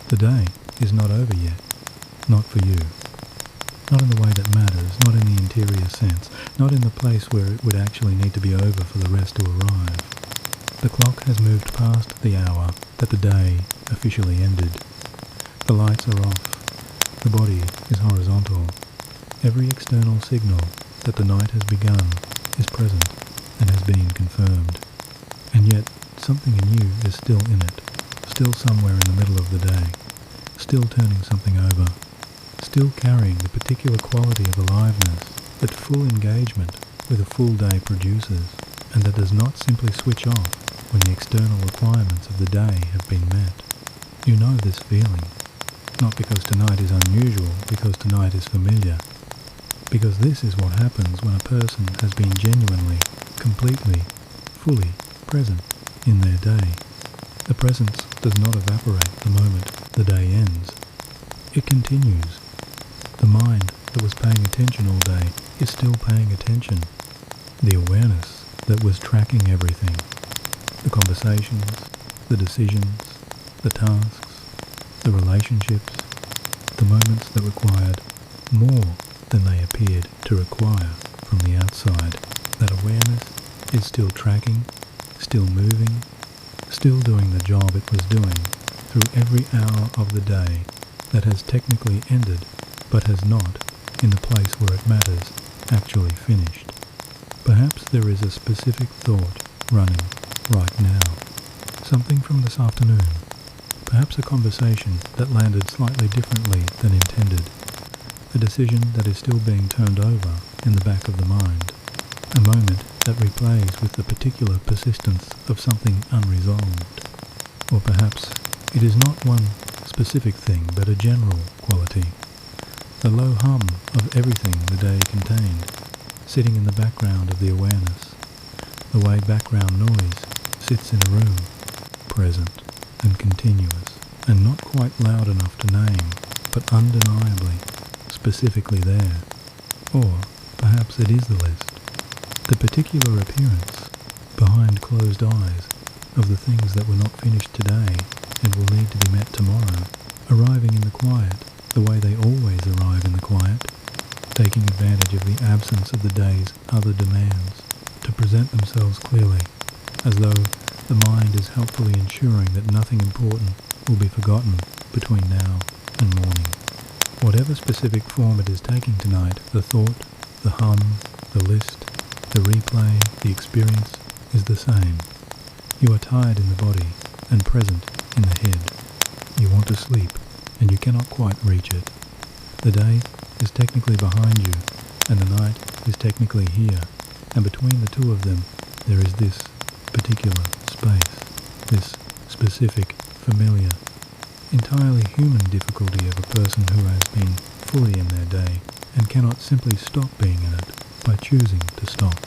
The day is not over yet, not for you. Not in the way that matters, not in the interior sense, not in the place where it would actually need to be over for the rest to arrive. The clock has moved past the hour that the day officially ended. The lights are off. The body is horizontal. Every external signal that the night has begun is present and has been confirmed. And yet, something in you is still in it, still somewhere in the middle of the day, still turning something over, still carrying the particular quality of aliveness that full engagement with a full day produces, and that does not simply switch off when the external requirements of the day have been met. You know this feeling, not because tonight is unusual, because tonight is familiar, because this is what happens when a person has been genuinely, completely, fully present in their day. The presence does not evaporate the moment the day ends. It continues. The mind that was paying attention all day is still paying attention. The awareness that was tracking everything, the conversations, the decisions, the tasks, the relationships, the moments that required more than they appeared to require from the outside. That awareness is still tracking, still moving, still doing the job it was doing through every hour of the day that has technically ended but has not, in the place where it matters, actually finished. Perhaps there is a specific thought running right now, something from this afternoon, perhaps a conversation that landed slightly differently than intended, a decision that is still being turned over in the back of the mind, a moment that replays with the particular persistence of something unresolved. Or perhaps it is not one specific thing but a general quality, the low hum of everything the day contained, sitting in the background of the awareness, the way background noise sits in a room, present and continuous, and not quite loud enough to name, but undeniably, specifically there. Or perhaps it is the list, the particular appearance, behind closed eyes, of the things that were not finished today and will need to be met tomorrow, arriving in the quiet the way they always arrive in the quiet, taking advantage of the absence of the day's other demands to present themselves clearly, as though the mind is helpfully ensuring that nothing important will be forgotten between now and morning. Whatever specific form it is taking tonight, the thought, the hum, the list, the replay, the experience is the same. You are tired in the body and present in the head. You want to sleep, and you cannot quite reach it. The day is technically behind you, and the night is technically here, and between the two of them there is this particular space, this specific, familiar, entirely human difficulty of a person who has been fully in their day and cannot simply stop being in it by choosing to stop.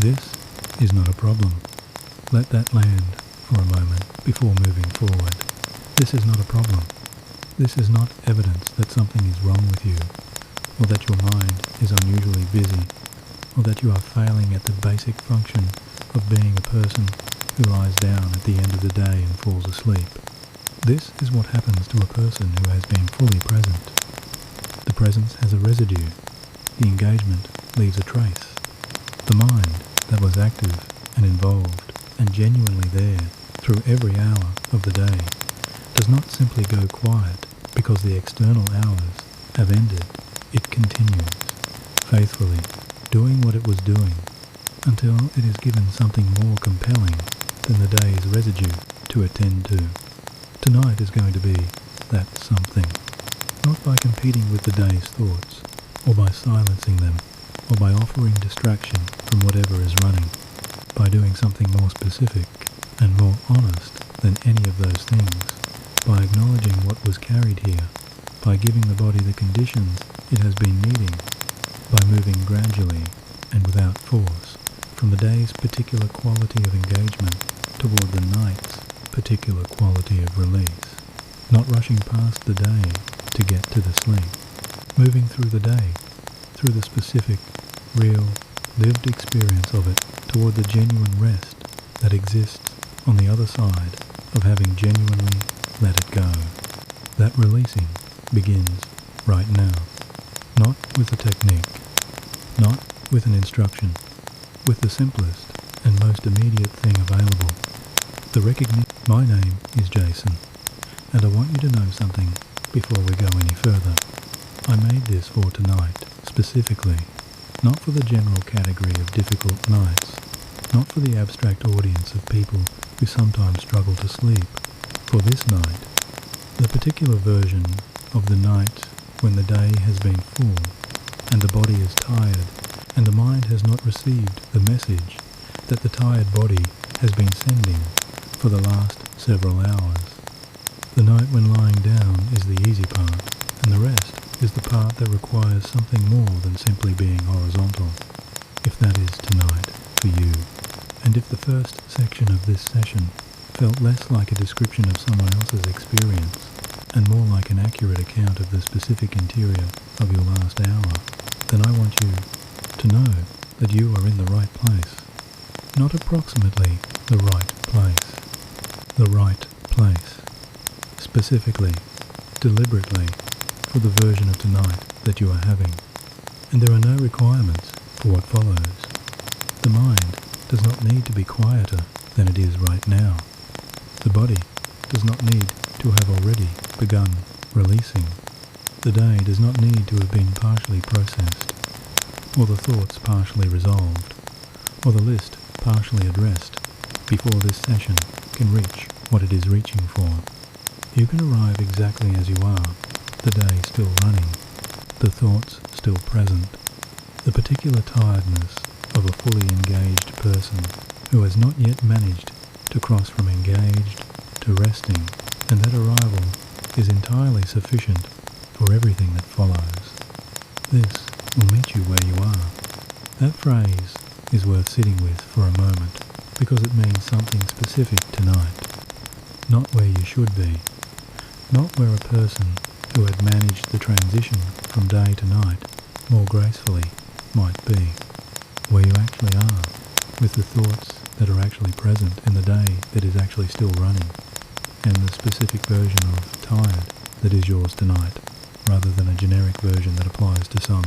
This is not a problem. Let that land for a moment before moving forward. This is not a problem. This is not evidence that something is wrong with you, or that your mind is unusually busy, or that you are failing at the basic function of being a person who lies down at the end of the day and falls asleep. This is what happens to a person who has been fully present. The presence has a residue. The engagement leaves a trace. The mind that was active and involved and genuinely there through every hour of the day does not simply go quiet because the external hours have ended. It continues, faithfully, doing what it was doing, until it is given something more compelling than the day's residue to attend to. Tonight is going to be that something, not by competing with the day's thoughts, or by silencing them, or by offering distraction from whatever is running, by doing something more specific and more honest than any of those things, by acknowledging what was carried here, by giving the body the conditions it has been needing, by moving gradually and without force from the day's particular quality of engagement toward the night's particular quality of release, not rushing past the day to get to the sleep, moving through the day, through the specific, real, lived experience of it toward the genuine rest that exists on the other side of having genuinely let it go. That releasing begins right now, not with a technique, not with an instruction, with the simplest and most immediate thing available, the recognition. My name is Jason, and I want you to know something before we go any further. I made this for tonight, specifically, not for the general category of difficult nights, not for the abstract audience of people who sometimes struggle to sleep. For this night, the particular version of the night when the day has been full, and the body is tired, and the mind has not received the message that the tired body has been sending for the last several hours. The night when lying down is the easy part, and the rest is the part that requires something more than simply being horizontal, if that is tonight for you. And if the first section of this session felt less like a description of someone else's experience, and more like an accurate account of the specific interior of your last hour, then I want you to know that you are in the right place. Not approximately the right place. The right place. Specifically, deliberately, for the version of tonight that you are having. And there are no requirements for what follows. The mind does not need to be quieter than it is right now. The body does not need to have already begun releasing. The day does not need to have been partially processed, or the thoughts partially resolved, or the list partially addressed before this session can reach what it is reaching for. You can arrive exactly as you are, the day still running, the thoughts still present, the particular tiredness of a fully engaged person who has not yet managed to cross from engaged to resting, and that arrival is entirely sufficient for everything that follows. This will meet you where you are. That phrase is worth sitting with for a moment, because it means something specific tonight. Not where you should be, not where a person who had managed the transition from day to night more gracefully might be. Where you actually are, with the thoughts that are actually present in the day that is actually still running, and the specific version of tired that is yours tonight, rather than a generic version that applies to some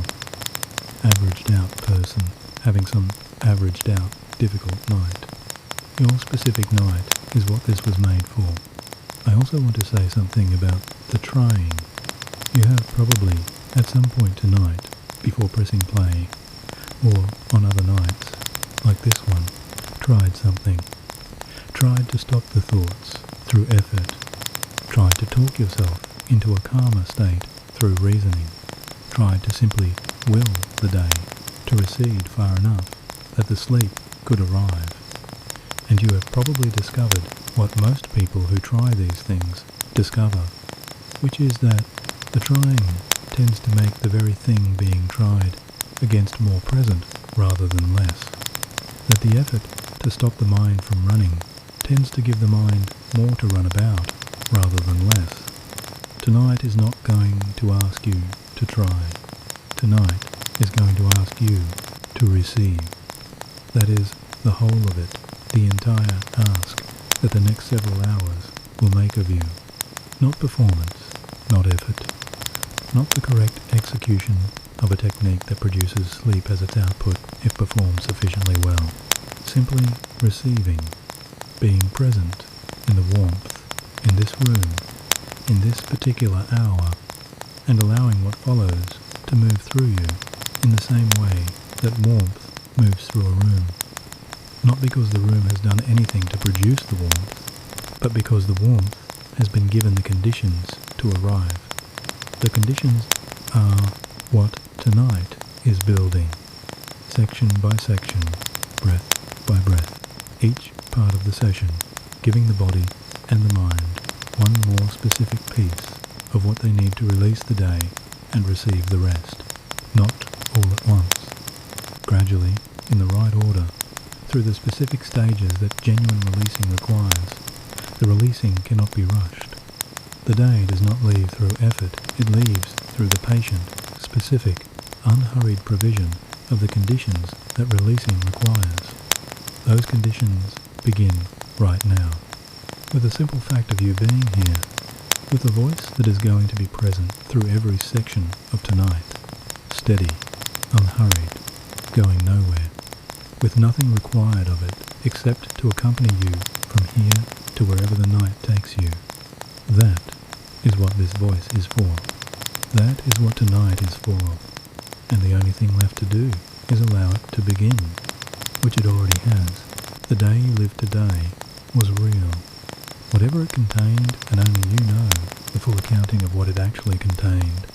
averaged out person having some averaged out difficult night. Your specific night is what this was made for. I also want to say something about the trying. You have probably, at some point tonight, before pressing play, or on other nights, like this one, tried something. Tried to stop the thoughts through effort. Tried to talk yourself into a calmer state through reasoning. Tried to simply will the day to recede far enough that the sleep could arrive. And you have probably discovered what most people who try these things discover, which is that the trying tends to make the very thing being tried against more present rather than less. That the effort to stop the mind from running tends to give the mind more to run about rather than less. Tonight is not going to ask you to try. Tonight is going to ask you to receive. That is the whole of it, the entire ask that the next several hours will make of you. Not performance, not effort, not the correct execution of a technique that produces sleep as its output if performed sufficiently well. Simply receiving, being present in the warmth, in this room, in this particular hour, and allowing what follows to move through you in the same way that warmth moves through a room. Not because the room has done anything to produce the warmth, but because the warmth has been given the conditions to arrive. The conditions are what tonight is building, section by section, breath by breath, each part of the session, giving the body and the mind one more specific piece of what they need to release the day and receive the rest, not all at once, gradually, in the right order, through the specific stages that genuine releasing requires. The releasing cannot be rushed. The day does not leave through effort, it leaves through the patient, specific, unhurried provision of the conditions that releasing requires. Those conditions begin right now. With the simple fact of you being here, with a voice that is going to be present through every section of tonight, steady, unhurried, going nowhere, with nothing required of it except to accompany you from here to wherever the night takes you. That is what this voice is for. That is what tonight is for. And the only thing left to do is allow it to begin, which it already has. The day you live today was real. Whatever it contained, and only you know the full accounting of what it actually contained.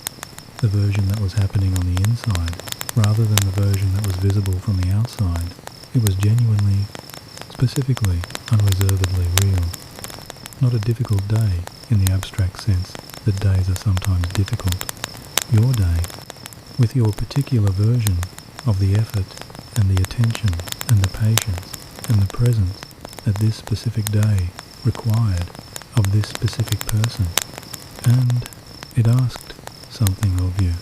The version that was happening on the inside, rather than the version that was visible from the outside. It was genuinely, specifically, unreservedly real. Not a difficult day in the abstract sense that days are sometimes difficult. Your day, with your particular version of the effort and the attention and the patience and the presence that this specific day required of this specific person. And it asked something of you,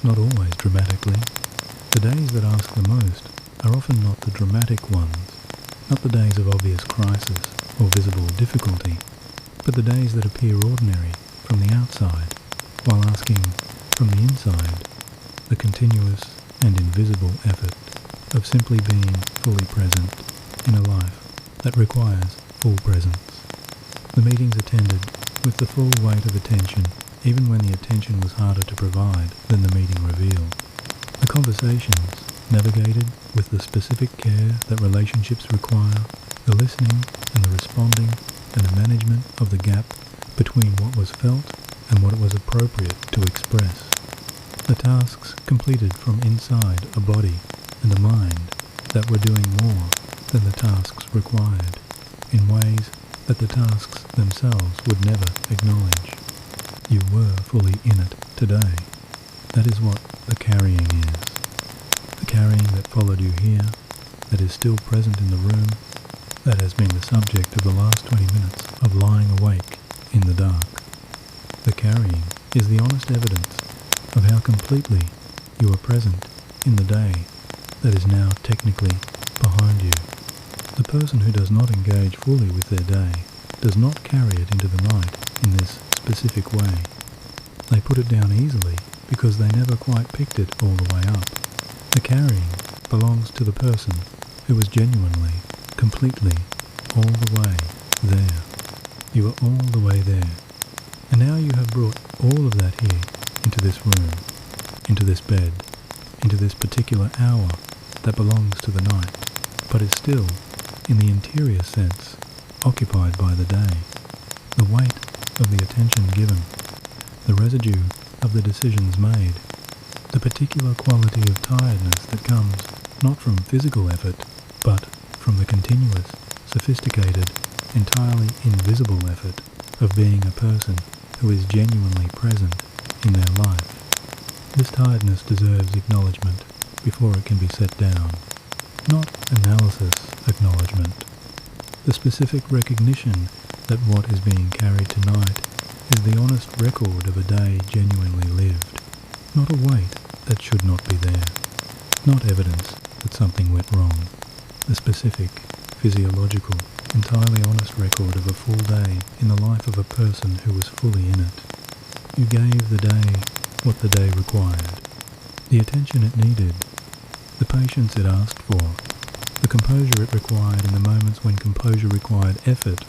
not always dramatically. The days that ask the most are often not the dramatic ones, not the days of obvious crisis or visible difficulty, but the days that appear ordinary from the outside, while asking from the inside the continuous and invisible effort of simply being fully present in a life that requires full presence. The meetings attended with the full weight of attention, even when the attention was harder to provide than the meeting revealed. The conversations navigated with the specific care that relationships require, the listening and the responding and the management of the gap between what was felt and what it was appropriate to express. The tasks completed from inside a body and a mind that were doing more than the tasks required, in ways that the tasks themselves would never acknowledge. You were fully in it today. That is what the carrying is. The carrying that followed you here, that is still present in the room, that has been the subject of the last 20 minutes of lying awake in the dark. The carrying is the honest evidence of how completely you are present in the day that is now technically behind you. The person who does not engage fully with their day does not carry it into the night in this specific way. They put it down easily because they never quite picked it all the way up. The carrying belongs to the person who is genuinely, completely, all the way there. You are all the way there. And now you have brought all of that here into this room, into this bed, into this particular hour that belongs to the night, but is still, in the interior sense, occupied by the day. The weight of the attention given, the residue of the decisions made, the particular quality of tiredness that comes not from physical effort, but from the continuous, sophisticated, entirely invisible effort of being a person who is genuinely present in their life. This tiredness deserves acknowledgement before it can be set down, not analysis acknowledgement. The specific recognition that what is being carried tonight is the honest record of a day genuinely lived, not a weight that should not be there, not evidence that something went wrong. The specific, physiological, entirely honest record of a full day in the life of a person who was fully in it. You gave the day what the day required, the attention it needed, the patience it asked for, the composure it required in the moments when composure required effort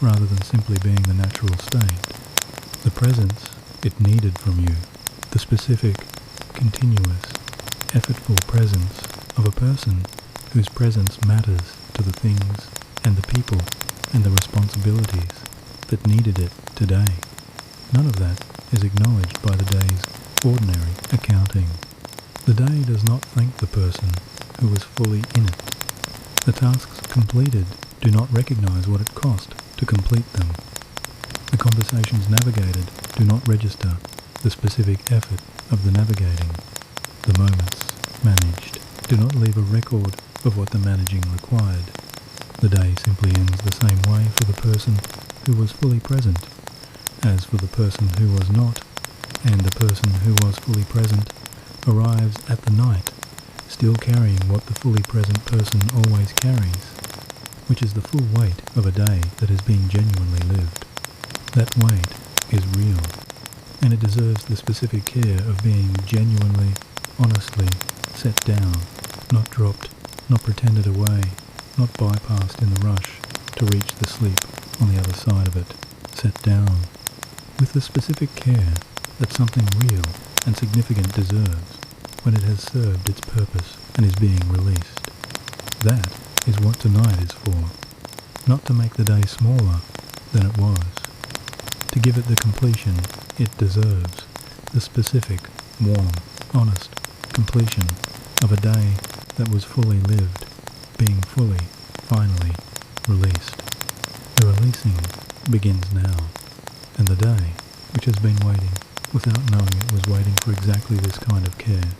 rather than simply being the natural state, the presence it needed from you, the specific, continuous, effortful presence of a person whose presence matters to the things and the people and the responsibilities that needed it today. None of that is acknowledged by the day's ordinary accounting. The day does not thank the person who was fully in it. The tasks completed do not recognize what it cost to complete them. The conversations navigated do not register the specific effort of the navigating. The moments managed do not leave a record of what the managing required. The day simply ends the same way for the person who was fully present as for the person who was not, and the person who was fully present arrives at the night still carrying what the fully present person always carries, which is the full weight of a day that has been genuinely lived. That weight is real, and it deserves the specific care of being genuinely, honestly set down, not dropped, not pretended away, not bypassed in the rush to reach the sleep on the other side of it, set down, with the specific care that something real and significant deserves when it has served its purpose and is being released. That is what tonight is for, not to make the day smaller than it was, to give it the completion it deserves, the specific, warm, honest completion of a day that was fully lived, being fully, finally, released. The releasing begins now, and the day, which has been waiting, without knowing it was waiting for exactly this kind of care,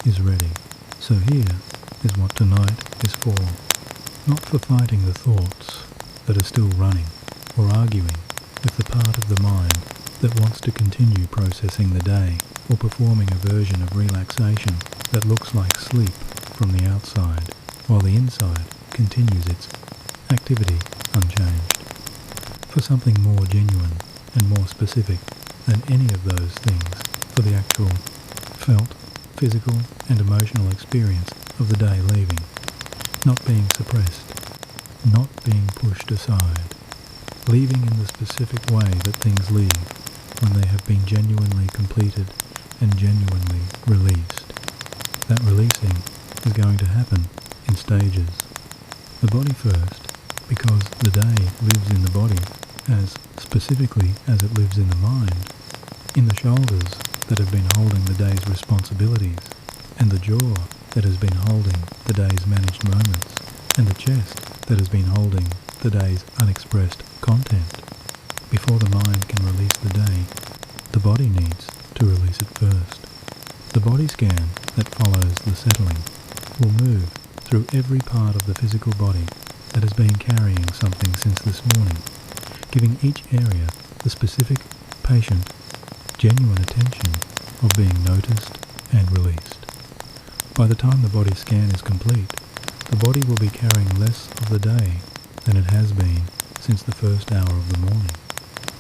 is ready. So here is what tonight is for. Not for fighting the thoughts that are still running, or arguing with the part of the mind that wants to continue processing the day, or performing a version of relaxation that looks like sleep from the outside, while the inside continues its activity unchanged. For something more genuine and more specific than any of those things, for the actual felt, physical and emotional experience of the day leaving, not being suppressed, not being pushed aside, leaving in the specific way that things leave when they have been genuinely completed and genuinely released. That releasing is going to happen in stages. The body first, because the day lives in the body as specifically as it lives in the mind, in the shoulders that have been holding the day's responsibilities, and the jaw that has been holding the day's managed moments, and the chest that has been holding the day's unexpressed content. Before the mind can release the day, the body needs to release it first. The body scan that follows the settling will move through every part of the physical body that has been carrying something since this morning, giving each area the specific, patient, genuine attention of being noticed and released. By the time the body scan is complete, the body will be carrying less of the day than it has been since the first hour of the morning,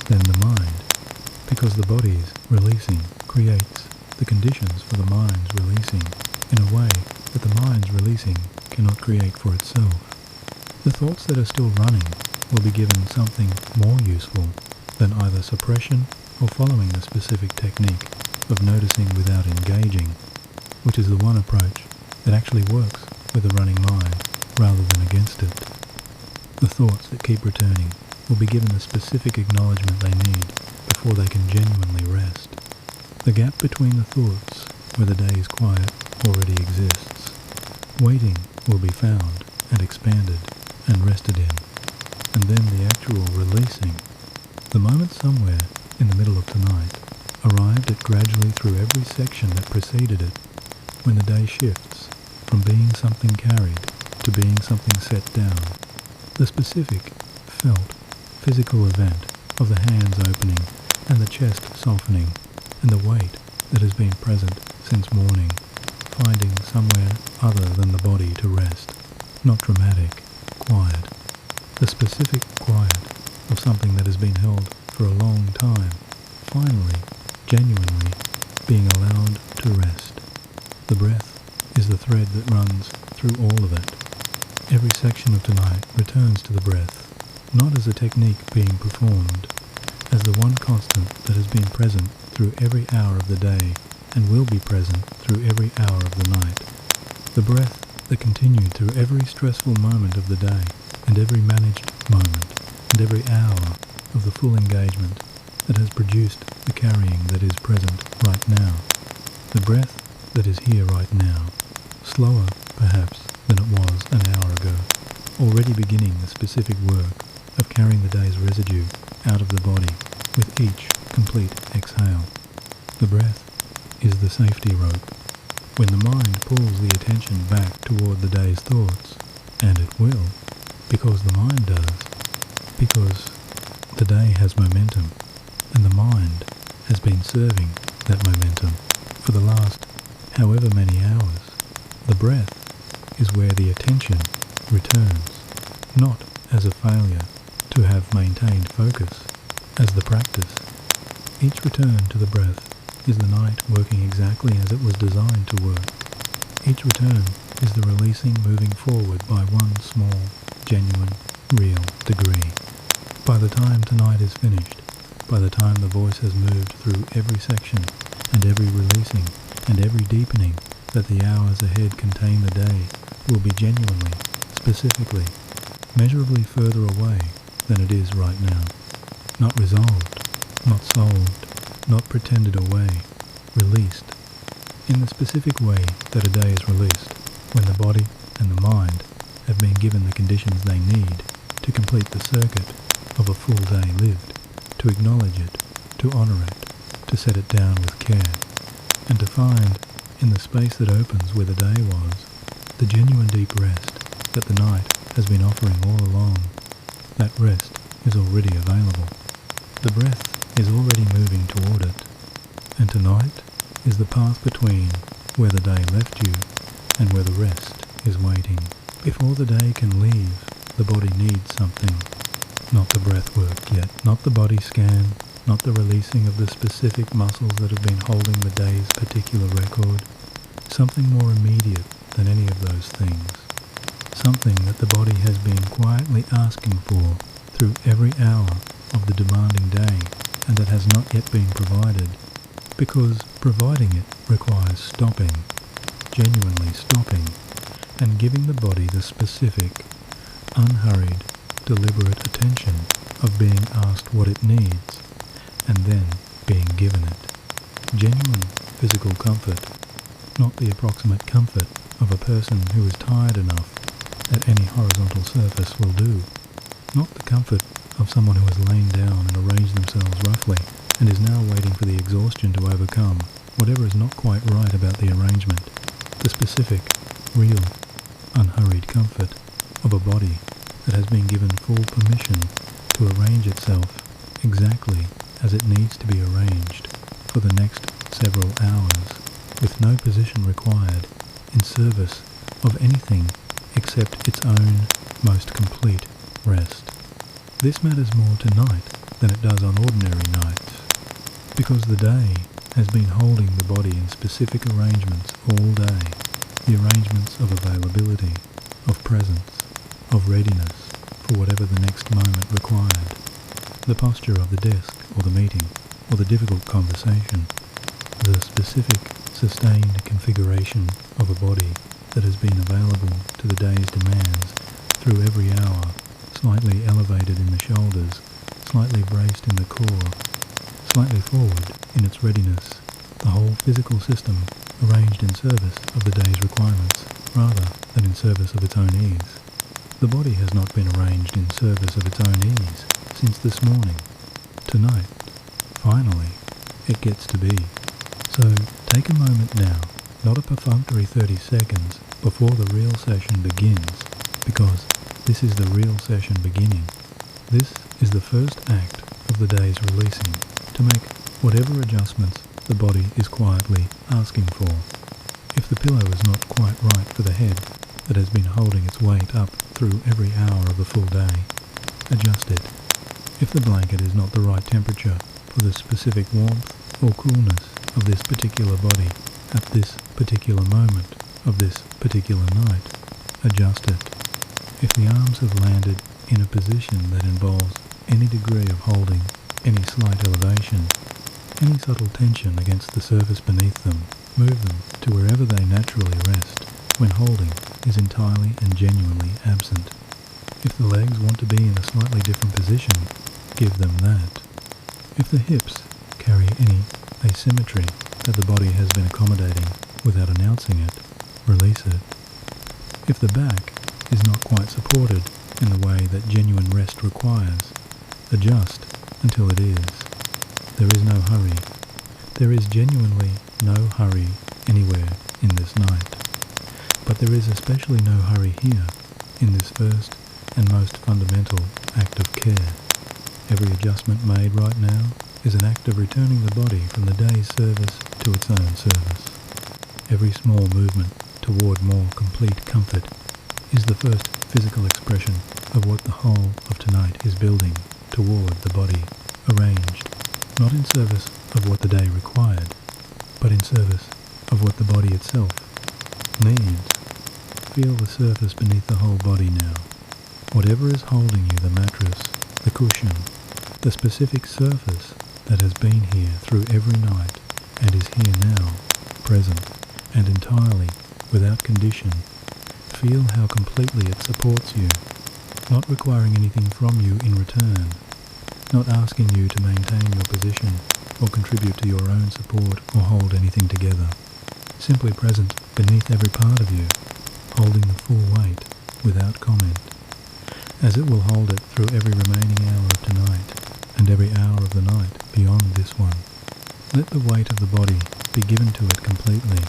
than the mind, because the body's releasing creates the conditions for the mind's releasing in a way that the mind's releasing cannot create for itself. The thoughts that are still running will be given something more useful than either suppression or following the specific technique of noticing without engaging, which is the one approach that actually works with the running mind rather than against it. The thoughts that keep returning will be given the specific acknowledgement they need before they can genuinely rest. The gap between the thoughts where the day's quiet already exists. Waiting will be found and expanded and rested in, and then the actual releasing. The moment somewhere in the middle of tonight arrived at gradually through every section that preceded it, when the day shifts from being something carried to being something set down. The specific, felt, physical event of the hands opening and the chest softening and the weight that has been present since morning, finding somewhere other than the body to rest, not dramatic, quiet. The specific quiet of something that has been held for a long time, finally, genuinely being allowed to rest. The breath is the thread that runs through all of it. Every section of tonight returns to the breath, not as a technique being performed, as the one constant that has been present through every hour of the day and will be present through every hour of the night. The breath that continued through every stressful moment of the day and every managed moment and every hour of the full engagement that has produced the carrying that is present right now. The breath that is here right now, slower perhaps than it was an hour ago, already beginning the specific work of carrying the day's residue out of the body with each complete exhale. The breath is the safety rope. When the mind pulls the attention back toward the day's thoughts, and it will, because the mind does, because the day has momentum, and the mind has been serving that momentum for the last however many hours. The breath is where the attention returns, not as a failure to have maintained focus, as the practice Each return to the breath is the night working exactly as it was designed to work. Each return is the releasing moving forward by one small, genuine, real degree. By the time tonight is finished, by the time the voice has moved through every section and every releasing and every deepening that the hours ahead contain the day will be genuinely, specifically, measurably further away than it is right now. Not resolved, not solved, not pretended away, released. In the specific way that a day is released, when the body and the mind have been given the conditions they need to complete the circuit of a full day lived, to acknowledge it, to honour it, to set it down with care, and to find, in the space that opens where the day was, the genuine deep rest that the night has been offering all along. That rest is already available. The breath is already moving toward it, and tonight is the path between where the day left you and where the rest is waiting. Before the day can leave, the body needs something. Not the breath work yet, not the body scan, not the releasing of the specific muscles that have been holding the day's particular record. Something more immediate than any of those things. Something that the body has been quietly asking for through every hour of the demanding day, and that has not yet been provided, because providing it requires stopping, genuinely stopping, and giving the body the specific, unhurried, deliberate attention of being asked what it needs, and then being given it. Genuine physical comfort, not the approximate comfort of a person who is tired enough that any horizontal surface will do. Not the comfort of someone who has lain down and arranged themselves roughly and is now waiting for the exhaustion to overcome whatever is not quite right about the arrangement. The specific, real, unhurried comfort of a body that has been given full permission to arrange itself exactly as it needs to be arranged for the next several hours, with no position required in service of anything except its own most complete rest. This matters more tonight than it does on ordinary nights, because the day has been holding the body in specific arrangements all day, the arrangements of availability, of presence, of readiness for whatever the next moment required. The posture of the desk or the meeting or the difficult conversation, the specific, sustained configuration of a body that has been available to the day's demands through every hour, slightly elevated in the shoulders, slightly braced in the core, slightly forward in its readiness, the whole physical system arranged in service of the day's requirements rather than in service of its own ease. The body has not been arranged in service of its own ease since this morning. Tonight, finally, it gets to be. So take a moment now, not a perfunctory 30 seconds before the real session begins, because this is the real session beginning. This is the first act of the day's releasing, to make whatever adjustments the body is quietly asking for. If the pillow is not quite right for the head that has been holding its weight up through every hour of the full day, adjust it. If the blanket is not the right temperature for the specific warmth or coolness of this particular body at this particular moment of this particular night, adjust it. If the arms have landed in a position that involves any degree of holding, any slight elevation, any subtle tension against the surface beneath them, move them to wherever they naturally rest when holding is entirely and genuinely absent. If the legs want to be in a slightly different position, give them that. If the hips carry any asymmetry that the body has been accommodating without announcing it, release it. If the back is not quite supported in the way that genuine rest requires, adjust until it is. There is no hurry. There is genuinely no hurry anywhere in this night. But there is especially no hurry here, in this first and most fundamental act of care. Every adjustment made right now is an act of returning the body from the day's service to its own service. Every small movement toward more complete comfort is the first physical expression of what the whole of tonight is building toward the body, arranged, not in service of what the day required, but in service of what the body itself needs. Feel the surface beneath the whole body now. Whatever is holding you, the mattress, the cushion, the specific surface that has been here through every night and is here now, present, and entirely, without condition. Feel how completely it supports you, not requiring anything from you in return, not asking you to maintain your position or contribute to your own support or hold anything together. Simply present beneath every part of you, holding the full weight without comment, as it will hold it through every remaining hour of tonight and every hour of the night beyond this one. Let the weight of the body be given to it completely.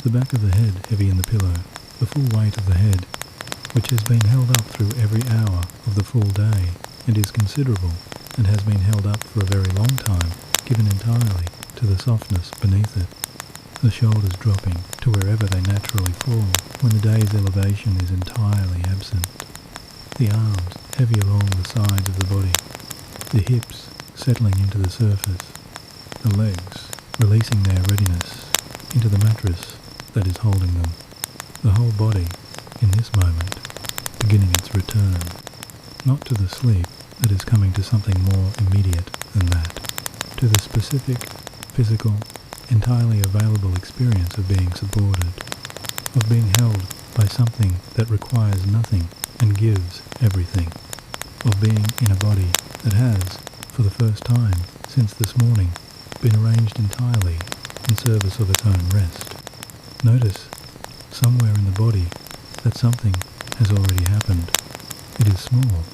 The back of the head heavy in the pillow, the full weight of the head, which has been held up through every hour of the full day and is considerable and has been held up for a very long time, given entirely to the softness beneath it. The shoulders dropping to wherever they naturally fall when the day's elevation is entirely absent. The arms heavy along the sides of the body, the hips settling into the surface, the legs releasing their readiness into the mattress that is holding them. The whole body, in this moment, beginning its return, not to the sleep that is coming to something more immediate than that, to the specific, physical, entirely available experience of being supported, of being held by something that requires nothing and gives everything, of being in a body that has, for the first time since this morning, been arranged entirely in service of its own rest. Notice, somewhere in the body, that something has already happened. It is small.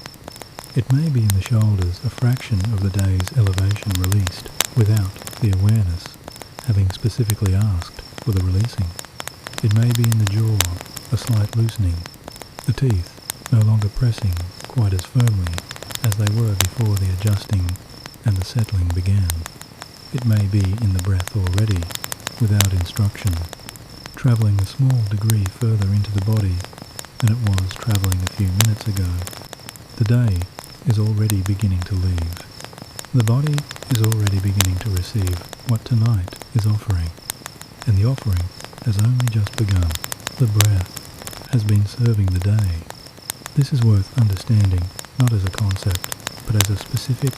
It may be in the shoulders a fraction of the day's elevation released, without the awareness having specifically asked for the releasing. It may be in the jaw a slight loosening, the teeth no longer pressing quite as firmly as they were before the adjusting and the settling began. It may be in the breath already, without instruction, travelling a small degree further into the body than it was travelling a few minutes ago. The day is already beginning to leave. The body is already beginning to receive what tonight is offering, and the offering has only just begun. The breath has been serving the day. This is worth understanding, not as a concept, but as a specific,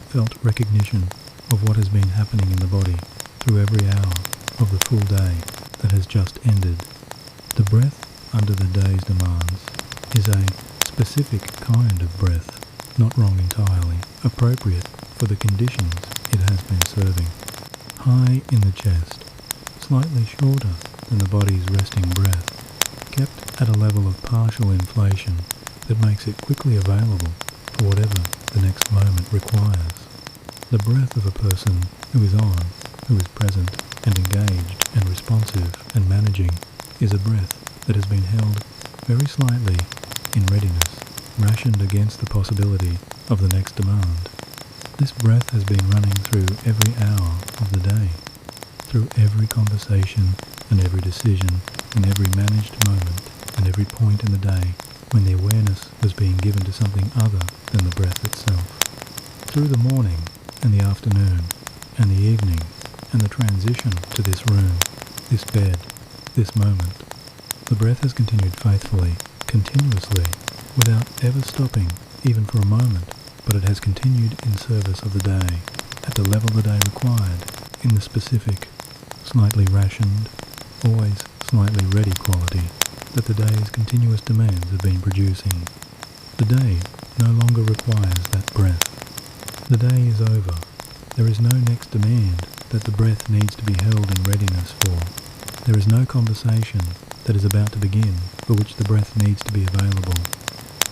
felt recognition of what has been happening in the body through every hour of the full day that has just ended. The breath under the day's demands is a specific kind of breath, not wrong entirely, appropriate for the conditions it has been serving. High in the chest, slightly shorter than the body's resting breath, kept at a level of partial inflation that makes it quickly available for whatever the next moment requires. The breath of a person who is on, who is present and engaged and responsive and managing, is a breath that has been held very slightly in readiness, rationed against the possibility of the next demand. This breath has been running through every hour of the day, through every conversation and every decision and every managed moment and every point in the day when the awareness was being given to something other than the breath itself. Through the morning and the afternoon and the evening and the transition to this room, this bed, this moment, the breath has continued faithfully, continuously, without ever stopping, even for a moment, but it has continued in service of the day, at the level the day required, in the specific, slightly rationed, always slightly ready quality that the day's continuous demands have been producing. The day no longer requires that breath. The day is over. There is no next demand that the breath needs to be held in readiness for. There is no conversation that is about to begin for which the breath needs to be available.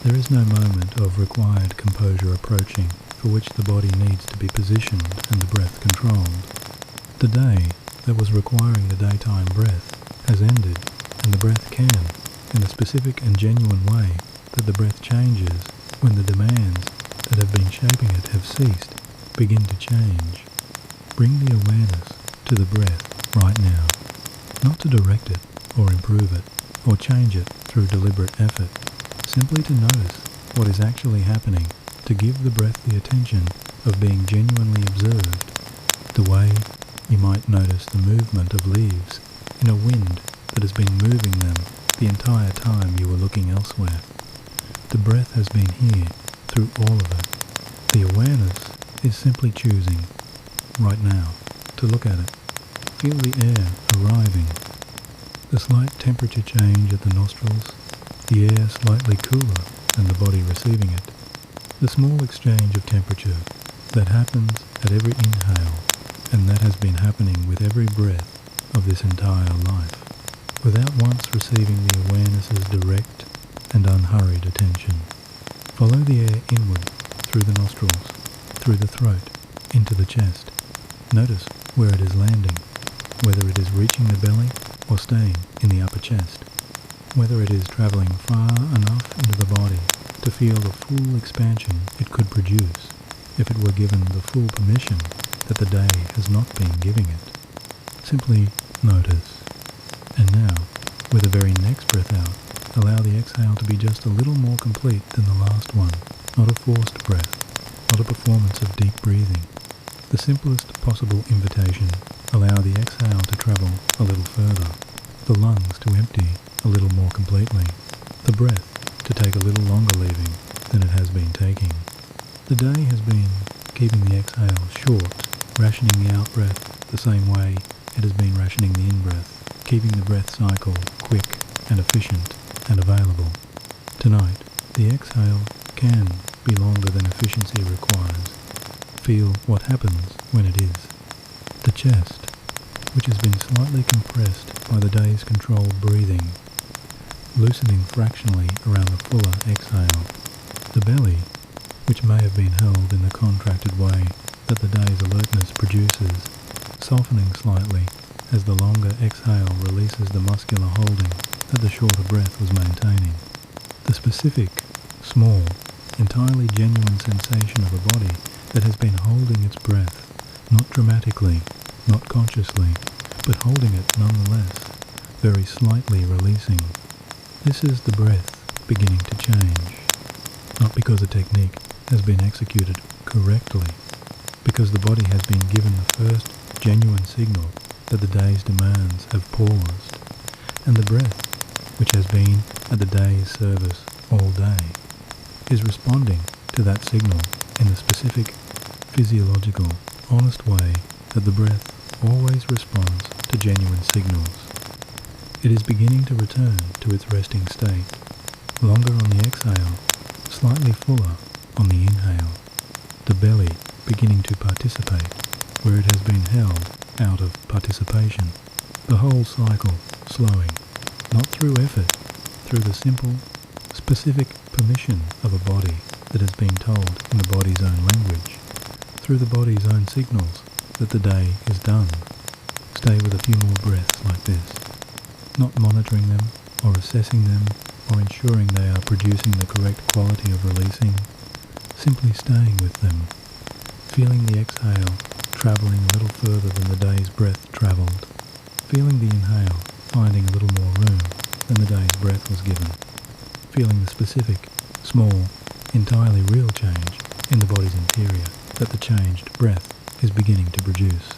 There is no moment of required composure approaching for which the body needs to be positioned and the breath controlled. The day that was requiring the daytime breath has ended, and the breath can, in the specific and genuine way that the breath changes when the demands that have been shaping it have ceased, begin to change. Bring the awareness to the breath right now, not to direct it or improve it or change it through deliberate effort, simply to notice what is actually happening, to give the breath the attention of being genuinely observed, the way you might notice the movement of leaves in a wind that has been moving them the entire time you were looking elsewhere. The breath has been here through all of it. The awareness is simply choosing, right now, to look at it. Feel the air arriving, the slight temperature change at the nostrils, the air slightly cooler than the body receiving it, the small exchange of temperature that happens at every inhale, and that has been happening with every breath of this entire life, without once receiving the awareness's direct and unhurried attention. Follow the air inward, through the nostrils, through the throat, into the chest. Notice where it is landing, whether it is reaching the belly or staying in the upper chest, whether it is travelling far enough into the body to feel the full expansion it could produce if it were given the full permission that the day has not been giving it. Simply notice. And now, with the very next breath out, allow the exhale to be just a little more complete than the last one, not a forced breath, not a performance of deep breathing. The simplest possible invitation, allow the exhale to travel a little further, the lungs to empty a little more completely, the breath to take a little longer leaving than it has been taking. The day has been keeping the exhale short, rationing the out-breath the same way it has been rationing the in-breath, keeping the breath cycle quick and efficient and available. Tonight, the exhale can be longer than efficiency requires. Feel what happens when it is. The chest, which has been slightly compressed by the day's controlled breathing, loosening fractionally around the fuller exhale. The belly, which may have been held in the contracted way that the day's alertness produces, softening slightly as the longer exhale releases the muscular holding that the shorter breath was maintaining. The specific, small, entirely genuine sensation of a body that has been holding its breath, not dramatically, not consciously, but holding it nonetheless, very slightly releasing. This is the breath beginning to change, not because a technique has been executed correctly, because the body has been given the first genuine signal that the day's demands have paused, and the breath, which has been at the day's service all day, is responding to that signal in the specific, physiological, honest way that the breath always responds to genuine signals. It is beginning to return to its resting state, longer on the exhale, slightly fuller on the inhale, the belly beginning to participate where it has been held out of participation, the whole cycle slowing, not through effort, through the simple, specific permission of a body that has been told in the body's own language, through the body's own signals that the day is done. Stay with a few more breaths like this, not monitoring them or assessing them or ensuring they are producing the correct quality of releasing, simply staying with them, feeling the exhale travelling a little further than the day's breath travelled, feeling the inhale finding a little more room than the day's breath was given, feeling the specific, small, entirely real change in the body's interior that the changed breath is beginning to produce.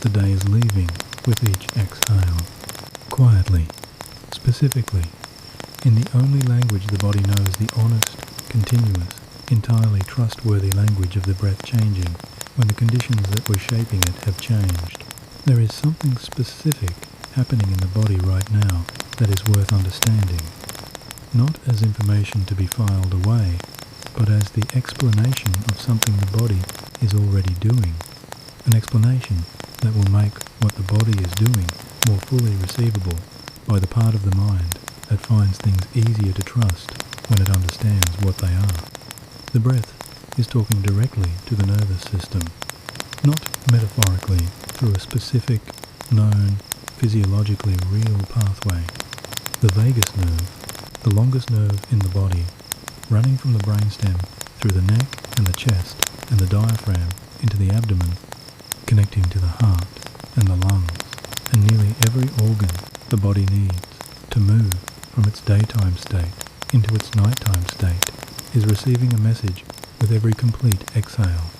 The day is leaving with each exhale, quietly, specifically, in the only language the body knows, the honest, continuous, entirely trustworthy language of the breath changing when the conditions that were shaping it have changed. There is something specific happening in the body right now that is worth understanding, not as information to be filed away, but as the explanation of something the body is already doing, an explanation that will make what the body is doing more fully receivable by the part of the mind that finds things easier to trust when it understands what they are. The breath is talking directly to the nervous system, not metaphorically through a specific, known, physiologically real pathway. The vagus nerve, the longest nerve in the body, running from the brainstem through the neck and the chest and the diaphragm into the abdomen, connecting to the heart and the lungs and nearly every organ the body needs to move from its daytime state into its nighttime state, is receiving a message with every complete exhale.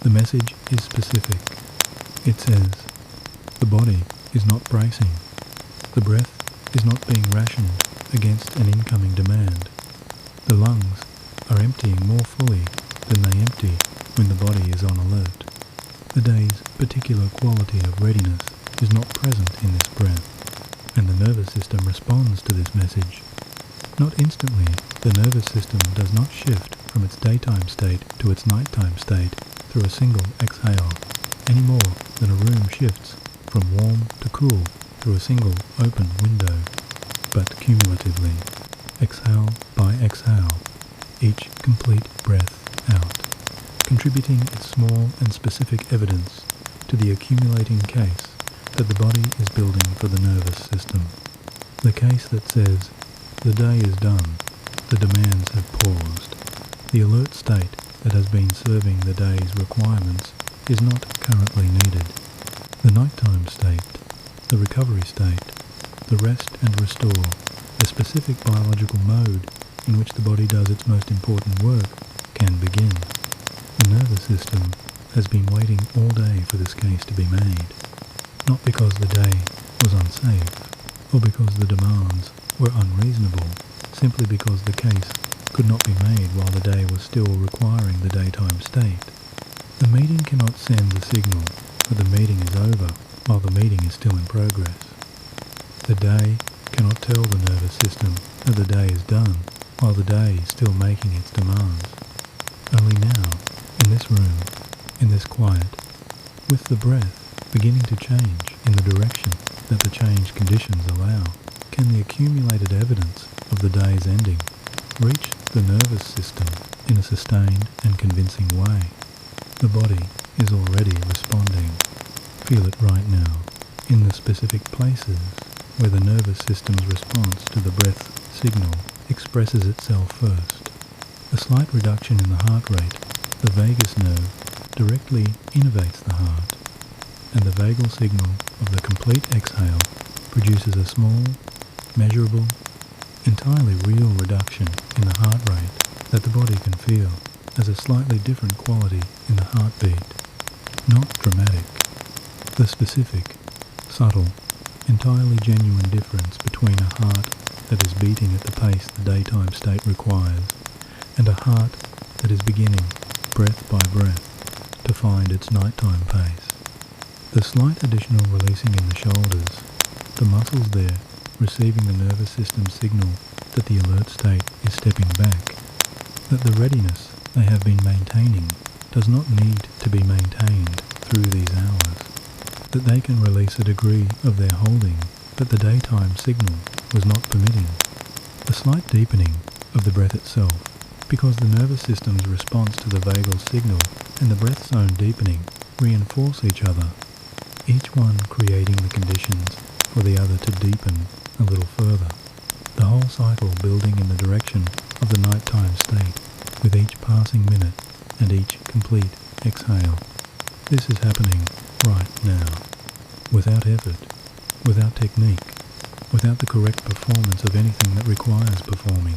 The message is specific. It says, the body is not bracing. The breath is not being rationed against an incoming demand. The lungs are emptying more fully than they empty when the body is on alert. The day's particular quality of readiness is not present in this breath, and the nervous system responds to this message. Not instantly, the nervous system does not shift from its daytime state to its nighttime state through a single exhale, any more than a room shifts from warm to cool through a single open window, but cumulatively, exhale by exhale, each complete breath out, contributing its small and specific evidence to the accumulating case that the body is building for the nervous system. The case that says, the day is done, the demands have paused. The alert state that has been serving the day's requirements is not currently needed. The nighttime state, the recovery state, the rest and restore, the specific biological mode in which the body does its most important work, can begin. The nervous system has been waiting all day for this case to be made, not because the day was unsafe, or because the demands were unreasonable, simply because the case could not be made while the day was still requiring the daytime state. The meeting cannot send the signal that the meeting is over while the meeting is still in progress. The day cannot tell the nervous system that the day is done while the day is still making its demands. Only now, in this room, in this quiet, with the breath beginning to change in the direction that the changed conditions allow, can the accumulated evidence of the day's ending reach the nervous system in a sustained and convincing way. The body is already responding. Feel it right now, in the specific places where the nervous system's response to the breath signal expresses itself first. A slight reduction in the heart rate, the vagus nerve, directly innervates the heart, and the vagal signal of the complete exhale produces a small, measurable, entirely real reduction in the heart rate that the body can feel as a slightly different quality in the heartbeat. Not dramatic. The specific, subtle, entirely genuine difference between a heart that is beating at the pace the daytime state requires and a heart that is beginning, breath by breath, to find its nighttime pace. The slight additional releasing in the shoulders, the muscles there receiving the nervous system's signal that the alert state is stepping back, that the readiness they have been maintaining does not need to be maintained through these hours, that they can release a degree of their holding that the daytime signal was not permitting. A slight deepening of the breath itself, because the nervous system's response to the vagal signal and the breath's own deepening reinforce each other, each one creating the conditions for the other to deepen a little further. The whole cycle building in the direction of the nighttime state with each passing minute and each complete exhale. This is happening right now, without effort, without technique, without the correct performance of anything that requires performing,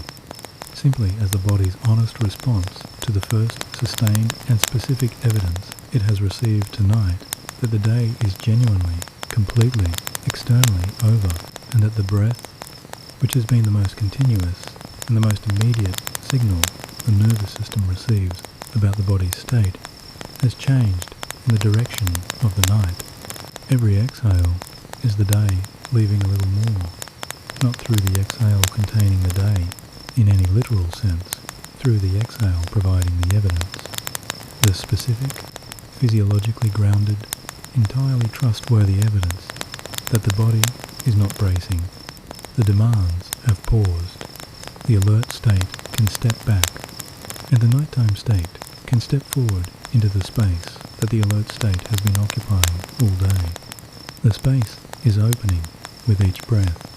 simply as the body's honest response to the first sustained and specific evidence it has received tonight that the day is genuinely, completely, externally over, and that the breath, which has been the most continuous and the most immediate signal the nervous system receives about the body's state, has changed in the direction of the night. Every exhale is the day leaving a little more, not through the exhale containing the day in any literal sense, through the exhale providing the evidence. The specific, physiologically grounded, entirely trustworthy evidence that the body is not bracing. The demands have paused. The alert state can step back, and the nighttime state can step forward into the space that the alert state has been occupying all day. The space is opening with each breath.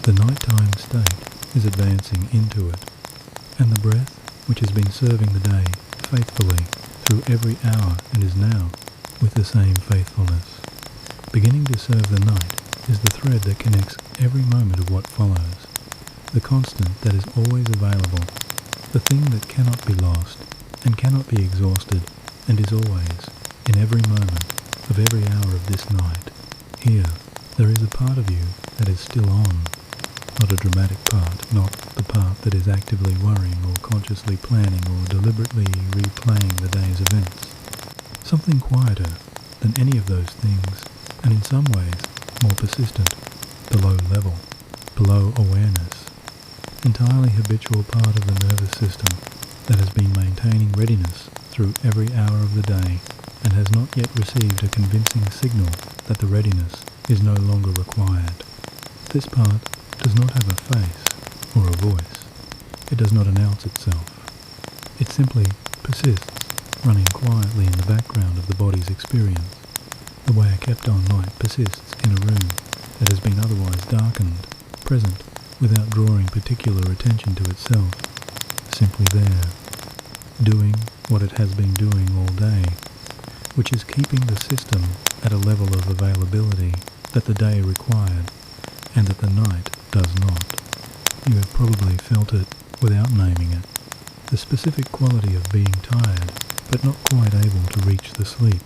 The nighttime state is advancing into it, and the breath, which has been serving the day faithfully through every hour and is now, with the same faithfulness, beginning to serve the night, is the thread that connects every moment of what follows, the constant that is always available, the thing that cannot be lost and cannot be exhausted and is always, in every moment of every hour of this night. Here, there is a part of you that is still on, not a dramatic part, not the part that is actively worrying or consciously planning or deliberately replaying the day's events. Something quieter than any of those things, and in some ways more persistent, below level, below awareness. Entirely habitual part of the nervous system that has been maintaining readiness through every hour of the day and has not yet received a convincing signal that the readiness is no longer required. This part does not have a face or a voice. It does not announce itself. It simply persists, running quietly in the background of the body's experience, the way a kept-on light persists in a room that has been otherwise darkened, present without drawing particular attention to itself, simply there, doing what it has been doing all day, which is keeping the system at a level of availability that the day required and that the night does not. You have probably felt it without naming it, the specific quality of being tired but not quite able to reach the sleep,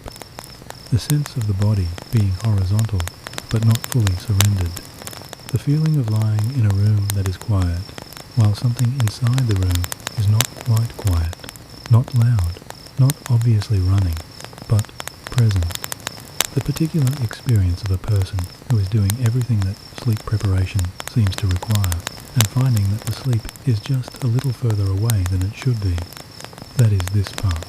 the sense of the body being horizontal but not fully surrendered, the feeling of lying in a room that is quiet while something inside the room is not quite quiet, not loud, not obviously running, but present. The particular experience of a person who is doing everything that sleep preparation seems to require and finding that the sleep is just a little further away than it should be. That is this part,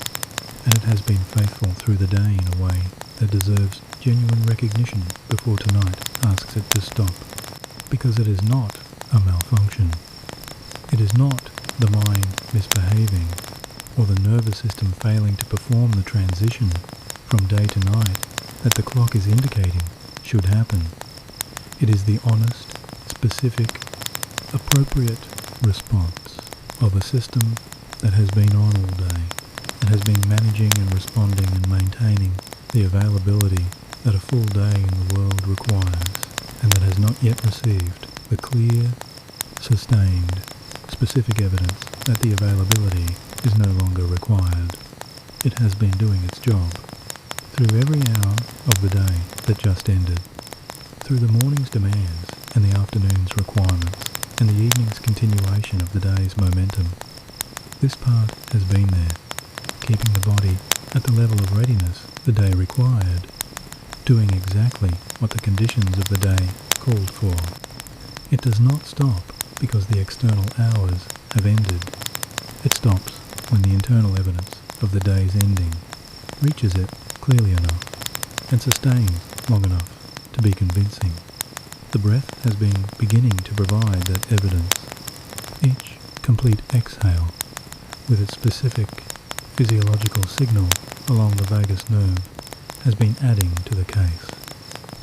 and it has been faithful through the day in a way that deserves genuine recognition before tonight asks it to stop, because it is not a malfunction. It is not the mind misbehaving or the nervous system failing to perform the transition from day to night that the clock is indicating should happen. It is the honest, specific, appropriate response of a system that has been on all day, that has been managing and responding and maintaining the availability that a full day in the world requires, and that has not yet received the clear, sustained, specific evidence that the availability is no longer required. It has been doing its job through every hour of the day that just ended, through the morning's demands and the afternoon's requirements and the evening's continuation of the day's momentum. This part has been there, keeping the body at the level of readiness the day required, doing exactly what the conditions of the day called for. It does not stop because the external hours have ended. It stops when the internal evidence of the day's ending reaches it clearly enough and sustains long enough to be convincing. The breath has been beginning to provide that evidence. Each complete exhale, with its specific physiological signal along the vagus nerve, has been adding to the case.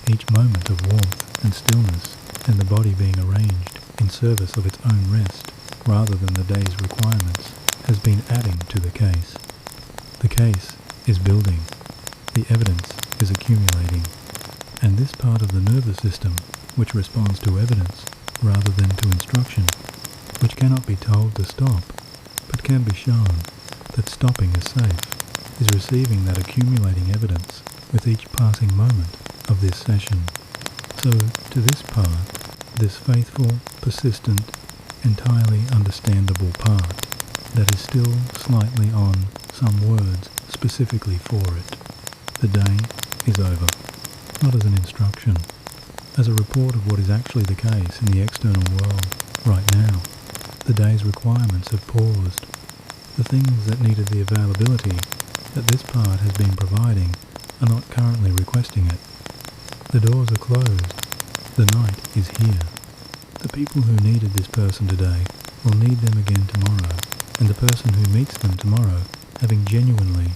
Each moment of warmth and stillness and the body being arranged in service of its own rest rather than the day's requirements has been adding to the case. The case is building. The evidence is accumulating. And this part of the nervous system, which responds to evidence rather than to instruction, which cannot be told to stop, but can be shown that stopping is safe, is receiving that accumulating evidence with each passing moment of this session. So, to this part, this faithful, persistent, entirely understandable part that is still slightly on some words specifically for it, the day is over. Not as an instruction, as a report of what is actually the case in the external world right now. The day's requirements have paused. The things that needed the availability that this part has been providing are not currently requesting it. The doors are closed. The night is here. The people who needed this person today will need them again tomorrow, and the person who meets them tomorrow, having genuinely,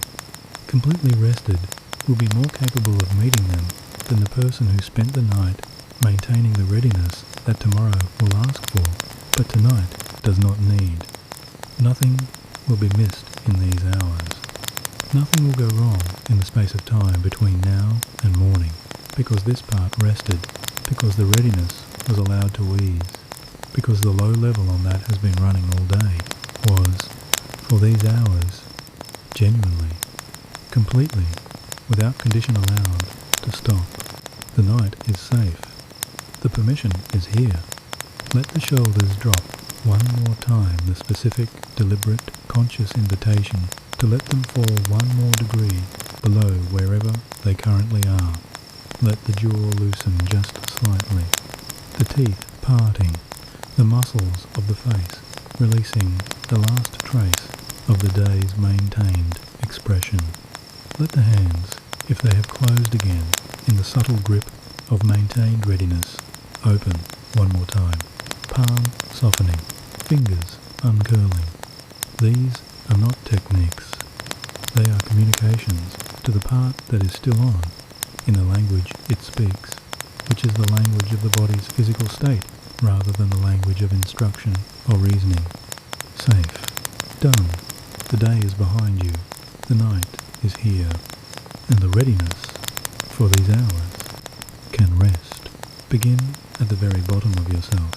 completely rested, will be more capable of meeting them than the person who spent the night maintaining the readiness that tomorrow will ask for, but tonight does not need. Nothing will be missed in these hours. Nothing will go wrong in the space of time between now and morning, because this part rested, because the readiness was allowed to ease, because the low level on that has been running all day was, for these hours, genuinely completely, without condition allowed, to stop. The night is safe. The permission is here. Let the shoulders drop one more time, the specific, deliberate, conscious invitation to let them fall one more degree below wherever they currently are. Let the jaw loosen just slightly, the teeth parting, the muscles of the face releasing the last trace of the day's maintained expression. Let the hands, if they have closed again in the subtle grip of maintained readiness, open one more time, palm softening, fingers uncurling. These are not techniques. They are communications to the part that is still on, in the language it speaks, which is the language of the body's physical state, rather than the language of instruction or reasoning. Safe. Done. The day is behind you. The night is here. And the readiness for these hours can rest. Begin at the very bottom of yourself.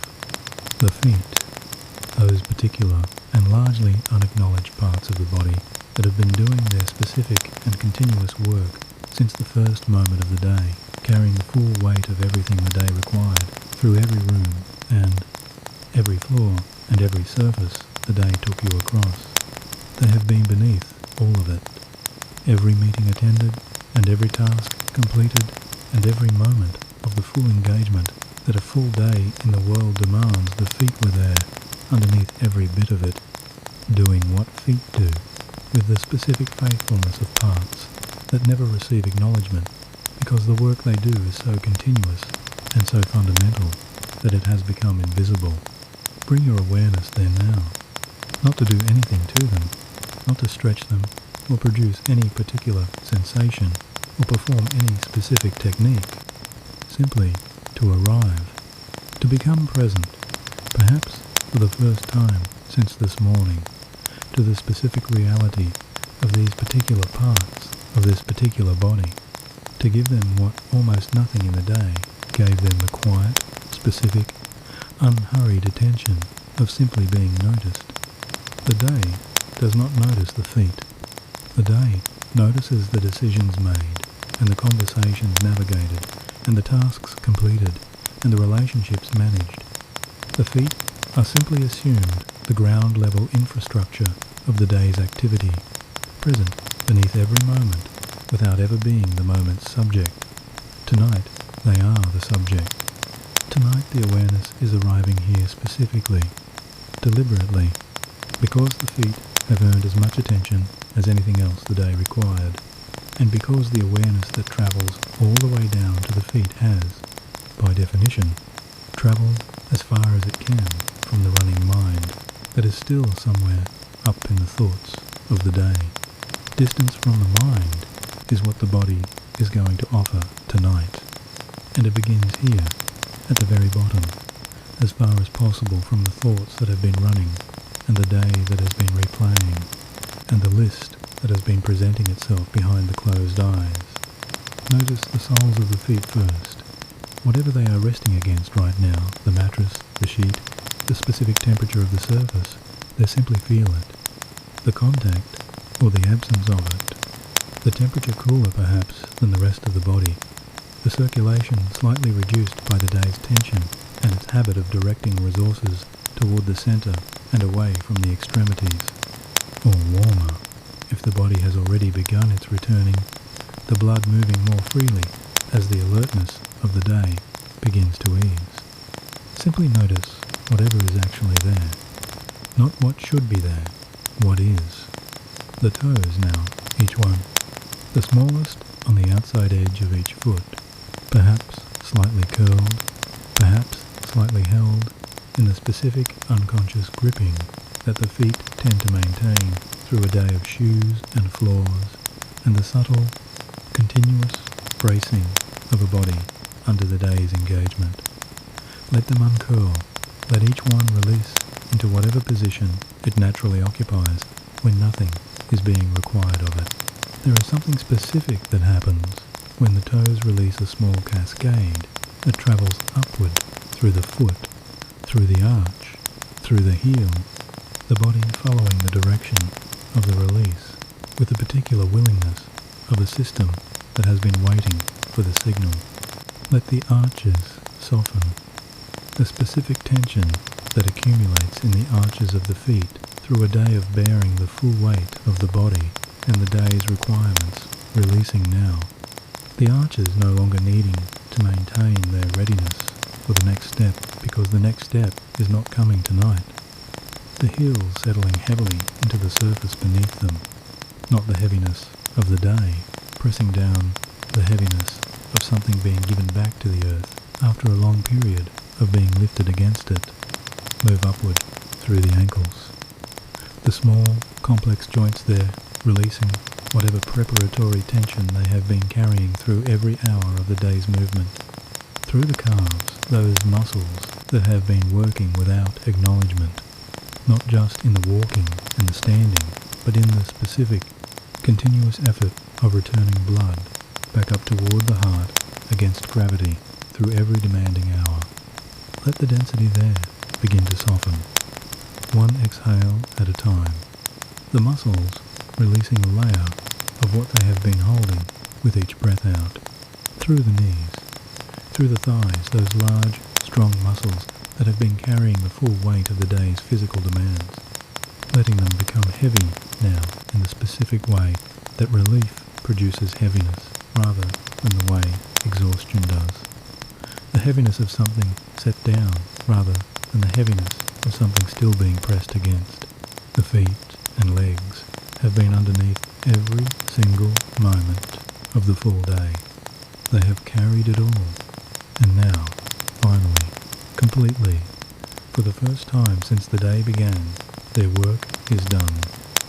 The feet, those particular and largely unacknowledged parts of the body that have been doing their specific and continuous work since the first moment of the day, carrying the full weight of everything the day required through every room and every floor and every surface the day took you across. They have been beneath all of it. Every meeting attended and every task completed and every moment of the full engagement that a full day in the world demands, the feet were there, underneath every bit of it, doing what feet do, with the specific faithfulness of parts that never receive acknowledgement, because the work they do is so continuous and so fundamental that it has become invisible. Bring your awareness there now, not to do anything to them, not to stretch them or produce any particular sensation or perform any specific technique, simply to arrive, to become present, perhaps for the first time since this morning, to the specific reality of these particular parts of this particular body, to give them what almost nothing in the day gave them, the quiet, specific, unhurried attention of simply being noticed. The day does not notice the feet. The day notices the decisions made, and the conversations navigated, and the tasks completed, and the relationships managed. The feet are simply assumed the ground-level infrastructure of the day's activity, present beneath every moment, without ever being the moment's subject. Tonight, they are the subject. Tonight the awareness is arriving here specifically, deliberately, because the feet have earned as much attention as anything else the day required, and because the awareness that travels all the way down to the feet has, by definition, travelled as far as it can from the running mind that is still somewhere up in the thoughts of the day. Distance from the mind is what the body is going to offer tonight, and it begins here, at the very bottom, as far as possible from the thoughts that have been running, and the day that has been replaying, and the list that has been presenting itself behind the closed eyes. Notice the soles of the feet first. Whatever they are resting against right now, the mattress, the sheet, the specific temperature of the surface, they simply feel it. The contact, or the absence of it. The temperature cooler perhaps than the rest of the body. The circulation slightly reduced by the day's tension and its habit of directing resources toward the center and away from the extremities. Or warmer, if the body has already begun its returning, the blood moving more freely as the alertness of the day begins to ease. Simply notice whatever is actually there, not what should be there, what is. The toes now, each one, the smallest on the outside edge of each foot, perhaps slightly curled, perhaps slightly held in the specific unconscious gripping that the feet tend to maintain through a day of shoes and floors, and the subtle, continuous bracing of a body under the day's engagement. Let them uncurl, let each one release into whatever position it naturally occupies when nothing is being required of it. There is something specific that happens when the toes release a small cascade that travels upward through the foot, through the arch, through the heel, the body following the direction of the release with a particular willingness of a system that has been waiting for the signal. Let the arches soften. The specific tension that accumulates in the arches of the feet through a day of bearing the full weight of the body and the day's requirements releasing now. The arches no longer needing to maintain their readiness for the next step because the next step is not coming tonight. The heels settling heavily into the surface beneath them, not the heaviness of the day pressing down the heaviness of something being given back to the earth after a long period of being lifted against it. Move upward through the ankles. The small, complex joints there releasing whatever preparatory tension they have been carrying through every hour of the day's movement. Through the calves, those muscles that have been working without acknowledgement, not just in the walking and the standing, but in the specific, continuous effort of returning blood back up toward the heart against gravity through every demanding hour. Let the density there begin to soften, one exhale at a time. The muscles releasing a layer of what they have been holding with each breath out. Through the knees, through the thighs, those large, strong muscles that have been carrying the full weight of the day's physical demands, letting them become heavy now in the specific way that relief produces heaviness rather than the way exhaustion does. The heaviness of something set down rather than the heaviness of something still being pressed against. The feet and legs have been underneath every single moment of the full day. They have carried it all, and now, finally, completely, for the first time since the day began, their work is done.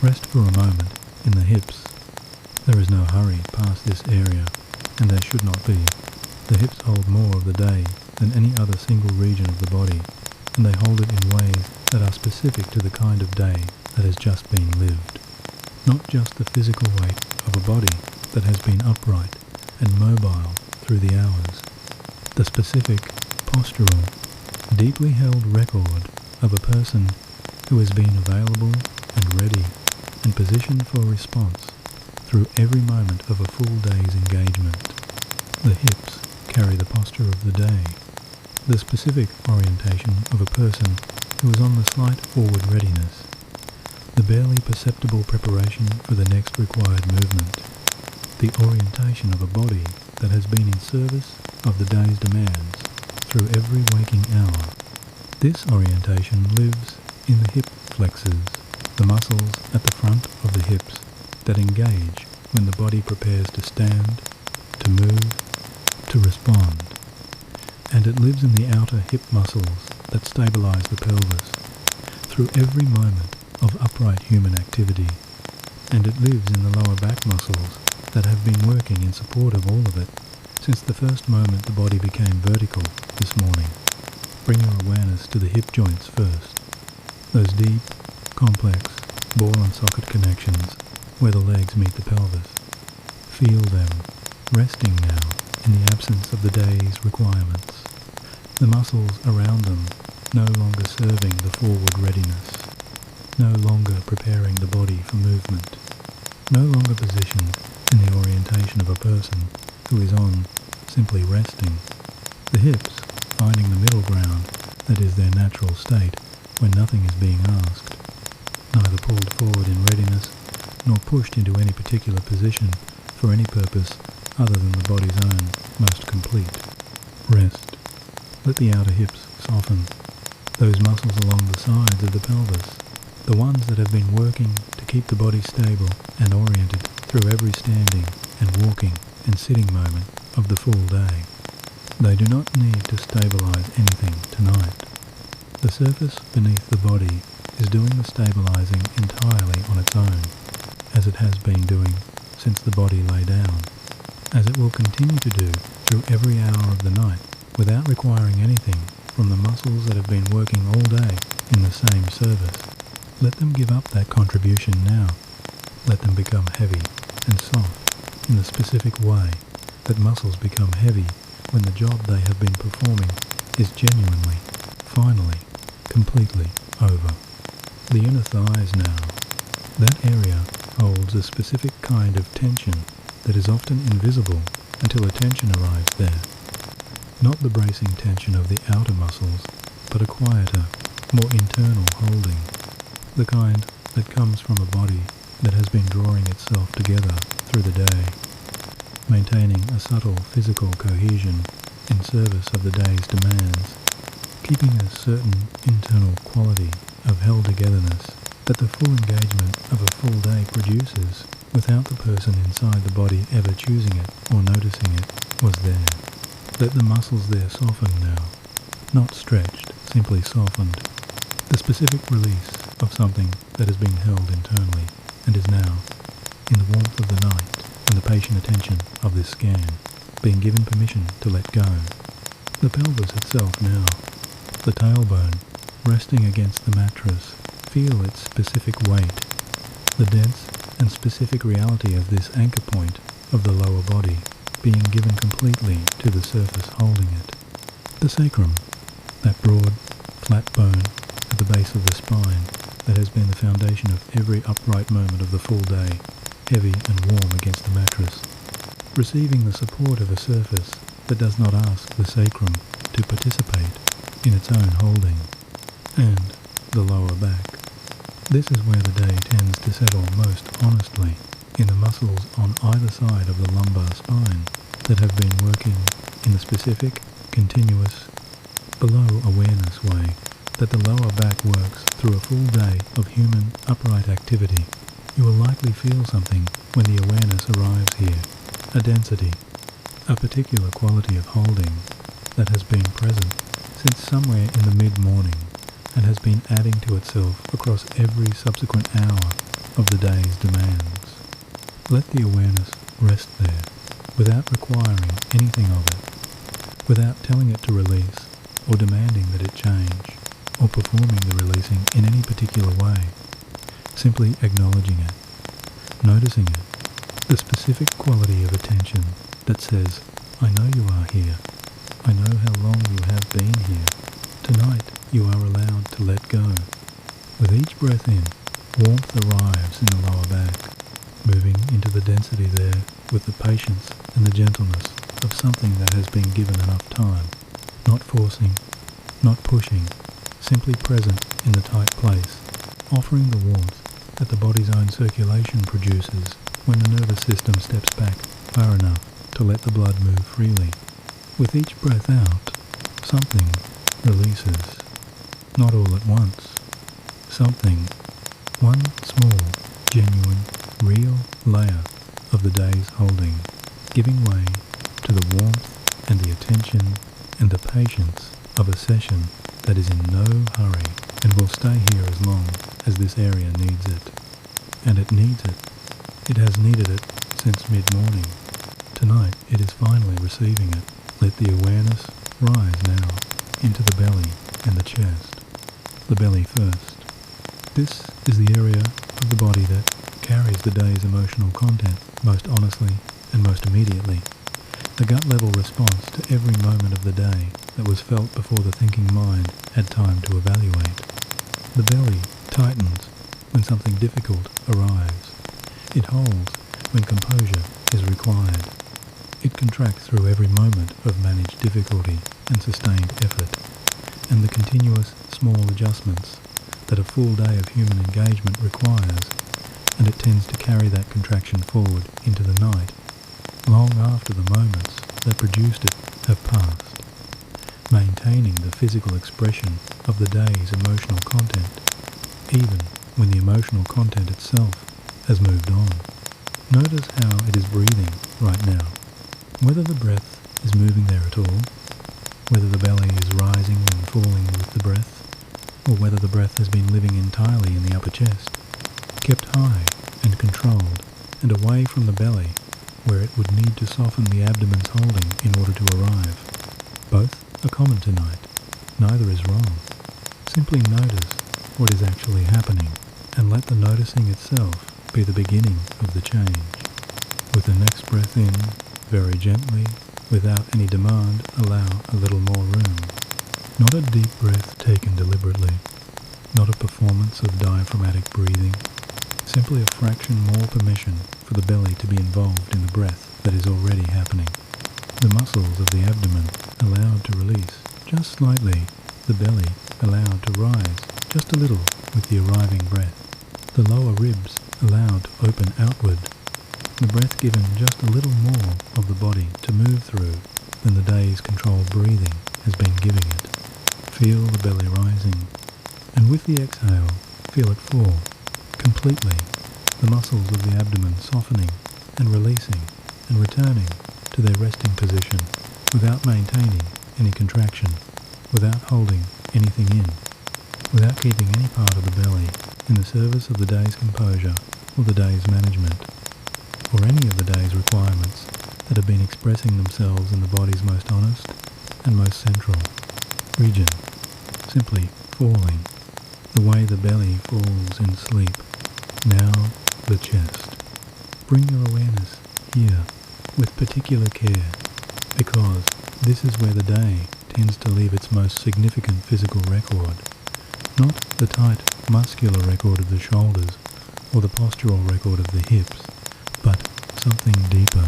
Rest for a moment in the hips. There is no hurry past this area, and there should not be. The hips hold more of the day than any other single region of the body, and they hold it in ways that are specific to the kind of day that has just been lived. Not just the physical weight of a body that has been upright and mobile through the hours. The specific, postural, deeply held record of a person who has been available and ready and positioned for response through every moment of a full day's engagement. The hips carry the posture of the day. The specific orientation of a person who is on the slight forward readiness. The barely perceptible preparation for the next required movement. The orientation of a body that has been in service of the day's demands through every waking hour. This orientation lives in the hip flexors, the muscles at the front of the hips that engage when the body prepares to stand, to move, to respond. And it lives in the outer hip muscles that stabilize the pelvis through every moment of upright human activity. And it lives in the lower back muscles that have been working in support of all of it since the first moment the body became vertical this morning. Bring your awareness to the hip joints first. Those deep, complex, ball and socket connections where the legs meet the pelvis. Feel them, resting now in the absence of the day's requirements. The muscles around them no longer serving the forward readiness, no longer preparing the body for movement, no longer positioned in the orientation of a person who is on simply resting. The hips finding the middle ground that is their natural state when nothing is being asked, neither pulled forward in readiness nor pushed into any particular position for any purpose other than the body's own most complete. Rest. Let the outer hips soften. Those muscles along the sides of the pelvis, the ones that have been working to keep the body stable and oriented through every standing and walking and sitting moment of the full day. They do not need to stabilize anything tonight. The surface beneath the body is doing the stabilizing entirely on its own, as it has been doing since the body lay down, as it will continue to do through every hour of the night without requiring anything from the muscles that have been working all day in the same service. Let them give up that contribution now. Let them become heavy and soft in the specific way that muscles become heavy when the job they have been performing is genuinely, finally, completely over. The inner thighs now. That area holds a specific kind of tension that is often invisible until attention arrives there. Not the bracing tension of the outer muscles, but a quieter, more internal holding, the kind that comes from a body that has been drawing itself together through the day, maintaining a subtle physical cohesion in service of the day's demands, keeping a certain internal quality of held-togetherness that the full engagement of a full day produces without the person inside the body ever choosing it or noticing it was there. Let the muscles there soften now, not stretched, simply softened. The specific release of something that has been held internally and is now, in the warmth of the night and the patient attention of this scan, being given permission to let go. The pelvis itself now, the tailbone, resting against the mattress, feel its specific weight, the dense and specific reality of this anchor point of the lower body being given completely to the surface holding it. The sacrum, that broad, flat bone at the base of the spine that has been the foundation of every upright moment of the full day, heavy and warm against the mattress, receiving the support of a surface that does not ask the sacrum to participate in its own holding, and the lower back. This is where the day tends to settle most honestly, in the muscles on either side of the lumbar spine that have been working in the specific, continuous, below awareness way that the lower back works through a full day of human upright activity. You will likely feel something when the awareness arrives here, a density, a particular quality of holding that has been present since somewhere in the mid-morning and has been adding to itself across every subsequent hour of the day's demands. Let the awareness rest there, without requiring anything of it, without telling it to release, or demanding that it change, or performing the releasing in any particular way. Simply acknowledging it, noticing it, the specific quality of attention that says, I know you are here, I know how long you have been here, tonight you are allowed to let go. With each breath in, warmth arrives in the lower back, moving into the density there with the patience and the gentleness of something that has been given enough time, not forcing, not pushing, simply present in the tight place, offering the warmth that the body's own circulation produces when the nervous system steps back far enough to let the blood move freely. With each breath out, something releases, not all at once. Something, one small, genuine, real layer of the day's holding, giving way to the warmth and the attention and the patience of a session that is in no hurry and will stay here as long as this area needs it. And it needs it. It has needed it since mid-morning. Tonight it is finally receiving it. Let the awareness rise now into the belly and the chest. The belly first. This is the area of the body that carries the day's emotional content most honestly and most immediately. The gut-level response to every moment of the day that was felt before the thinking mind had time to evaluate. The belly tightens when something difficult arrives. It holds when composure is required. It contracts through every moment of managed difficulty and sustained effort, and the continuous small adjustments that a full day of human engagement requires, and it tends to carry that contraction forward into the night, long after the moments that produced it have passed, maintaining the physical expression of the day's emotional content, even when the emotional content itself has moved on. Notice how it is breathing right now, whether the breath is moving there at all, whether the belly is rising and falling with the breath, or whether the breath has been living entirely in the upper chest, kept high and controlled and away from the belly, where it would need to soften the abdomen's holding in order to arrive. Both are common tonight. Neither is wrong. Simply notice what is actually happening, and let the noticing itself be the beginning of the change. With the next breath in, very gently, without any demand, allow a little more room. Not a deep breath taken deliberately, not a performance of diaphragmatic breathing, simply a fraction more permission for the belly to be involved in the breath that is already happening. The muscles of the abdomen allowed to release just slightly, the belly allowed to rise just a little with the arriving breath, the lower ribs allowed to open outward, the breath given just a little more of the body to move through than the day's controlled breathing has been giving it. Feel the belly rising, and with the exhale, feel it fall completely, the muscles of the abdomen softening and releasing and returning to their resting position without maintaining any contraction, without holding anything in, without keeping any part of the belly in the service of the day's composure or the day's management, or any of the day's requirements that have been expressing themselves in the body's most honest and most central region, simply falling, the way the belly falls in sleep. Now the chest. Bring your awareness here with particular care, because this is where the day tends to leave its most significant physical record, not the tight muscular record of the shoulders or the postural record of the hips, but something deeper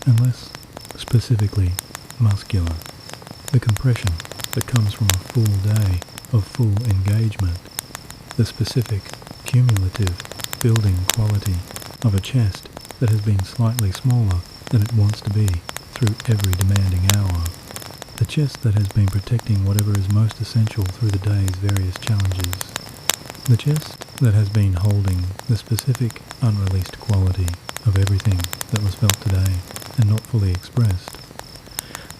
and less specifically muscular, the compression that comes from a full day of full engagement, the specific, cumulative, building quality of a chest that has been slightly smaller than it wants to be through every demanding hour, the chest that has been protecting whatever is most essential through the day's various challenges, the chest that has been holding the specific, unreleased quality of everything that was felt today and not fully expressed,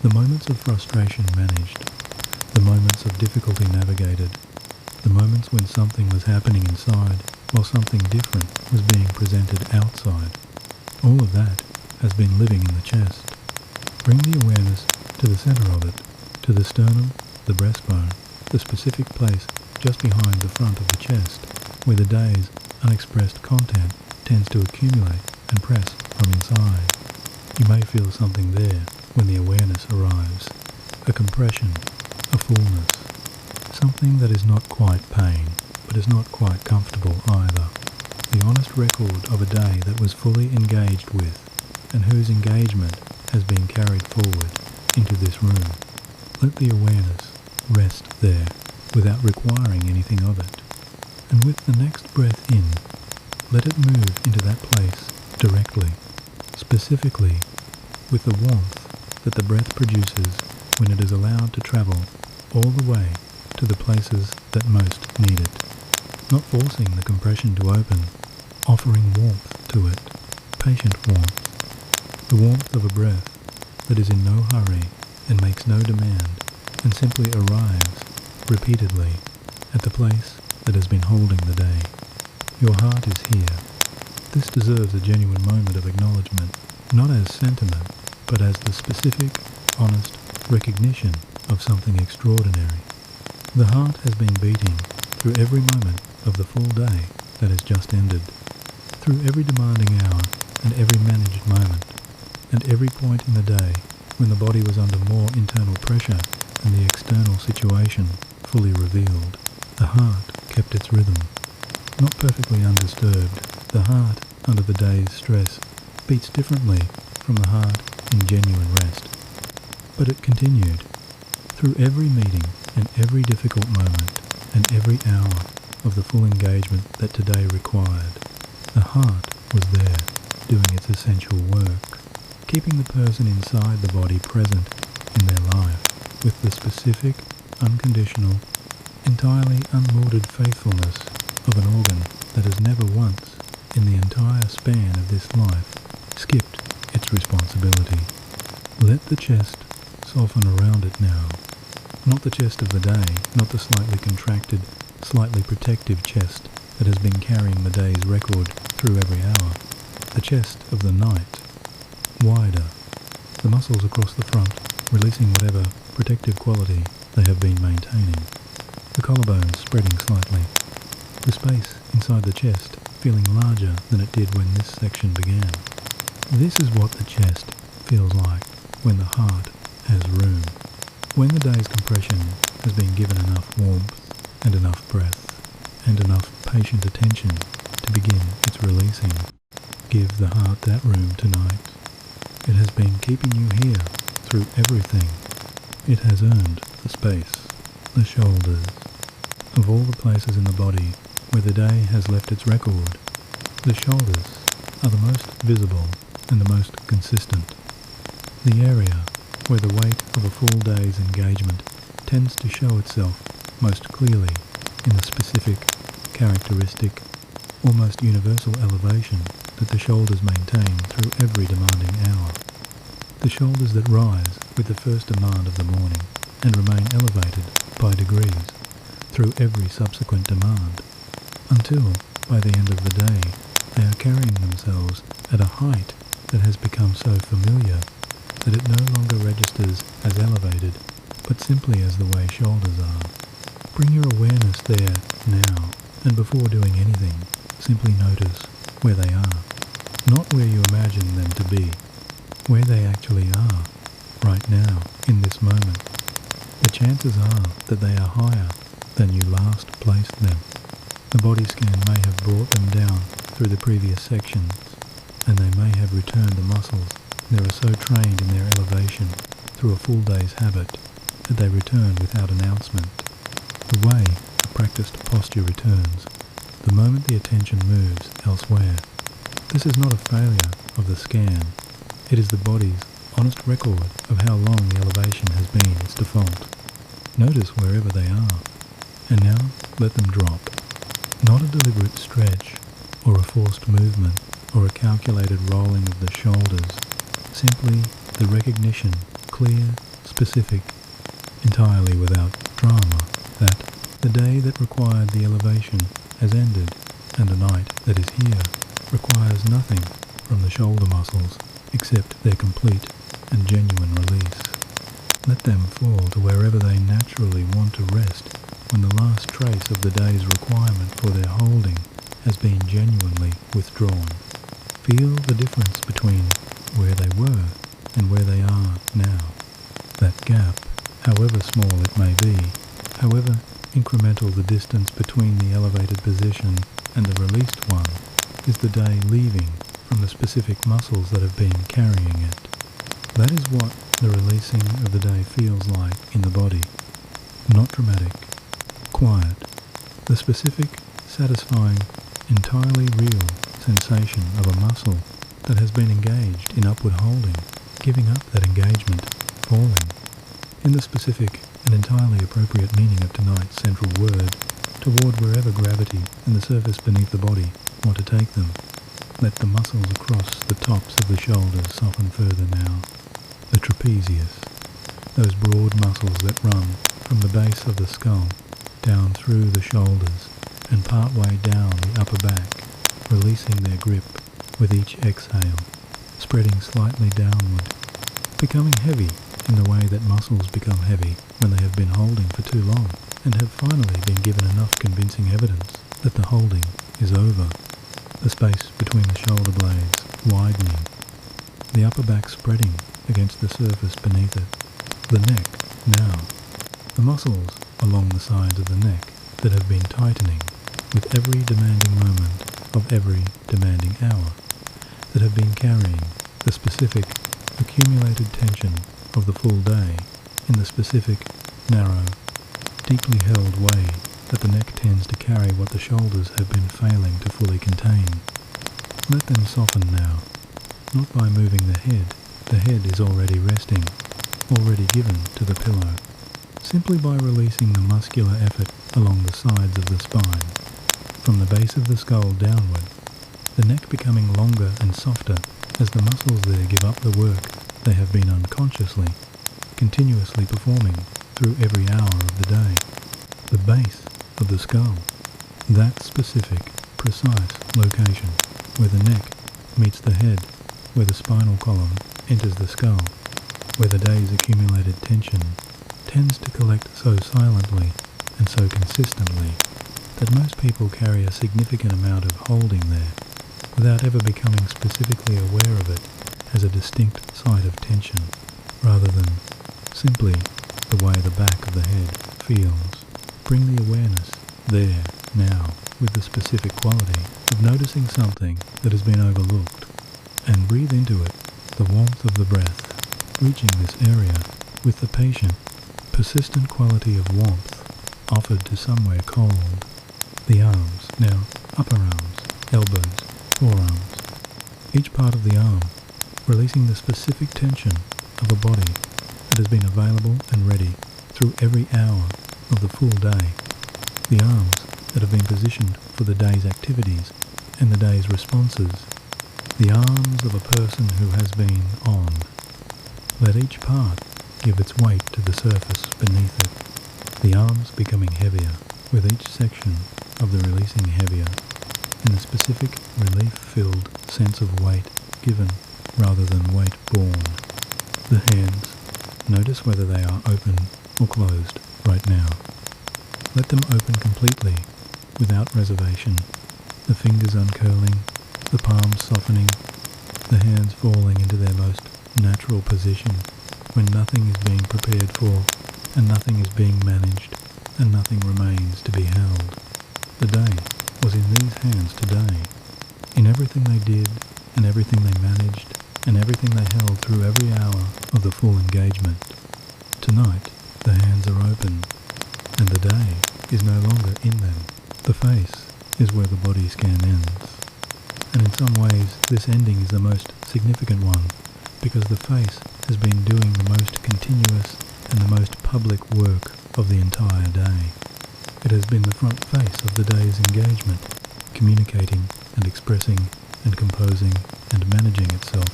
the moments of frustration managed, the moments of difficulty navigated, the moments when something was happening inside while something different was being presented outside. All of that has been living in the chest. Bring the awareness to the center of it, to the sternum, the breastbone, the specific place just behind the front of the chest, where the day's unexpressed content tends to accumulate and press from inside. You may feel something there when the awareness arrives, a compression, a fullness, something that is not quite pain, but is not quite comfortable either. The honest record of a day that was fully engaged with, and whose engagement has been carried forward into this room. Let the awareness rest there without requiring anything of it. And with the next breath in, let it move into that place directly, specifically with the warmth that the breath produces when it is allowed to travel all the way to the places that most need it. Not forcing the compression to open, offering warmth to it, patient warmth, the warmth of a breath that is in no hurry and makes no demand and simply arrives repeatedly at the place that has been holding the day. Your heart is here. This deserves a genuine moment of acknowledgement, not as sentiment, but as the specific, honest recognition of something extraordinary. The heart has been beating through every moment of the full day that has just ended, through every demanding hour and every managed moment, and every point in the day when the body was under more internal pressure than the external situation fully revealed. The heart kept its rhythm. Not perfectly undisturbed, the heart under the day's stress beats differently from the heart in genuine rest. But it continued through every meeting and every difficult moment and every hour of the full engagement that today required. The heart was there, doing its essential work, keeping the person inside the body present in their life with the specific, unconditional, entirely unlauded faithfulness of an organ that has never once, in the entire span of this life, skipped its responsibility. Let the chest soften around it now. Not the chest of the day, not the slightly contracted, slightly protective chest that has been carrying the day's record through every hour. The chest of the night. Wider. The muscles across the front, releasing whatever protective quality they have been maintaining. The collarbones spreading slightly. The space inside the chest feeling larger than it did when this section began. This is what the chest feels like when the heart has room. When the day's compression has been given enough warmth and enough breath and enough patient attention to begin its releasing. Give the heart that room tonight. It has been keeping you here through everything. It has earned the space, the shoulders. Of all the places in the body where the day has left its record, the shoulders are the most visible and the most consistent. The area where the weight of a full day's engagement tends to show itself most clearly in the specific, characteristic, almost universal elevation that the shoulders maintain through every demanding hour. The shoulders that rise with the first demand of the morning and remain elevated by degrees through every subsequent demand, until, by the end of the day, they are carrying themselves at a height that has become so familiar that it no longer registers as elevated, but simply as the way shoulders are. Bring your awareness there now, and before doing anything, simply notice where they are. Not where you imagine them to be, where they actually are, right now, in this moment. The chances are that they are higher than you last placed them. The body scan may have brought them down through the previous sections, and they may have returned the muscles that are so trained in their elevation through a full day's habit that they return without announcement. The way a practiced posture returns, the moment the attention moves elsewhere. This is not a failure of the scan. It is the body's honest record of how long the elevation has been its default. Notice wherever they are, and now let them drop. Not a deliberate stretch, or a forced movement, or a calculated rolling of the shoulders. Simply the recognition, clear, specific, entirely without drama, that the day that required the elevation has ended, and the night that is here requires nothing from the shoulder muscles except their complete and genuine release. Let them fall to wherever they naturally want to rest when the last trace of the day's requirement for their holding has been genuinely withdrawn. Feel the difference between where they were and where they are now. That gap, however small it may be, however incremental the distance between the elevated position and the released one, is the day leaving from the specific muscles that have been carrying it. That is what the releasing of the day feels like in the body. Not dramatic, quiet, the specific, satisfying, entirely real sensation of a muscle that has been engaged in upward holding, giving up that engagement, falling. In the specific and entirely appropriate meaning of tonight's central word, toward wherever gravity and the surface beneath the body want to take them. Let the muscles across the tops of the shoulders soften further now. The trapezius, those broad muscles that run from the base of the skull down through the shoulders and partway down the upper back, releasing their grip with each exhale, spreading slightly downward, becoming heavy in the way that muscles become heavy when they have been holding for too long and have finally been given enough convincing evidence that the holding is over. The space between the shoulder blades widening, the upper back spreading against the surface beneath it, the neck now, the muscles along the sides of the neck that have been tightening with every demanding moment of every demanding hour, that have been carrying the specific, accumulated tension of the full day in the specific, narrow, deeply held way that the neck tends to carry what the shoulders have been failing to fully contain. Let them soften now, not by moving the head is already resting, already given to the pillow, simply by releasing the muscular effort along the sides of the spine, from the base of the skull downward, the neck becoming longer and softer as the muscles there give up the work they have been unconsciously, continuously performing through every hour of the day. The base of the skull, that specific, precise location where the neck meets the head, where the spinal column enters the skull, where the day's accumulated tension tends to collect so silently and so consistently that most people carry a significant amount of holding there without ever becoming specifically aware of it as a distinct site of tension, rather than simply the way the back of the head feels. Bring the awareness there, now, with the specific quality of noticing something that has been overlooked, and breathe into it the warmth of the breath, reaching this area with the patient, persistent quality of warmth offered to somewhere cold. The arms, now upper arms, elbows, forearms, each part of the arm releasing the specific tension of a body that has been available and ready through every hour of the full day. The arms that have been positioned for the day's activities and the day's responses. The arms of a person who has been on. Let each part give its weight to the surface beneath it. The arms becoming heavier with each section of the releasing heavier in the specific relief-filled sense of weight given rather than weight borne. The hands, notice whether they are open or closed right now. Let them open completely, without reservation, the fingers uncurling, the palms softening, the hands falling into their most natural position when nothing is being prepared for, and nothing is being managed, and nothing remains to be held. The day was in these hands today, in everything they did, and everything they managed, and everything they held through every hour of the full engagement. Tonight, the hands are open, and the day is no longer in them. The face is where the body scan ends. And in some ways, this ending is the most significant one, because the face has been doing the most continuous and the most public work of the entire day. It has been the front face of the day's engagement, communicating and expressing and composing and managing itself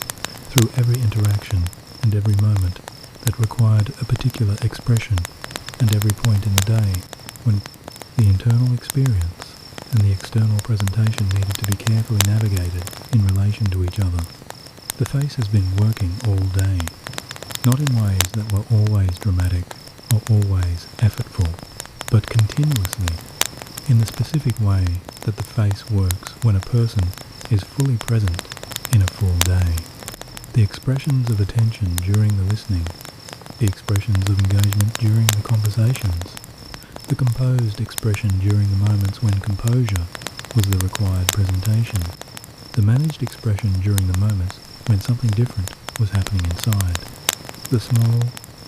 through every interaction and every moment that required a particular expression, and every point in the day when the internal experience and the external presentation needed to be carefully navigated in relation to each other. The face has been working all day, not in ways that were always dramatic or always effortful, but continuously, in the specific way that the face works when a person is fully present in a full day. The expressions of attention during the listening, the expressions of engagement during the conversations, the composed expression during the moments when composure was the required presentation, the managed expression during the moments when something different was happening inside, the small,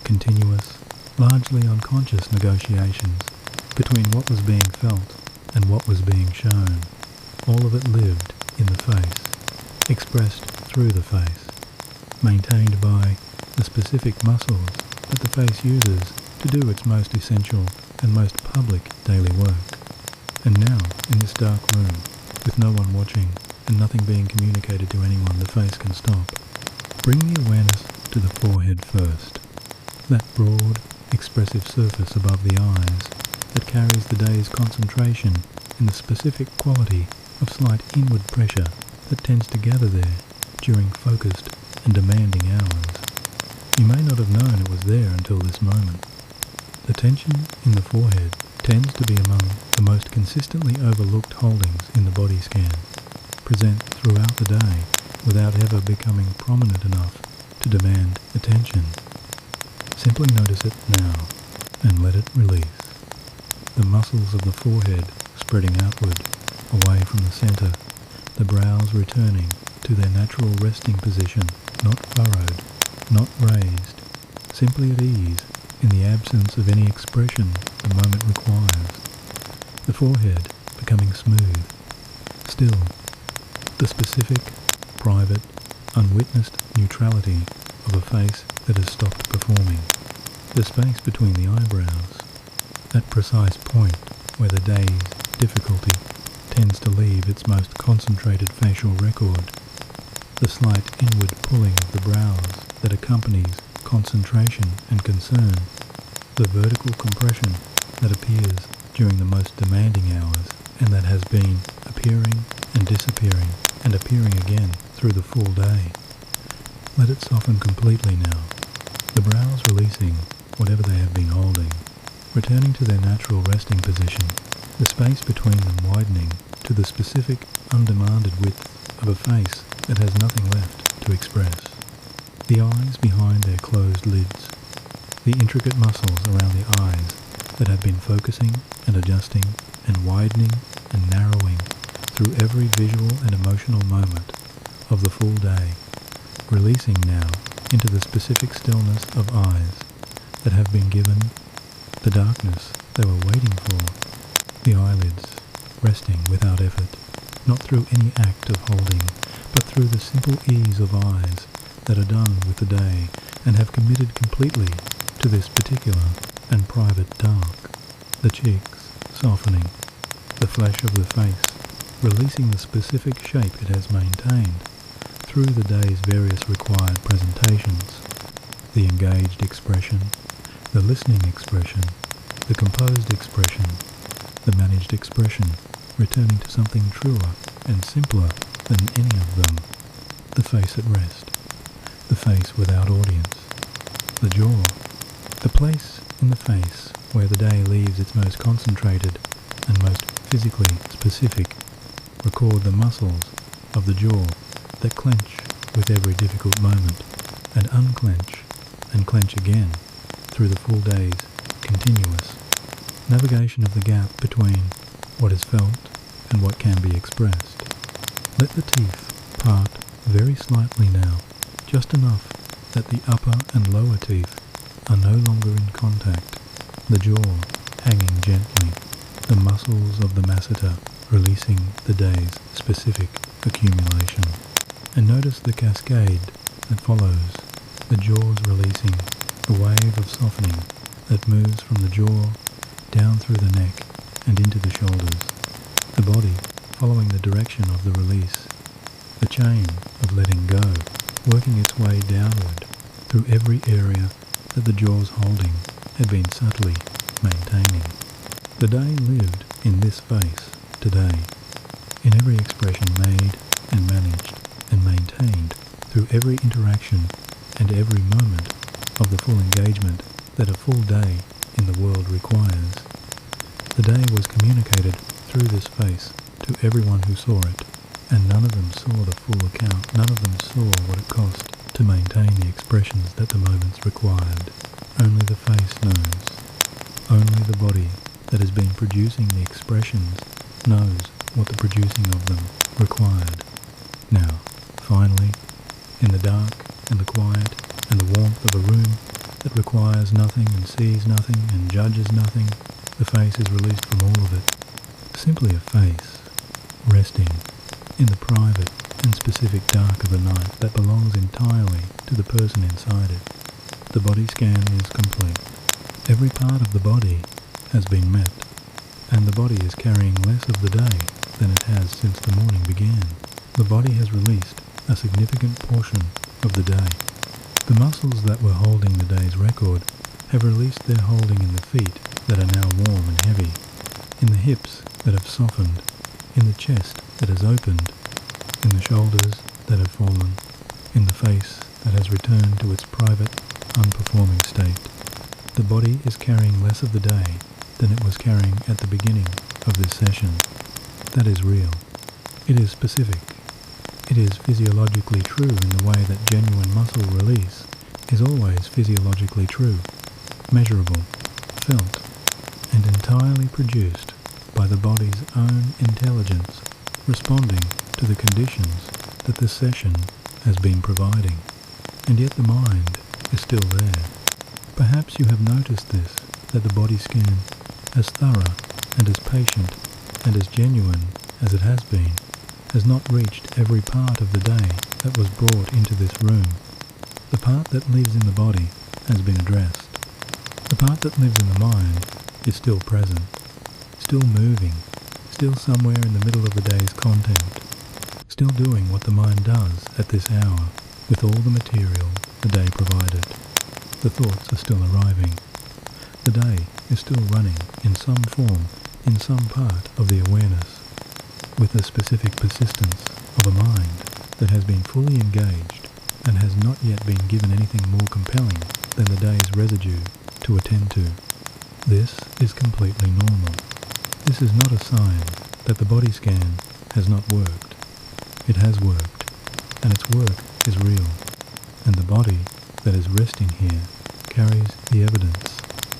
continuous, largely unconscious negotiations between what was being felt and what was being shown, all of it lived in the face, expressed through the face, maintained by the specific muscles that the face uses to do its most essential and most public daily work. And now, in this dark room, with no one watching and nothing being communicated to anyone, the face can stop. Bring the awareness to the forehead first, that broad, expressive surface above the eyes that carries the day's concentration in the specific quality of slight inward pressure that tends to gather there during focused and demanding hours. You may not have known it was there until this moment. The tension in the forehead tends to be among the most consistently overlooked holdings in the body scan, present throughout the day without ever becoming prominent enough to demand attention. Simply notice it now and let it release. The muscles of the forehead spreading outward, away from the center, the brows returning to their natural resting position, not furrowed, not raised, simply at ease in the absence of any expression the moment requires. The forehead becoming smooth, still, the specific, private, unwitnessed neutrality of a face that has stopped performing. The space between the eyebrows, that precise point where the day's difficulty tends to leave its most concentrated facial record. The slight inward pulling of the brows that accompanies concentration and concern. The vertical compression that appears during the most demanding hours and that has been appearing and disappearing and appearing again through the full day. Let it soften completely now, the brows releasing whatever they have been holding, returning to their natural resting position, the space between them widening to the specific, undemanded width of a face that has nothing left to express. The eyes behind their closed lids, the intricate muscles around the eyes that have been focusing and adjusting and widening and narrowing through every visual and emotional moment of the full day, releasing now into the specific stillness of eyes that have been given the darkness they were waiting for, the eyelids resting without effort, not through any act of holding, but through the simple ease of eyes that are done with the day and have committed completely to this particular and private dark, the cheeks softening, the flesh of the face releasing the specific shape it has maintained through the day's various required presentations, the engaged expression, the listening expression, the composed expression, the managed expression, returning to something truer and simpler than any of them, the face at rest, the face without audience, the jaw, the place in the face where the day leaves its most concentrated and most physically specific. Record the muscles of the jaw that clench with every difficult moment and unclench and clench again through the full day's continuous navigation of the gap between what is felt and what can be expressed. Let the teeth part very slightly now, just enough that the upper and lower teeth are no longer in contact, the jaw hanging gently, the muscles of the masseter releasing the day's specific accumulation. And notice the cascade that follows, the jaws releasing, the wave of softening that moves from the jaw down through the neck and into the shoulders, the body following the direction of the release, the chain of letting go, working its way downward through every area that the jaw's holding had been subtly maintaining. The day lived in this face today, in every expression made and managed and maintained through every interaction and every moment of the full engagement that a full day in the world requires. The day was communicated through this face to everyone who saw it, and none of them saw the full account, none of them saw what it cost to maintain the expressions that the moments required. Only the face knows. Only the body that has been producing the expressions knows what the producing of them required. Now, finally, in the dark and the quiet and the warmth of a room that requires nothing and sees nothing and judges nothing, the face is released from all of it. Simply a face, resting in the private and specific dark of the night that belongs entirely to the person inside it. The body scan is complete. Every part of the body has been met, and the body is carrying less of the day than it has since the morning began. The body has released a significant portion of the day. The muscles that were holding the day's record have released their holding in the feet that are now warm and heavy, in the hips that have softened, in the chest that has opened, in the shoulders that have fallen, in the face that has returned to its private, unperforming state. The body is carrying less of the day than it was carrying at the beginning of this session. That is real. It is specific. It is physiologically true in the way that genuine muscle release is always physiologically true, measurable, felt, and entirely produced by the body's own intelligence responding to the conditions that the session has been providing. And yet the mind is still there. Perhaps you have noticed this, that the body scan, as thorough and as patient and as genuine as it has been, has not reached every part of the day that was brought into this room. The part that lives in the body has been addressed. The part that lives in the mind is still present, still moving, still somewhere in the middle of the day's content, still doing what the mind does at this hour with all the material the day provided. The thoughts are still arriving. The day is still running in some form, in some part of the awareness, with the specific persistence of a mind that has been fully engaged and has not yet been given anything more compelling than the day's residue to attend to. This is completely normal. This is not a sign that the body scan has not worked. It has worked, and its work is real, and the body that is resting here carries the evidence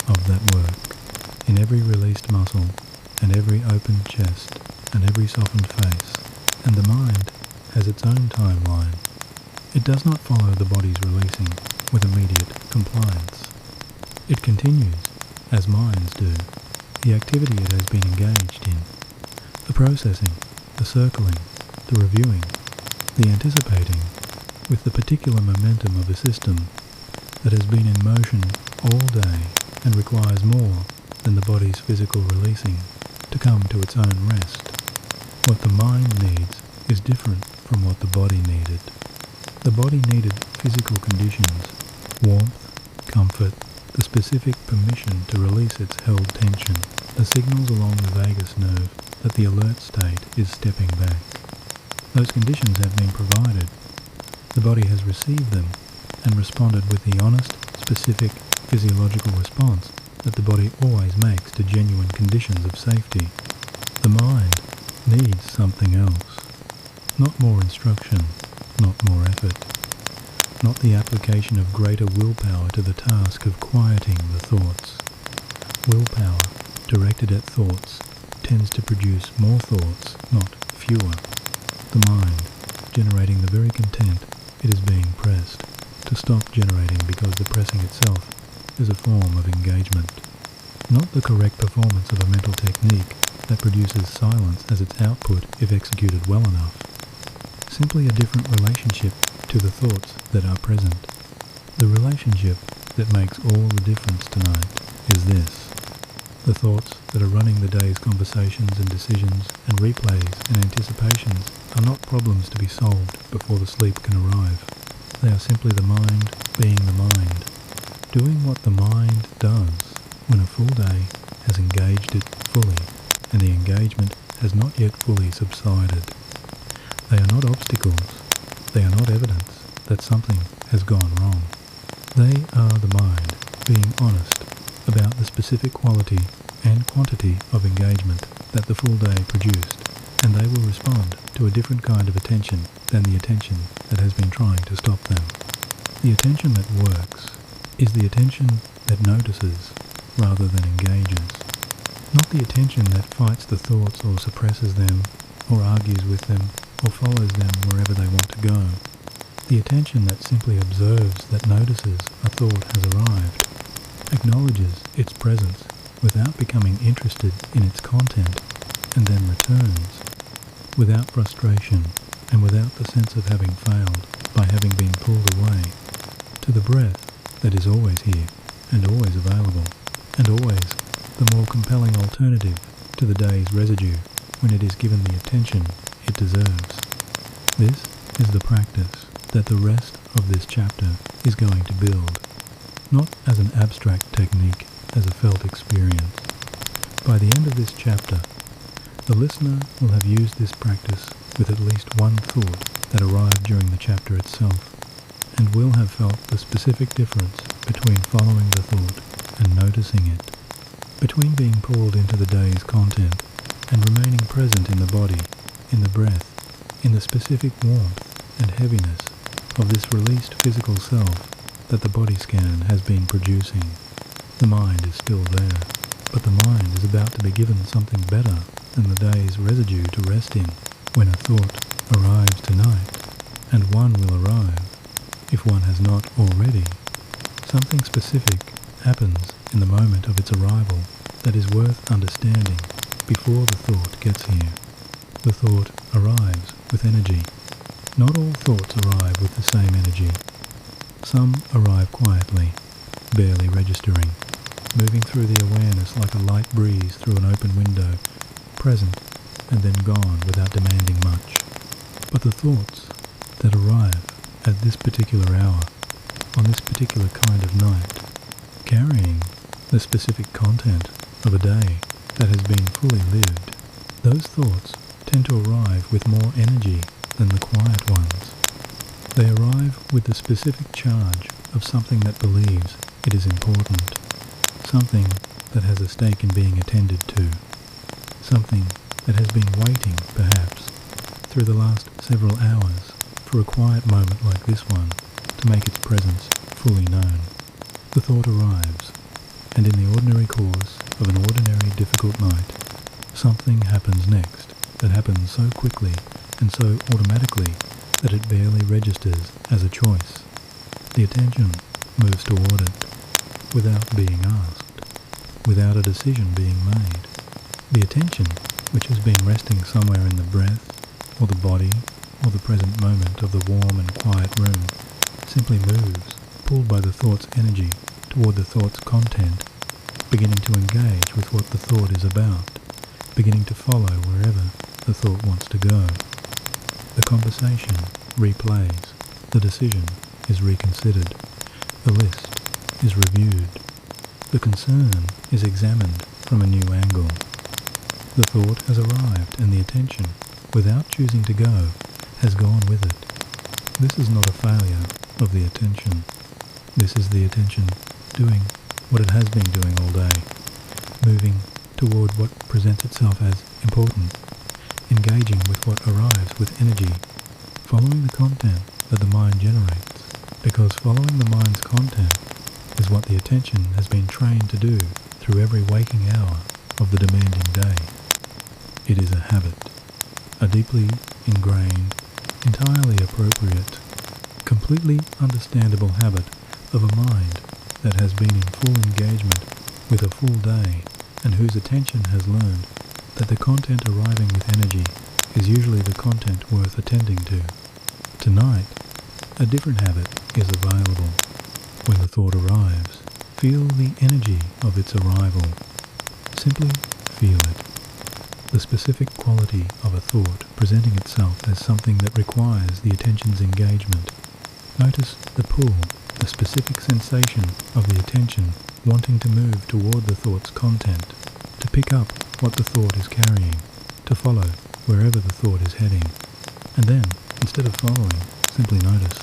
of that work in every released muscle and every open chest and every softened face, and the mind has its own timeline. It does not follow the body's releasing with immediate compliance. It continues, as minds do, the activity it has been engaged in, the processing, the circling, the reviewing, the anticipating, with the particular momentum of a system that has been in motion all day and requires more than the body's physical releasing to come to its own rest. What the mind needs is different from what the body needed. The body needed physical conditions, warmth, comfort, the specific permission to release its held tension, the signals along the vagus nerve that the alert state is stepping back. Those conditions have been provided. The body has received them and responded with the honest, specific physiological response that the body always makes to genuine conditions of safety. The mind needs something else. Not more instruction, not more effort. Not the application of greater willpower to the task of quieting the thoughts. Willpower, directed at thoughts, tends to produce more thoughts, not fewer. The mind, generating the very content it is being pressed, to stop generating because the pressing itself is a form of engagement. Not the correct performance of a mental technique that produces silence as its output if executed well enough. Simply a different relationship to the thoughts that are present. The relationship that makes all the difference tonight is this. The thoughts that are running the day's conversations and decisions and replays and anticipations are not problems to be solved before the sleep can arrive. They are simply the mind being the mind, doing what the mind does when a full day has engaged it fully and the engagement has not yet fully subsided. They are not obstacles. They are not evidence that something has gone wrong. They are the mind being honest about the specific quality and quantity of engagement that the full day produced, and they will respond to a different kind of attention than the attention that has been trying to stop them. The attention that works is the attention that notices rather than engages, not the attention that fights the thoughts or suppresses them or argues with them or follows them wherever they want to go. The attention that simply observes that notices a thought has arrived, acknowledges its presence without becoming interested in its content, and then returns, without frustration and without the sense of having failed by having been pulled away, to the breath that is always here and always available, and always the more compelling alternative to the day's residue when it is given the attention it deserves. This is the practice that the rest of this chapter is going to build, not as an abstract technique, as a felt experience. By the end of this chapter, the listener will have used this practice with at least one thought that arrived during the chapter itself, and will have felt the specific difference between following the thought and noticing it, between being pulled into the day's content and remaining present in the body, in the breath, in the specific warmth and heaviness of this released physical self that the body scan has been producing. The mind is still there, but the mind is about to be given something better than the day's residue to rest in when a thought arrives tonight, and one will arrive, if one has not already. Something specific happens in the moment of its arrival that is worth understanding before the thought gets here. The thought arrives with energy. Not all thoughts arrive with the same energy. Some arrive quietly, barely registering, moving through the awareness like a light breeze through an open window, present and then gone without demanding much. But the thoughts that arrive at this particular hour, on this particular kind of night, carrying the specific content of a day that has been fully lived, those thoughts tend to arrive with more energy than the quiet ones. They arrive with the specific charge of something that believes it is important, something that has a stake in being attended to, something that has been waiting, perhaps, through the last several hours for a quiet moment like this one to make its presence fully known. The thought arrives, and in the ordinary course of an ordinary difficult night, something happens next that happens so quickly and so automatically that it barely registers as a choice. The attention moves toward it without being asked, without a decision being made. The attention, which has been resting somewhere in the breath, or the body, or the present moment of the warm and quiet room, simply moves, pulled by the thought's energy toward the thought's content, beginning to engage with what the thought is about, beginning to follow wherever the thought wants to go. The conversation replays, the decision is reconsidered, the list is reviewed, the concern is examined from a new angle. The thought has arrived and the attention, without choosing to go, has gone with it. This is not a failure of the attention. This is the attention doing what it has been doing all day, moving toward what presents itself as important, engaging with what arrives with energy, following the content that the mind generates, because following the mind's content is what the attention has been trained to do through every waking hour of the demanding day. It is a habit, a deeply ingrained, entirely appropriate, completely understandable habit of a mind that has been in full engagement with a full day and whose attention has learned that the content arriving with energy is usually the content worth attending to. Tonight, a different habit is available. When the thought arrives, feel the energy of its arrival. Simply feel it. The specific quality of a thought presenting itself as something that requires the attention's engagement. Notice the pull, the specific sensation of the attention wanting to move toward the thought's content, to pick up what the thought is carrying, to follow wherever the thought is heading. And then, instead of following, simply notice.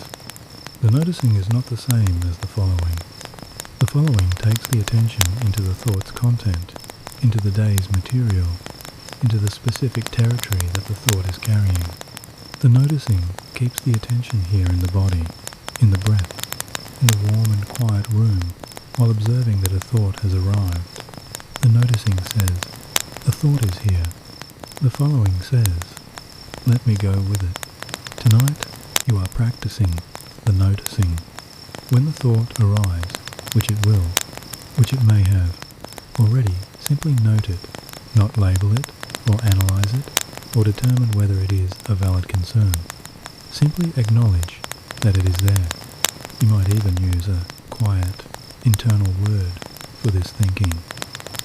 The noticing is not the same as the following. The following takes the attention into the thought's content, into the day's material, into the specific territory that the thought is carrying. The noticing keeps the attention here in the body, in the breath, in the warm and quiet room, while observing that a thought has arrived. The noticing says, "A thought is here." The following says, "Let me go with it." Tonight, you are practicing the noticing. When the thought arrives, which it will, which it may have, already simply note it, not label it, or analyze it, or determine whether it is a valid concern. Simply acknowledge that it is there. You might even use a quiet, internal word for this thinking.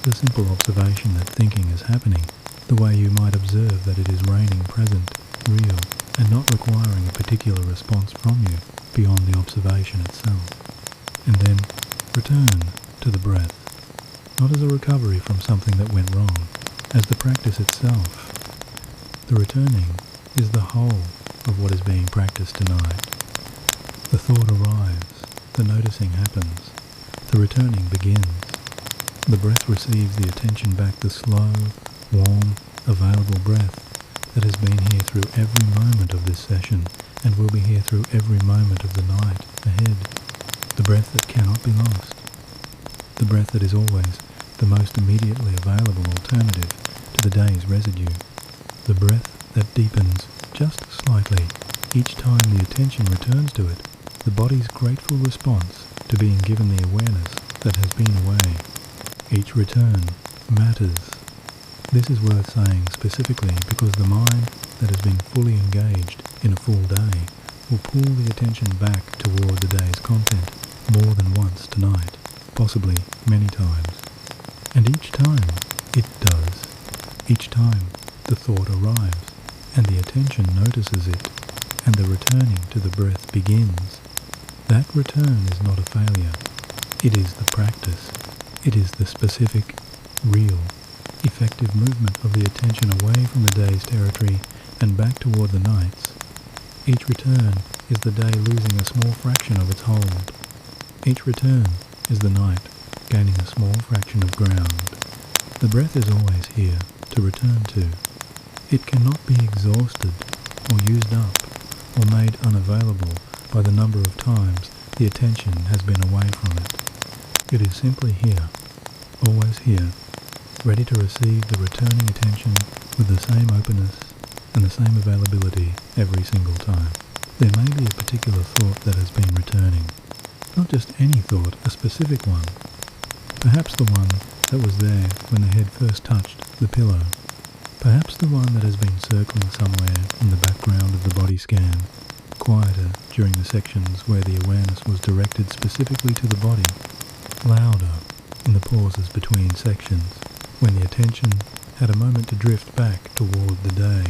The simple observation that thinking is happening, the way you might observe that it is raining present, real, and not requiring a particular response from you beyond the observation itself. And then return to the breath, not as a recovery from something that went wrong, as the practice itself. The returning is the whole of what is being practiced tonight. The thought arrives, the noticing happens, the returning begins. The breath receives the attention back, the slow, warm, available breath that has been here through every moment of this session and will be here through every moment of the night ahead. The breath that cannot be lost. The breath that is always the most immediately available alternative to the day's residue. The breath that deepens just slightly each time the attention returns to it, the body's grateful response to being given the awareness that has been away. Each return matters. This is worth saying specifically because the mind that has been fully engaged in a full day will pull the attention back toward the day's content more than once tonight, possibly many times. And each time it does. Each time the thought arrives and the attention notices it and the returning to the breath begins. That return is not a failure. It is the practice. It is the specific, real, effective movement of the attention away from the day's territory and back toward the night's. Each return is the day losing a small fraction of its hold. Each return is the night gaining a small fraction of ground. The breath is always here to return to. It cannot be exhausted or used up or made unavailable by the number of times the attention has been away from it. It is simply here, always here, ready to receive the returning attention with the same openness and the same availability every single time. There may be a particular thought that has been returning. Not just any thought, a specific one. Perhaps the one that was there when the head first touched the pillow. Perhaps the one that has been circling somewhere in the background of the body scan, quieter during the sections where the awareness was directed specifically to the body, louder in the pauses between sections, when the attention had a moment to drift back toward the day.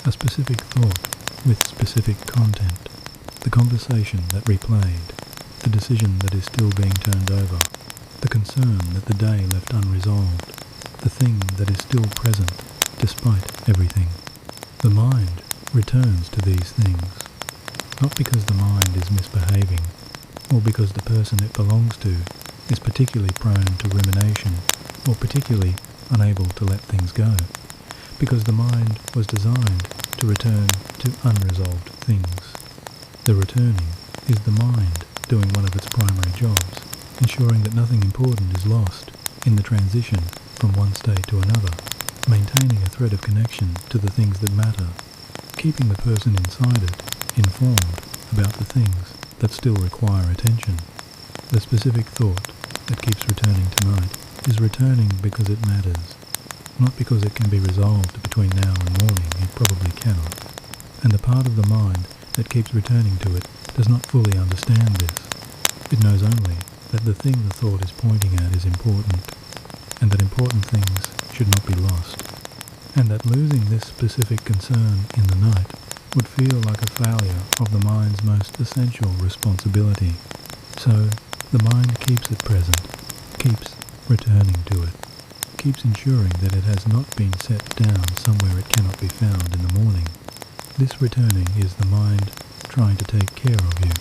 A specific thought with specific content, the conversation that replayed, the decision that is still being turned over, the concern that the day left unresolved, the thing that is still present despite everything. The mind returns to these things, not because the mind is misbehaving, or because the person it belongs to is particularly prone to rumination, or particularly unable to let things go, because the mind was designed to return to unresolved things. The returning is the mind doing one of its primary jobs, ensuring that nothing important is lost in the transition from one state to another, maintaining a thread of connection to the things that matter, keeping the person inside it informed about the things that still require attention. The specific thought that keeps returning tonight is returning because it matters, not because it can be resolved between now and morning. It probably cannot. And the part of the mind that keeps returning to it does not fully understand this. It knows only that the thing the thought is pointing at is important, and that important things should not be lost, and that losing this specific concern in the night would feel like a failure of the mind's most essential responsibility. So, the mind keeps it present, keeps returning to it, keeps ensuring that it has not been set down somewhere it cannot be found in the morning. This returning is the mind trying to take care of you.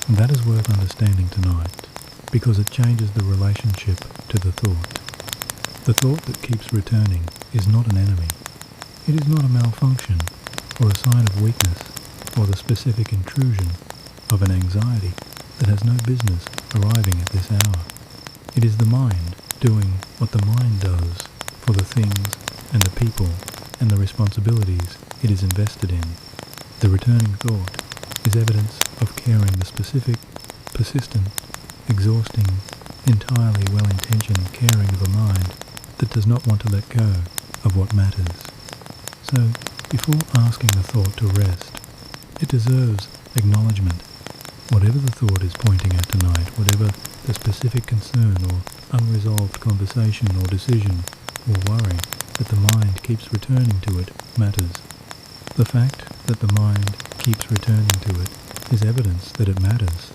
And that is worth understanding tonight, because it changes the relationship to the thought. The thought that keeps returning is not an enemy. It is not a malfunction, or a sign of weakness, or the specific intrusion of an anxiety that has no business arriving at this hour. It is the mind doing what the mind does for the things and the people and the responsibilities it is invested in. The returning thought is evidence of caring, the specific, persistent, exhausting, entirely well-intentioned caring of a mind that does not want to let go of what matters. So, before asking the thought to rest, it deserves acknowledgement. Whatever the thought is pointing at tonight, whatever the specific concern or unresolved conversation or decision or worry that the mind keeps returning to it matters. The fact that the mind keeps returning to it is evidence that it matters.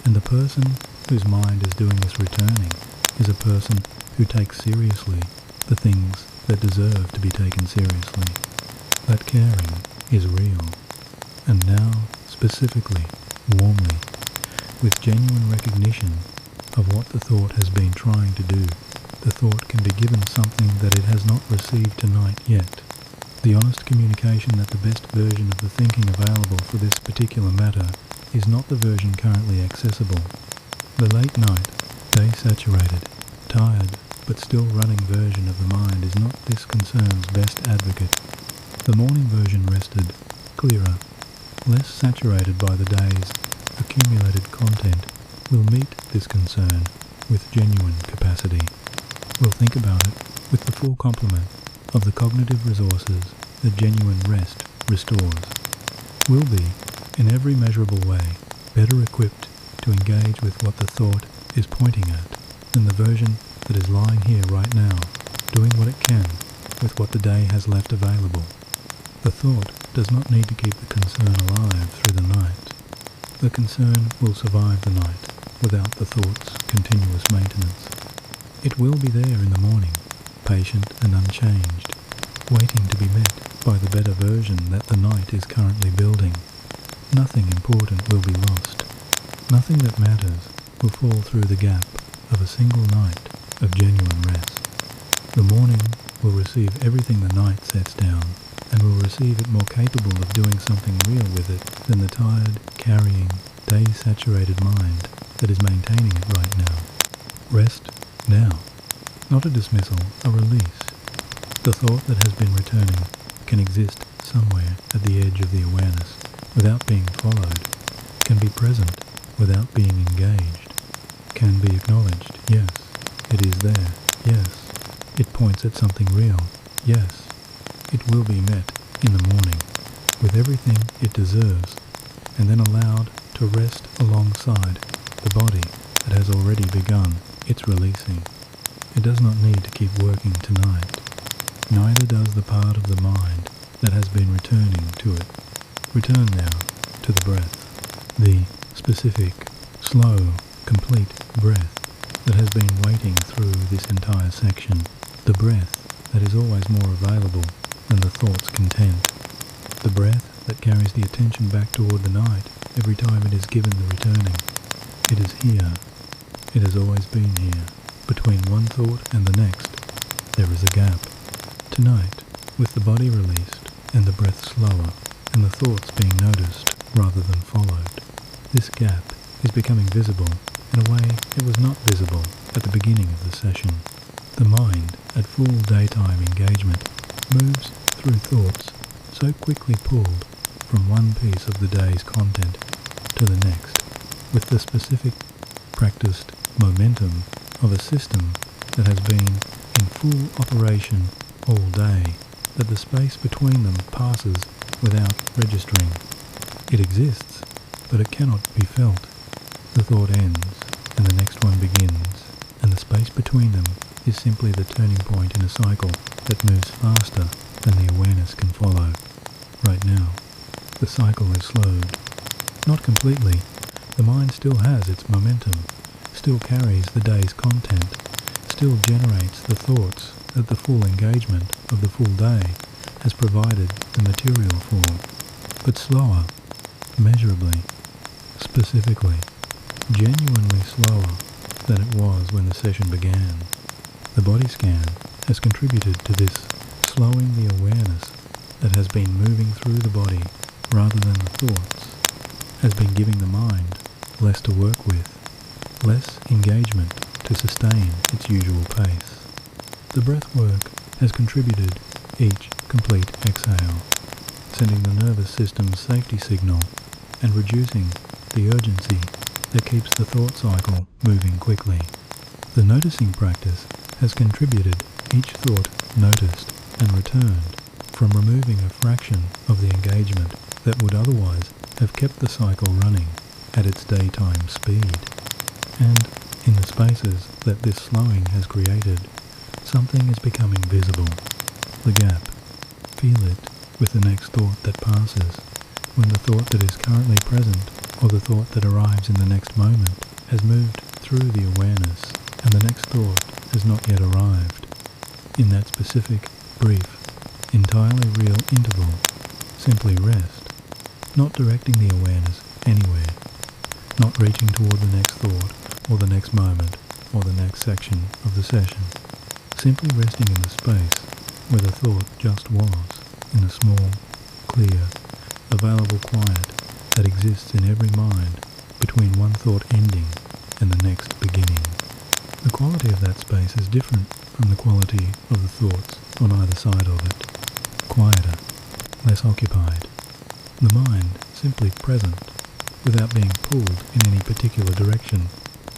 And the person whose mind is doing this returning is a person who takes seriously the things that deserve to be taken seriously. That caring is real. And now, specifically, warmly, with genuine recognition of what the thought has been trying to do, the thought can be given something that it has not received tonight yet. The honest communication that the best version of the thinking available for this particular matter is not the version currently accessible. The late night, day-saturated, tired, but still running version of the mind is not this concern's best advocate. The morning version rested, clearer, less saturated by the day's accumulated content, will meet this concern with genuine capacity. Will think about it with the full complement of the cognitive resources that genuine rest restores. Will be, in every measurable way, better equipped to engage with what the thought is pointing at than the version that is lying here right now, doing what it can with what the day has left available. The thought does not need to keep the concern alive through the night. The concern will survive the night without the thought's continuous maintenance. It will be there in the morning, patient and unchanged, waiting to be met by the better version that the night is currently building. Nothing important will be lost. Nothing that matters will fall through the gap of a single night of genuine rest. The morning will receive everything the night sets down, and will receive it more capable of doing something real with it than the tired, carrying, day-saturated mind that is maintaining it right now. Rest now. Not a dismissal, a release. The thought that has been returning can exist somewhere at the edge of the awareness without being followed, can be present without being engaged, can be acknowledged, yes, it is there, yes, it points at something real, yes, it will be met in the morning with everything it deserves, and then allowed to rest alongside the body that has already begun its releasing. It does not need to keep working tonight. Neither does the part of the mind that has been returning to it. Return now to the breath, the specific, slow, complete breath that has been waiting through this entire section, the breath that is always more available than the thought's content, the breath that carries the attention back toward the night every time it is given the returning. It is here. It has always been here. Between one thought and the next, there is a gap. Tonight, with the body released and the breath slower and the thoughts being noticed rather than followed, this gap is becoming visible in a way it was not visible at the beginning of the session. The mind, at full daytime engagement, moves through thoughts so quickly pulled from one piece of the day's content to the next, with the specific practiced momentum of a system that has been in full operation all day, that the space between them passes without registering. It exists, but it cannot be felt. The thought ends, and the next one begins, and the space between them is simply the turning point in a cycle that moves faster than the awareness can follow. Right now, the cycle is slowed. Not completely. The mind still has its momentum, still carries the day's content, still generates the thoughts that the full engagement of the full day has provided the material for, but slower, measurably, specifically, genuinely slower than it was when the session began. The body scan has contributed to this slowing the awareness that has been moving through the body rather than the thoughts, has been giving the mind less to work with, less engagement to sustain its usual pace. The breath work has contributed each complete exhale, sending the nervous system's safety signal and reducing the urgency that keeps the thought cycle moving quickly. The noticing practice has contributed each thought noticed and returned from removing a fraction of the engagement that would otherwise have kept the cycle running at its daytime speed. And in the spaces that this slowing has created, something is becoming visible. The gap. Feel it with the next thought that passes, when the thought that is currently present or the thought that arrives in the next moment has moved through the awareness and the next thought has not yet arrived. In that specific, brief, entirely real interval, simply rest, not directing the awareness anywhere, not reaching toward the next thought or the next moment or the next section of the session, simply resting in the space where the thought just was, in a small, clear, available quiet that exists in every mind between one thought ending and the next beginning. The quality of that space is different from the quality of the thoughts on either side of it. Quieter, less occupied. The mind simply present, without being pulled in any particular direction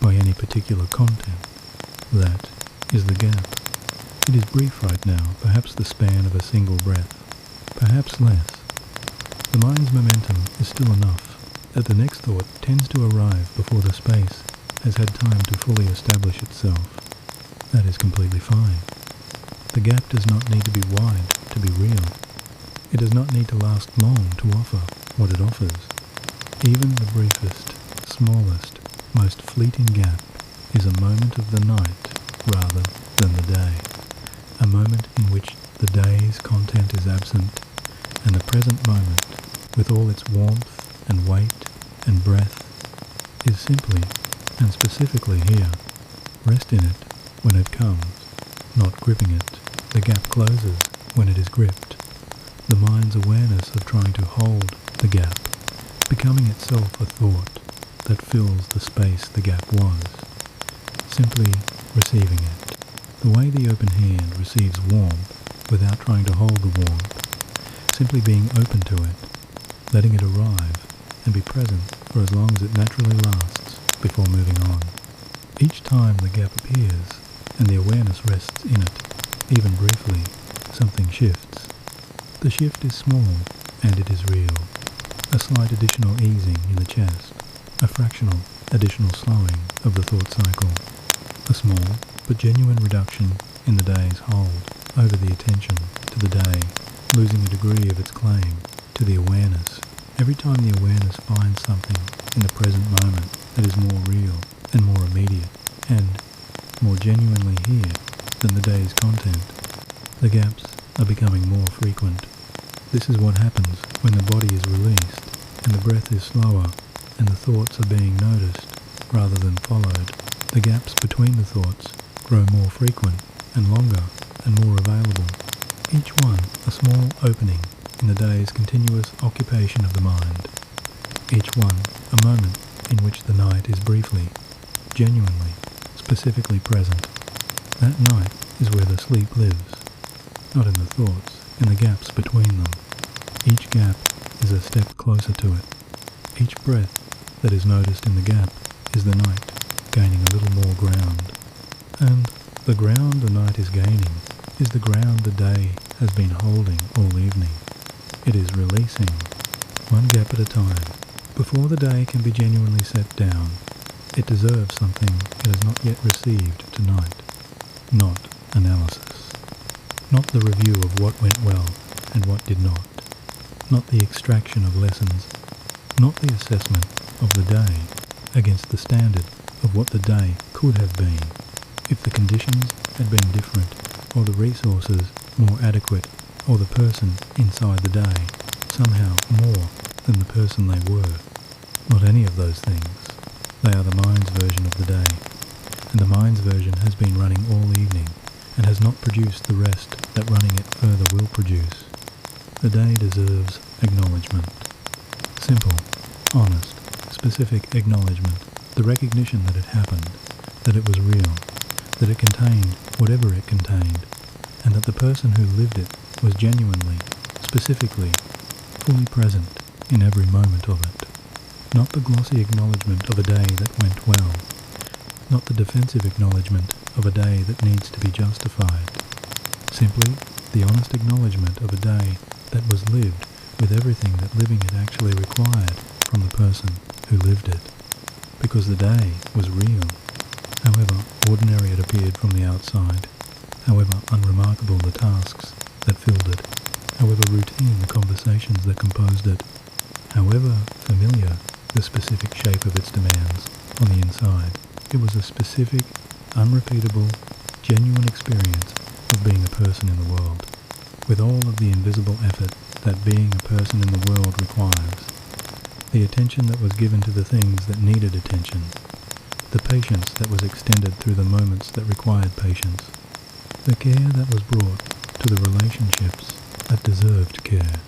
by any particular content. That is the gap. It is brief right now, perhaps the span of a single breath, perhaps less. The mind's momentum is still enough that the next thought tends to arrive before the space has had time to fully establish itself. That is completely fine. The gap does not need to be wide to be real. It does not need to last long to offer what it offers. Even the briefest, smallest, most fleeting gap is a moment of the night rather than the day. A moment in which the day's content is absent, and the present moment, with all its warmth and weight and breath, is simply and specifically here. Rest in it when it comes, not gripping it. The gap closes when it is gripped. The mind's awareness of trying to hold the gap, becoming itself a thought that fills the space the gap was, simply receiving it. The way the open hand receives warmth without trying to hold the warmth, simply being open to it, letting it arrive and be present for as long as it naturally lasts before moving on. Each time the gap appears and the awareness rests in it, even briefly, something shifts. The shift is small and it is real. A slight additional easing in the chest, a fractional additional slowing of the thought cycle, a small but genuine reduction in the day's hold over the attention to the day, losing a degree of its claim to the awareness. Every time the awareness finds something in the present moment that is more real and more immediate and more genuinely here than the day's content, the gaps are becoming more frequent. This is what happens when the body is released and the breath is slower and the thoughts are being noticed rather than followed. The gaps between the thoughts grow more frequent and longer and more available, each one a small opening in the day's continuous occupation of the mind, each one a moment in which the night is briefly, genuinely, specifically present. That night is where the sleep lives, not in the thoughts, in the gaps between them. Each gap is a step closer to it. Each breath that is noticed in the gap is the night gaining a little more ground. And the ground the night is gaining is the ground the day has been holding all evening. It is releasing, one gap at a time. Before the day can be genuinely set down, it deserves something it has not yet received tonight. Not analysis. Not the review of what went well and what did not. Not the extraction of lessons. Not the assessment of the day against the standard of what the day could have been if the conditions had been different, or the resources more adequate, or the person inside the day somehow more than the person they were. Not any of those things. They are the mind's version of the day, and the mind's version has been running all evening and has not produced the rest that running it further will produce. The day deserves acknowledgement. Simple, honest, specific acknowledgement. The recognition that it happened, that it was real, that it contained whatever it contained, and that the person who lived it was genuinely, specifically, fully present in every moment of it. Not the glossy acknowledgement of a day that went well, not the defensive acknowledgement of a day that needs to be justified. Simply the honest acknowledgement of a day that was lived with everything that living it actually required from the person who lived it. Because the day was real, however ordinary it appeared from the outside, however unremarkable the tasks that filled it, however routine the conversations that composed it, however familiar the specific shape of its demands on the inside. It was a specific, unrepeatable, genuine experience of being a person in the world, with all of the invisible effort that being a person in the world requires, the attention that was given to the things that needed attention, the patience that was extended through the moments that required patience, the care that was brought to the relationships that deserved care,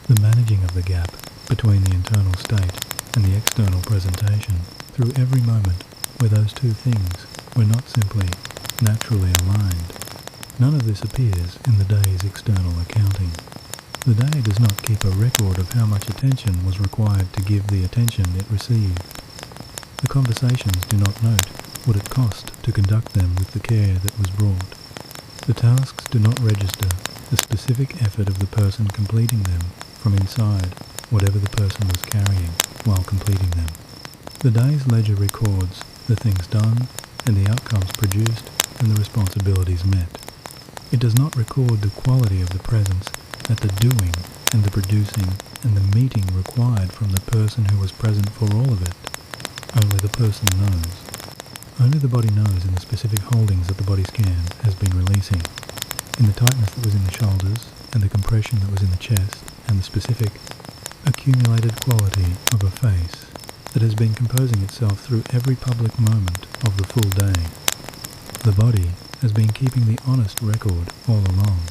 the managing of the gap between the internal state and the external presentation through every moment where those two things were not simply naturally aligned. None of this appears in the day's external accounting. The day does not keep a record of how much attention was required to give the attention it received. The conversations do not note what it cost to conduct them with the care that was brought. The tasks do not register the specific effort of the person completing them from inside whatever the person was carrying while completing them. The day's ledger records the things done and the outcomes produced and the responsibilities met. It does not record the quality of the presence that the doing and the producing and the meeting required from the person who was present for all of it. Only the person knows. Only the body knows in the specific holdings that the body scan has been releasing, in the tightness that was in the shoulders and the compression that was in the chest and the specific accumulated quality of a face that has been composing itself through every public moment of the full day. The body has been keeping the honest record all along.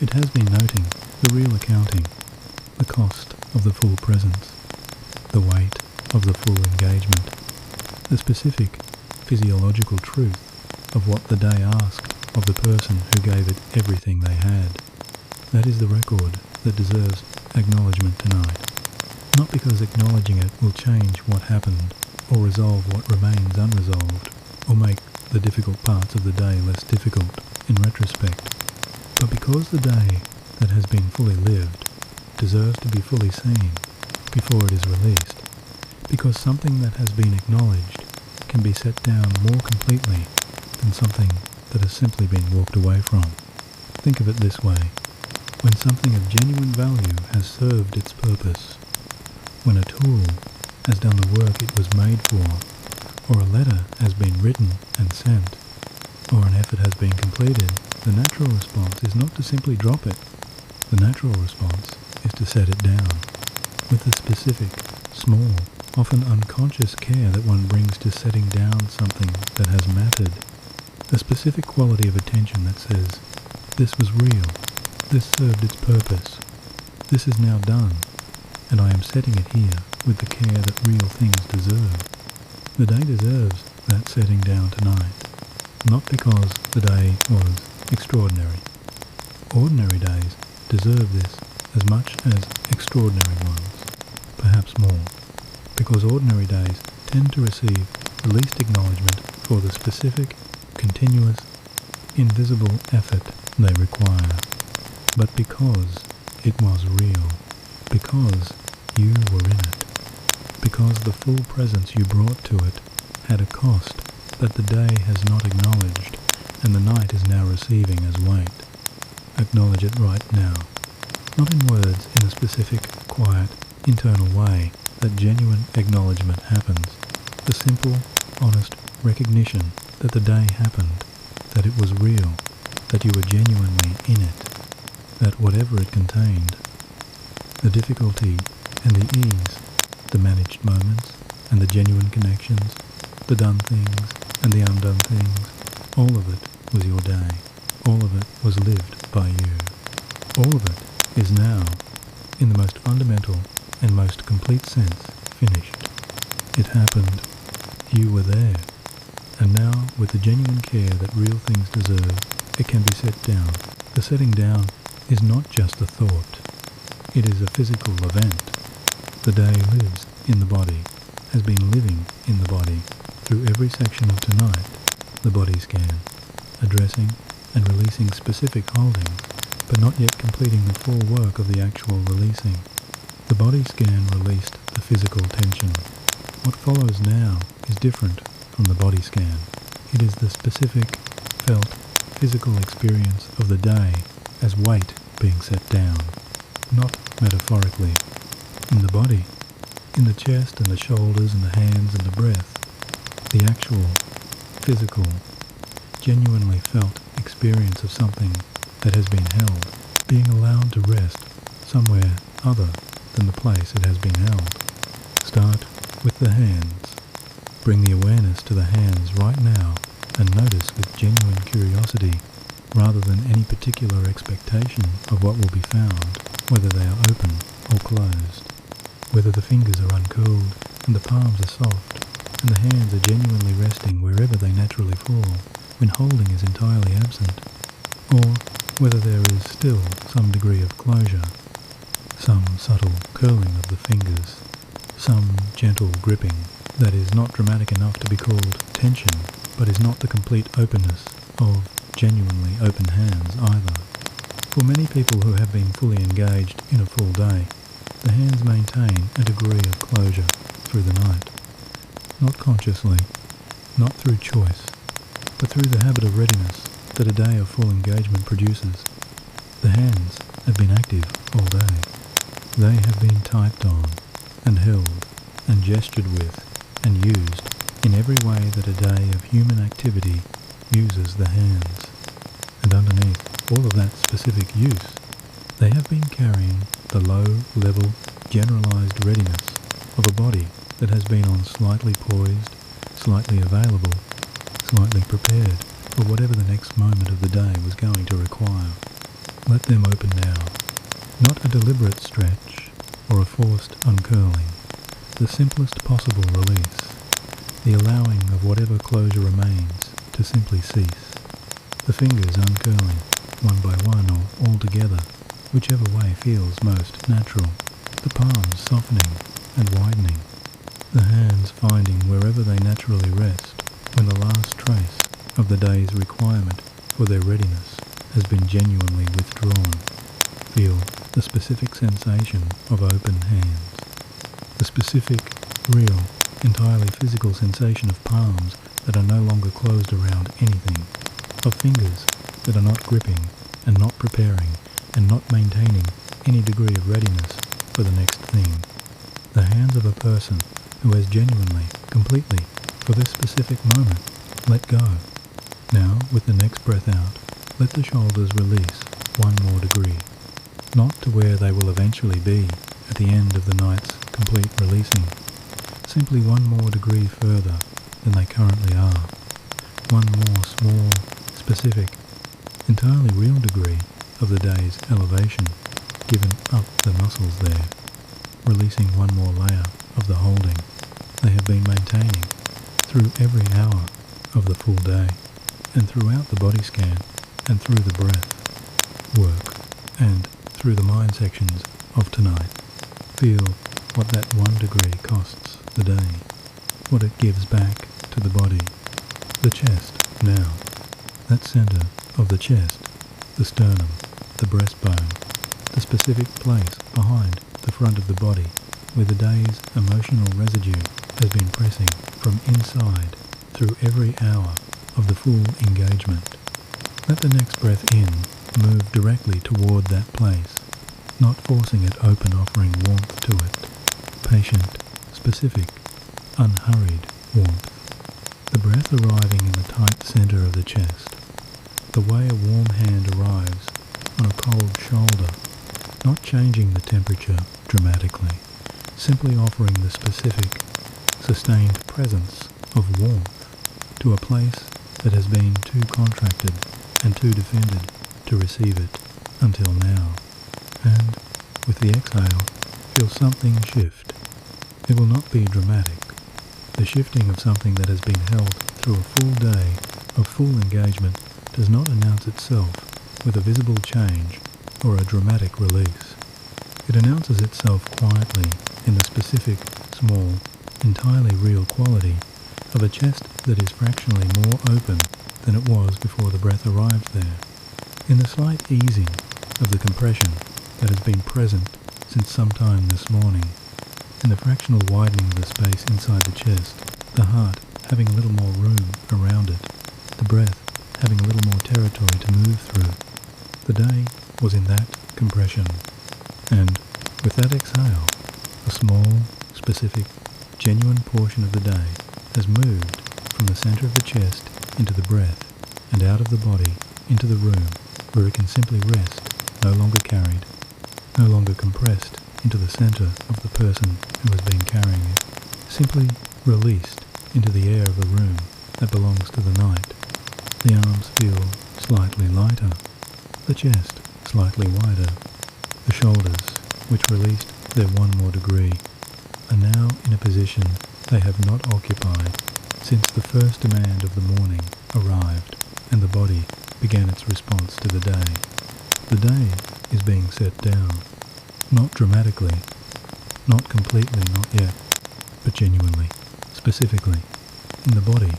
It has been noting the real accounting, the cost of the full presence, the weight of the full engagement, the specific physiological truth of what the day asked of the person who gave it everything they had. That is the record that deserves acknowledgement tonight. Not because acknowledging it will change what happened, or resolve what remains unresolved, or make the difficult parts of the day less difficult in retrospect, but because the day that has been fully lived deserves to be fully seen before it is released, because something that has been acknowledged can be set down more completely than something that has simply been walked away from. Think of it this way: when something of genuine value has served its purpose, when a tool has done the work it was made for, or a letter has been written and sent, or an effort has been completed, the natural response is not to simply drop it. The natural response is to set it down, with the specific, small, often unconscious care that one brings to setting down something that has mattered. A specific quality of attention that says, this was real, this served its purpose, this is now done, and I am setting it here with the care that real things deserve. The day deserves that setting down tonight, not because the day was extraordinary. Ordinary days deserve this as much as extraordinary ones, perhaps more, because ordinary days tend to receive the least acknowledgement for the specific, continuous, invisible effort they require. But because it was real, because you were in it, because the full presence you brought to it had a cost that the day has not acknowledged and the night is now receiving as weight. Acknowledge it right now, not in words, in a specific, quiet, internal way that genuine acknowledgement happens. The simple, honest recognition that the day happened, that it was real, that you were genuinely in it, that whatever it contained, the difficulty and the ease, the managed moments and the genuine connections, the done things and the undone things, all of it was your day. All of it was lived by you. All of it is now, in the most fundamental and most complete sense, finished. It happened. You were there. And now, with the genuine care that real things deserve, it can be set down. The setting down is not just a thought. It is a physical event. The day lives in the body, has been living in the body, through every section of tonight, the body scan, addressing and releasing specific holdings, but not yet completing the full work of the actual releasing. The body scan released the physical tension. What follows now is different from the body scan. It is the specific, felt, physical experience of the day as weight being set down, not metaphorically. In the body, in the chest and the shoulders and the hands and the breath, the actual, physical, genuinely felt experience of something that has been held, being allowed to rest somewhere other than the place it has been held. Start with the hands. Bring the awareness to the hands right now and notice with genuine curiosity, rather than any particular expectation of what will be found, whether they are open or closed, whether the fingers are uncurled and the palms are soft, and the hands are genuinely resting wherever they naturally fall, when holding is entirely absent, or whether there is still some degree of closure, some subtle curling of the fingers, some gentle gripping that is not dramatic enough to be called tension, but is not the complete openness of genuinely open hands either. For many people who have been fully engaged in a full day, the hands maintain a degree of closure through the night. Not consciously, not through choice, but through the habit of readiness that a day of full engagement produces. The hands have been active all day. They have been typed on, and held, and gestured with, and used in every way that a day of human activity uses the hands. And underneath all of that specific use, they have been carrying the low-level, generalized readiness of a body that has been on slightly poised, slightly available, slightly prepared for whatever the next moment of the day was going to require. Let them open now. Not a deliberate stretch or a forced uncurling. The simplest possible release. The allowing of whatever closure remains to simply cease. The fingers uncurling, one by one or all together, whichever way feels most natural. The palms softening and widening. The hands finding wherever they naturally rest when the last trace of the day's requirement for their readiness has been genuinely withdrawn. Feel the specific sensation of open hands. The specific, real, entirely physical sensation of palms that are no longer closed around anything. Of fingers that are not gripping and not preparing and not maintaining any degree of readiness for the next thing. The hands of a person who has genuinely, completely, for this specific moment, let go. Now, with the next breath out, let the shoulders release one more degree. Not to where they will eventually be at the end of the night's complete releasing. Simply one more degree further than they currently are. One more small, specific, entirely real degree of the day's elevation given up the muscles there, releasing one more layer of the holding they have been maintaining through every hour of the full day and throughout the body scan and through the breath work and through the mind sections of tonight. Feel what that 1 degree costs the day, what it gives back to the body. The chest now, that center of the chest, the sternum, the breastbone, the specific place behind the front of the body where the day's emotional residue has been pressing from inside through every hour of the full engagement. Let the next breath in move directly toward that place, not forcing it open, offering warmth to it. Patient, specific, unhurried warmth. The breath arriving in the tight center of the chest. The way a warm hand arrives on a cold shoulder, not changing the temperature dramatically, simply offering the specific, sustained presence of warmth to a place that has been too contracted and too defended to receive it until now. And with the exhale, feel something shift. It will not be dramatic. The shifting of something that has been held through a full day of full engagement does not announce itself with a visible change or a dramatic release. It announces itself quietly in the specific, small, entirely real quality of a chest that is fractionally more open than it was before the breath arrived there. In the slight easing of the compression that has been present since sometime this morning, in the fractional widening of the space inside the chest, the heart having a little more room around it, the breath having a little more territory to move through. The day was in that compression, and with that exhale, a small, specific, genuine portion of the day has moved from the center of the chest into the breath and out of the body into the room where it can simply rest, no longer carried, no longer compressed into the center of the person who has been carrying it, simply released into the air of the room that belongs to the night. The arms feel slightly lighter, the chest slightly wider. The shoulders, which released their 1 more degree, are now in a position they have not occupied since the first demand of the morning arrived and the body began its response to the day. The day is being set down, not dramatically, not completely, not yet, but genuinely, specifically, in the body,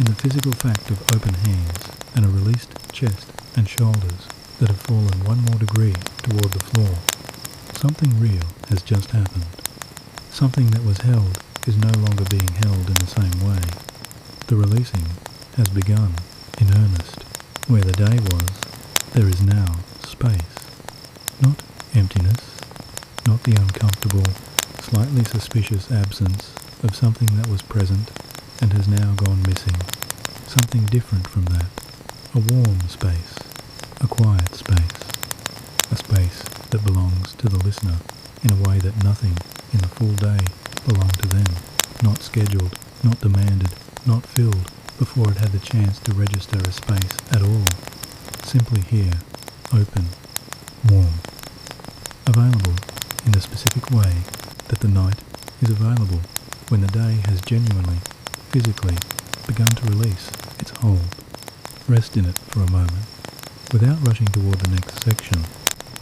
in the physical fact of open hands and a released chest and shoulders that have fallen 1 more degree toward the floor. Something real has just happened. Something that was held is no longer being held in the same way. The releasing has begun in earnest. Where the day was, there is now space. Not emptiness, not the uncomfortable, slightly suspicious absence of something that was present and has now gone missing. Something different from that. A warm space, a quiet space, a space that belongs to the listener in a way that nothing in the full day belonged to them, not scheduled, not demanded, not filled before it had the chance to register a space at all. Simply here, open, warm, available in the specific way that the night is available when the day has genuinely, physically begun to release its hold, Rest in it for a moment, without rushing toward the next section,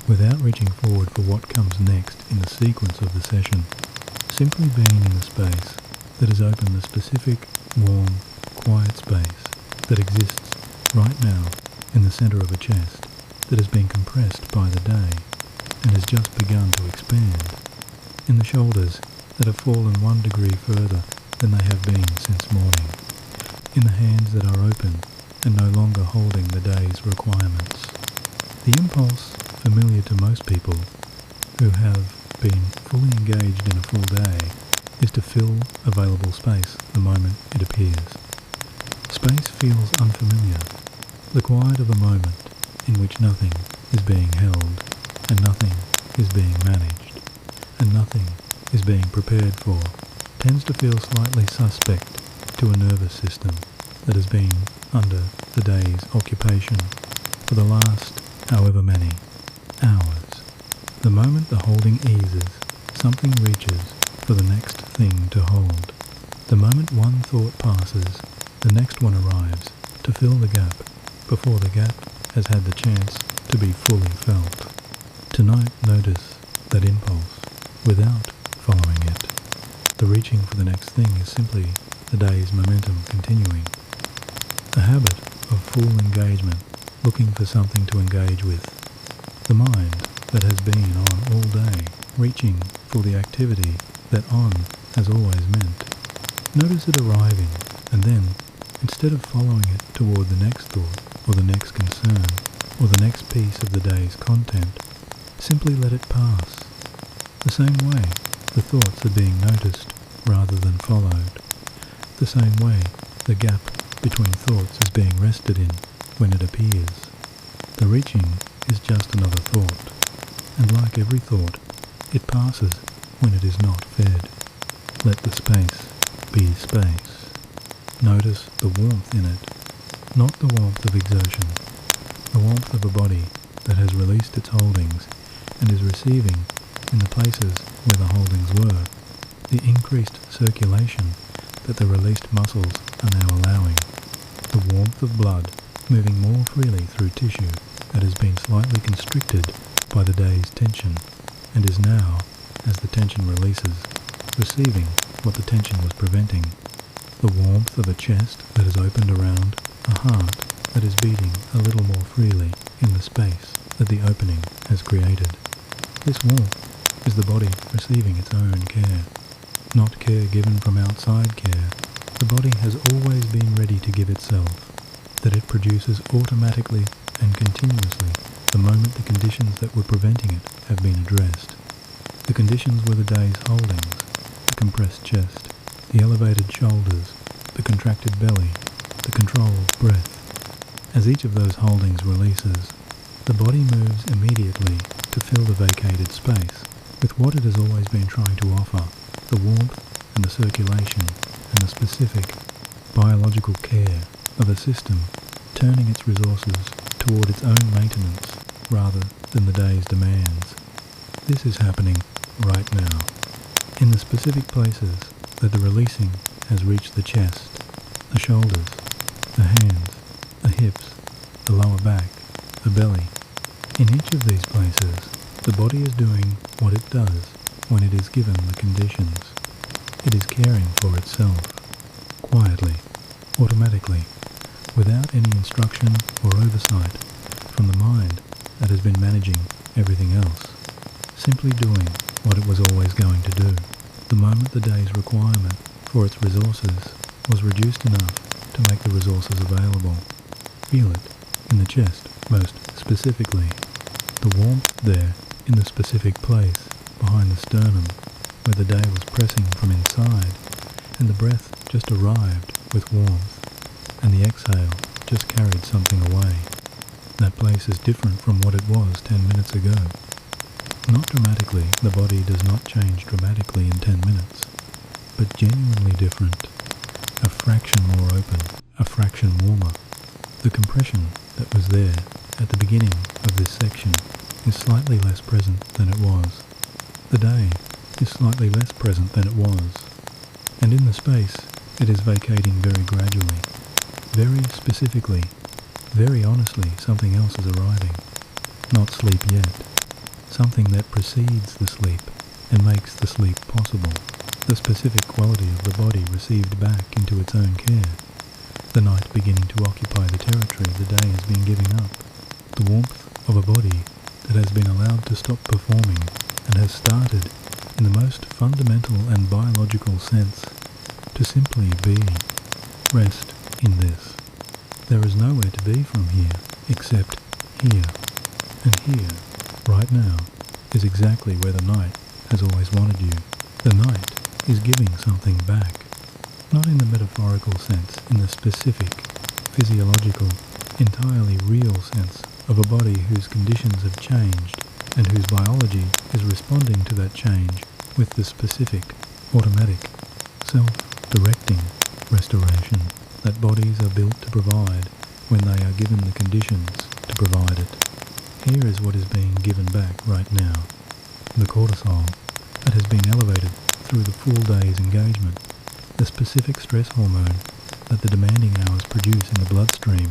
without reaching forward for what comes next in the sequence of the session. Simply being in the space that has opened the specific, warm, quiet space that exists right now in the center of a chest that has been compressed by the day and has just begun to expand, in the shoulders that have fallen 1 degree further than they have been since morning, in the hands that are open and no longer holding the day's requirements. The impulse, familiar to most people who have been fully engaged in a full day, is to fill available space the moment it appears. Space feels unfamiliar, the quiet of a moment in which nothing is being held, and nothing is being managed, and nothing is being prepared for, tends to feel slightly suspect to a nervous system that has been under the day's occupation for the last however many hours. The moment the holding eases, something reaches for the next thing to hold. The moment one thought passes, the next one arrives to fill the gap before the gap has had the chance to be fully felt. Tonight, notice that impulse without following it. The reaching for the next thing is simply the day's momentum continuing. A habit of full engagement, looking for something to engage with. The mind that has been on all day, reaching for the activity that on has always meant. Notice it arriving, and then, instead of following it toward the next thought, or the next concern, or the next piece of the day's content, simply let it pass. The same way the thoughts are being noticed rather than followed. The same way the gap between thoughts is being rested in when it appears. The reaching is just another thought, and like every thought, it passes when it is not fed. Let the space be space. Notice the warmth in it, not the warmth of exertion, the warmth of a body that has released its holdings and is receiving, in the places where the holdings were, the increased circulation that the released muscles are now allowing, the warmth of blood moving more freely through tissue that has been slightly constricted by the day's tension and is now, as the tension releases, receiving what the tension was preventing, the warmth of a chest that has opened around a heart that is beating a little more freely in the space that the opening has created. This warmth is the body receiving its own care, not care given from outside care. The body has always been ready to give itself, that it produces automatically and continuously the moment the conditions that were preventing it have been addressed. The conditions were the day's holdings, the compressed chest, the elevated shoulders, the contracted belly, the controlled breath. As each of those holdings releases, the body moves immediately to fill the vacated space with what it has always been trying to offer, the warmth and the circulation and the specific biological care of a system turning its resources toward its own maintenance rather than the day's demands. This is happening right now, in the specific places that the releasing has reached: the chest, the shoulders, the hands, the hips, the lower back, the belly. In each of these places, the body is doing what it does when it is given the conditions. It is caring for itself, quietly, automatically, without any instruction or oversight from the mind that has been managing everything else, simply doing what it was always going to do. The moment the day's requirement for its resources was reduced enough to make the resources available. Feel it in the chest most specifically, the warmth there in the specific place behind the sternum where the day was pressing from inside, and the breath just arrived with warmth, and the exhale just carried something away. That place is different from what it was 10 minutes ago. Not dramatically, the body does not change dramatically in 10 minutes, but genuinely different, a fraction more open, a fraction warmer. The compression that was there at the beginning of this section is slightly less present than it was. The day is slightly less present than it was, and in the space it is vacating very gradually, very specifically, Very honestly, something else is arriving. Not sleep yet. Something that precedes the sleep and makes the sleep possible. The specific quality of the body received back into its own care. The night beginning to occupy the territory the day has been giving up. The warmth of a body that has been allowed to stop performing and has started, in the most fundamental and biological sense, to simply be. Rest in this. There is nowhere to be from here except here. And here, right now, is exactly where the night has always wanted you. The night is giving something back. Not in the metaphorical sense, in the specific, physiological, entirely real sense of a body whose conditions have changed and whose biology is responding to that change with the specific, automatic, self-directing restoration that bodies are built to provide when they are given the conditions to provide it. Here is what is being given back right now. The cortisol that has been elevated through the full day's engagement, the specific stress hormone that the demanding hours produce in the bloodstream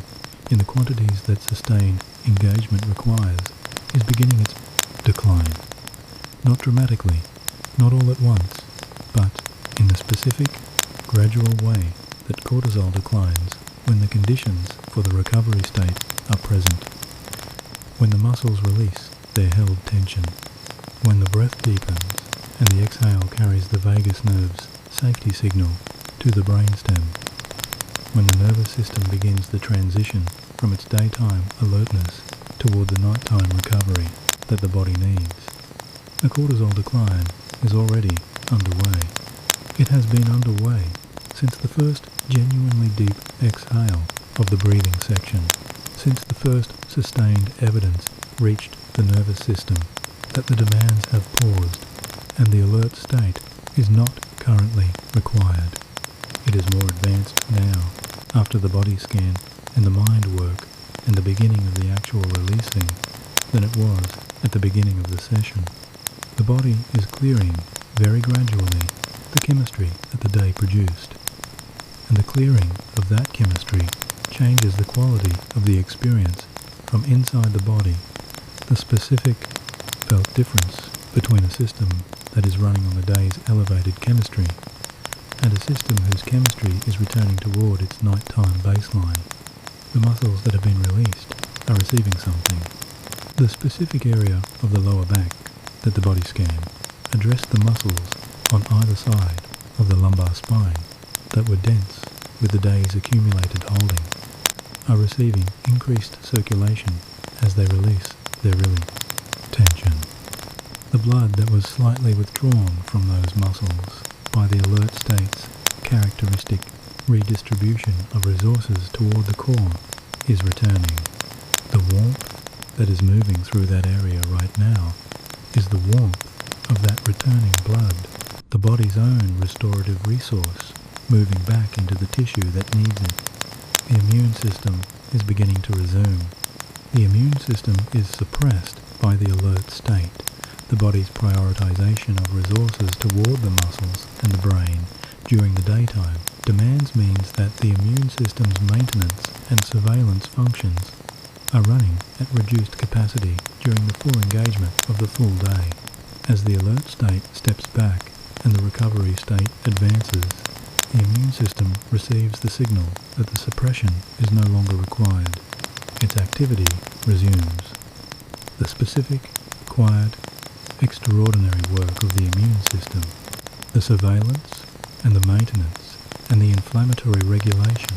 in the quantities that sustained engagement requires, is beginning its decline. Not dramatically, not all at once, but in the specific, gradual way that cortisol declines when the conditions for the recovery state are present. When the muscles release their held tension, when the breath deepens and the exhale carries the vagus nerve's safety signal to the brainstem, when the nervous system begins the transition from its daytime alertness toward the nighttime recovery that the body needs. The cortisol decline is already underway. It has been underway since the first genuinely deep exhale of the breathing section, since the first sustained evidence reached the nervous system that the demands have paused and the alert state is not currently required. It is more advanced now, after the body scan and the mind work and the beginning of the actual releasing, than it was at the beginning of the session. The body is clearing, very gradually, the chemistry that the day produced. And the clearing of that chemistry changes the quality of the experience from inside the body, the specific felt difference between a system that is running on the day's elevated chemistry and a system whose chemistry is returning toward its nighttime baseline. The muscles that have been released are receiving something. The specific area of the lower back that the body scan addressed the muscles on either side of the lumbar spine that were dense with the day's accumulated holding, are receiving increased circulation as they release their tension. The blood that was slightly withdrawn from those muscles by the alert state's characteristic redistribution of resources toward the core is returning. The warmth that is moving through that area right now is the warmth of that returning blood, the body's own restorative resource moving back into the tissue that needs it. The immune system is beginning to resume. The immune system is suppressed by the alert state. The body's prioritization of resources toward the muscles and the brain during the daytime demands means that the immune system's maintenance and surveillance functions are running at reduced capacity during the full engagement of the full day. As the alert state steps back and the recovery state advances, the immune system receives the signal that the suppression is no longer required. Its activity resumes. The specific, quiet, extraordinary work of the immune system, the surveillance and the maintenance and the inflammatory regulation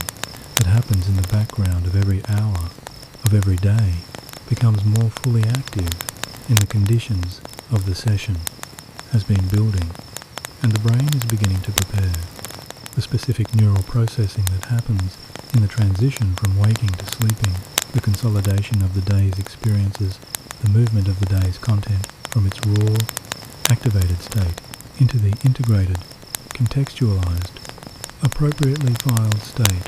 that happens in the background of every hour of every day becomes more fully active in the conditions of the session, has been building, and the brain is beginning to prepare. The specific neural processing that happens in the transition from waking to sleeping, the consolidation of the day's experiences, the movement of the day's content from its raw, activated state into the integrated, contextualized, appropriately filed state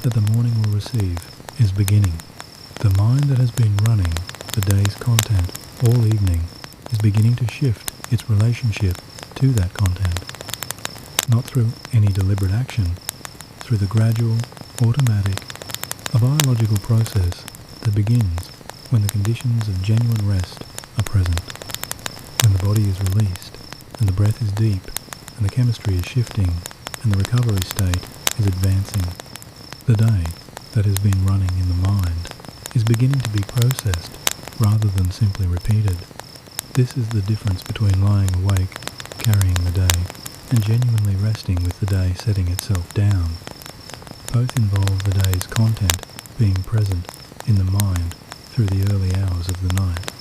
that the morning will receive is beginning. The mind that has been running the day's content all evening is beginning to shift its relationship to that content, not through any deliberate action, through the gradual, automatic, A biological process that begins when the conditions of genuine rest are present, when the body is released and the breath is deep and the chemistry is shifting and the recovery state is advancing. The day that has been running in the mind is beginning to be processed rather than simply repeated. This is the difference between lying awake, carrying the day, and genuinely resting with the day setting itself down. Both involve the day's content being present in the mind through the early hours of the night.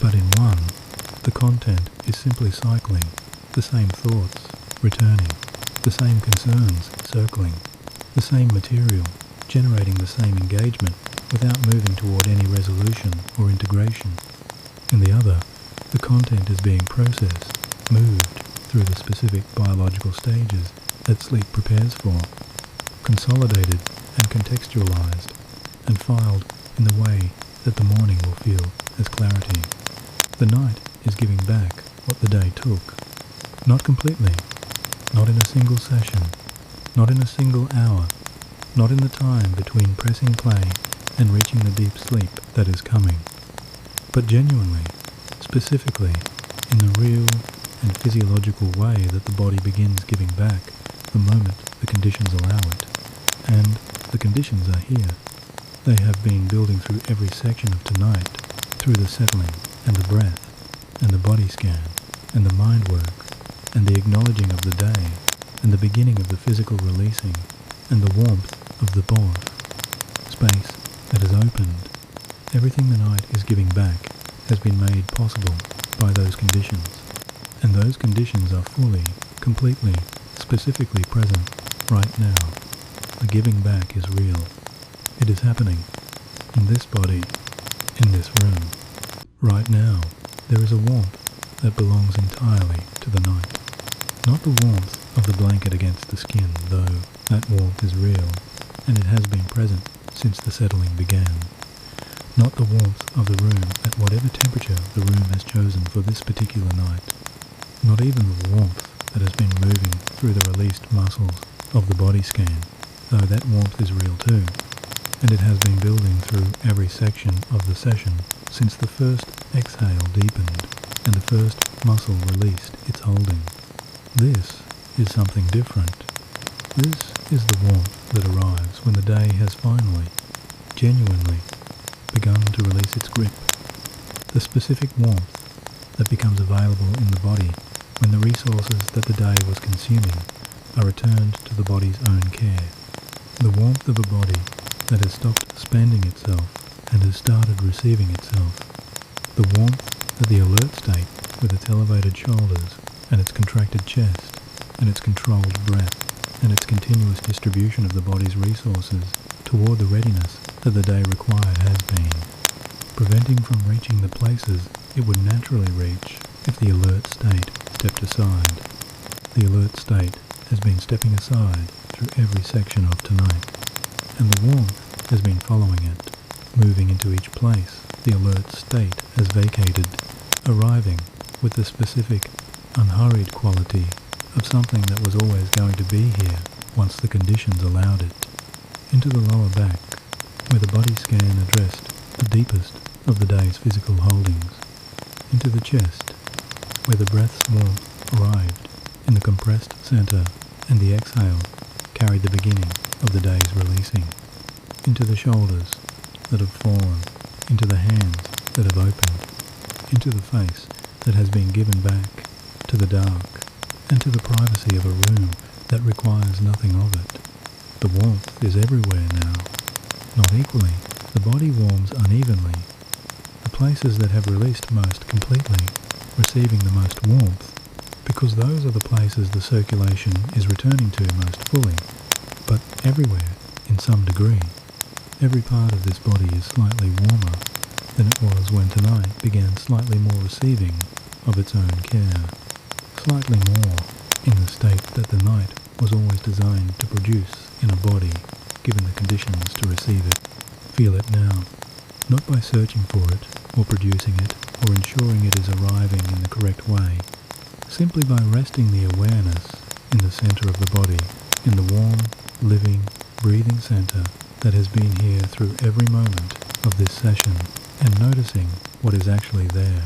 But in one, the content is simply cycling, the same thoughts returning, the same concerns circling, the same material generating the same engagement without moving toward any resolution or integration. In the other, the content is being processed, moved through the specific biological stages that sleep prepares for, consolidated and contextualized, and filed in the way that the morning will feel as clarity. The night is giving back what the day took. Not completely, not in a single session, not in a single hour, not in the time between pressing play and reaching the deep sleep that is coming, but genuinely, specifically, in the real and physiological way that the body begins giving back the moment the conditions allow it. And the conditions are here. They have been building through every section of tonight, through the settling and the breath, and the body scan, and the mind work, and the acknowledging of the day, and the beginning of the physical releasing, and the warmth of the bath. Space that has opened. Everything the night is giving back has been made possible by those conditions, and those conditions are fully, completely, specifically present right now. The giving back is real. It is happening in this body, in this room. Right now, there is a warmth that belongs entirely to the night. Not the warmth of the blanket against the skin, though that warmth is real, and it has been present since the settling began. Not the warmth of the room at whatever temperature the room has chosen for this particular night. Not even the warmth that has been moving through the released muscles of the body scan, though that warmth is real too, and it has been building through every section of the session since the first exhale deepened and the first muscle released its holding. This is something different. This is the warmth that arrives when the day has finally, genuinely, begun to release its grip. The specific warmth that becomes available in the body when the resources that the day was consuming are returned to the body's own care. The warmth of a body that has stopped spending itself and has started receiving itself. The warmth of the alert state with its elevated shoulders and its contracted chest and its controlled breath and its continuous distribution of the body's resources toward the readiness that the day required has been, preventing from reaching the places it would naturally reach if the alert state stepped aside. The alert state has been stepping aside through every section of tonight, and the warmth has been following it, moving into each place the alert state has vacated, arriving with the specific, unhurried quality of something that was always going to be here once the conditions allowed it, into the lower back, where the body scan addressed the deepest of the day's physical holdings, into the chest, where the breath's warmth arrived in the compressed center and the exhale carried the beginning of the day's releasing, into the shoulders that have fallen, into the hands that have opened, into the face that has been given back to the dark, and to the privacy of a room that requires nothing of it. The warmth is everywhere now. Not equally, the body warms unevenly. The places that have released most completely, receiving the most warmth, because those are the places the circulation is returning to most fully, but everywhere, in some degree. Every part of this body is slightly warmer than it was when tonight began slightly more receiving of its own care, slightly more in the state that the night was always designed to produce in a body, given the conditions to receive it. Feel it now, not by searching for it, or producing it, or ensuring it is arriving in the correct way, simply by resting the awareness in the center of the body, in the warm, living, breathing center that has been here through every moment of this session and noticing what is actually there.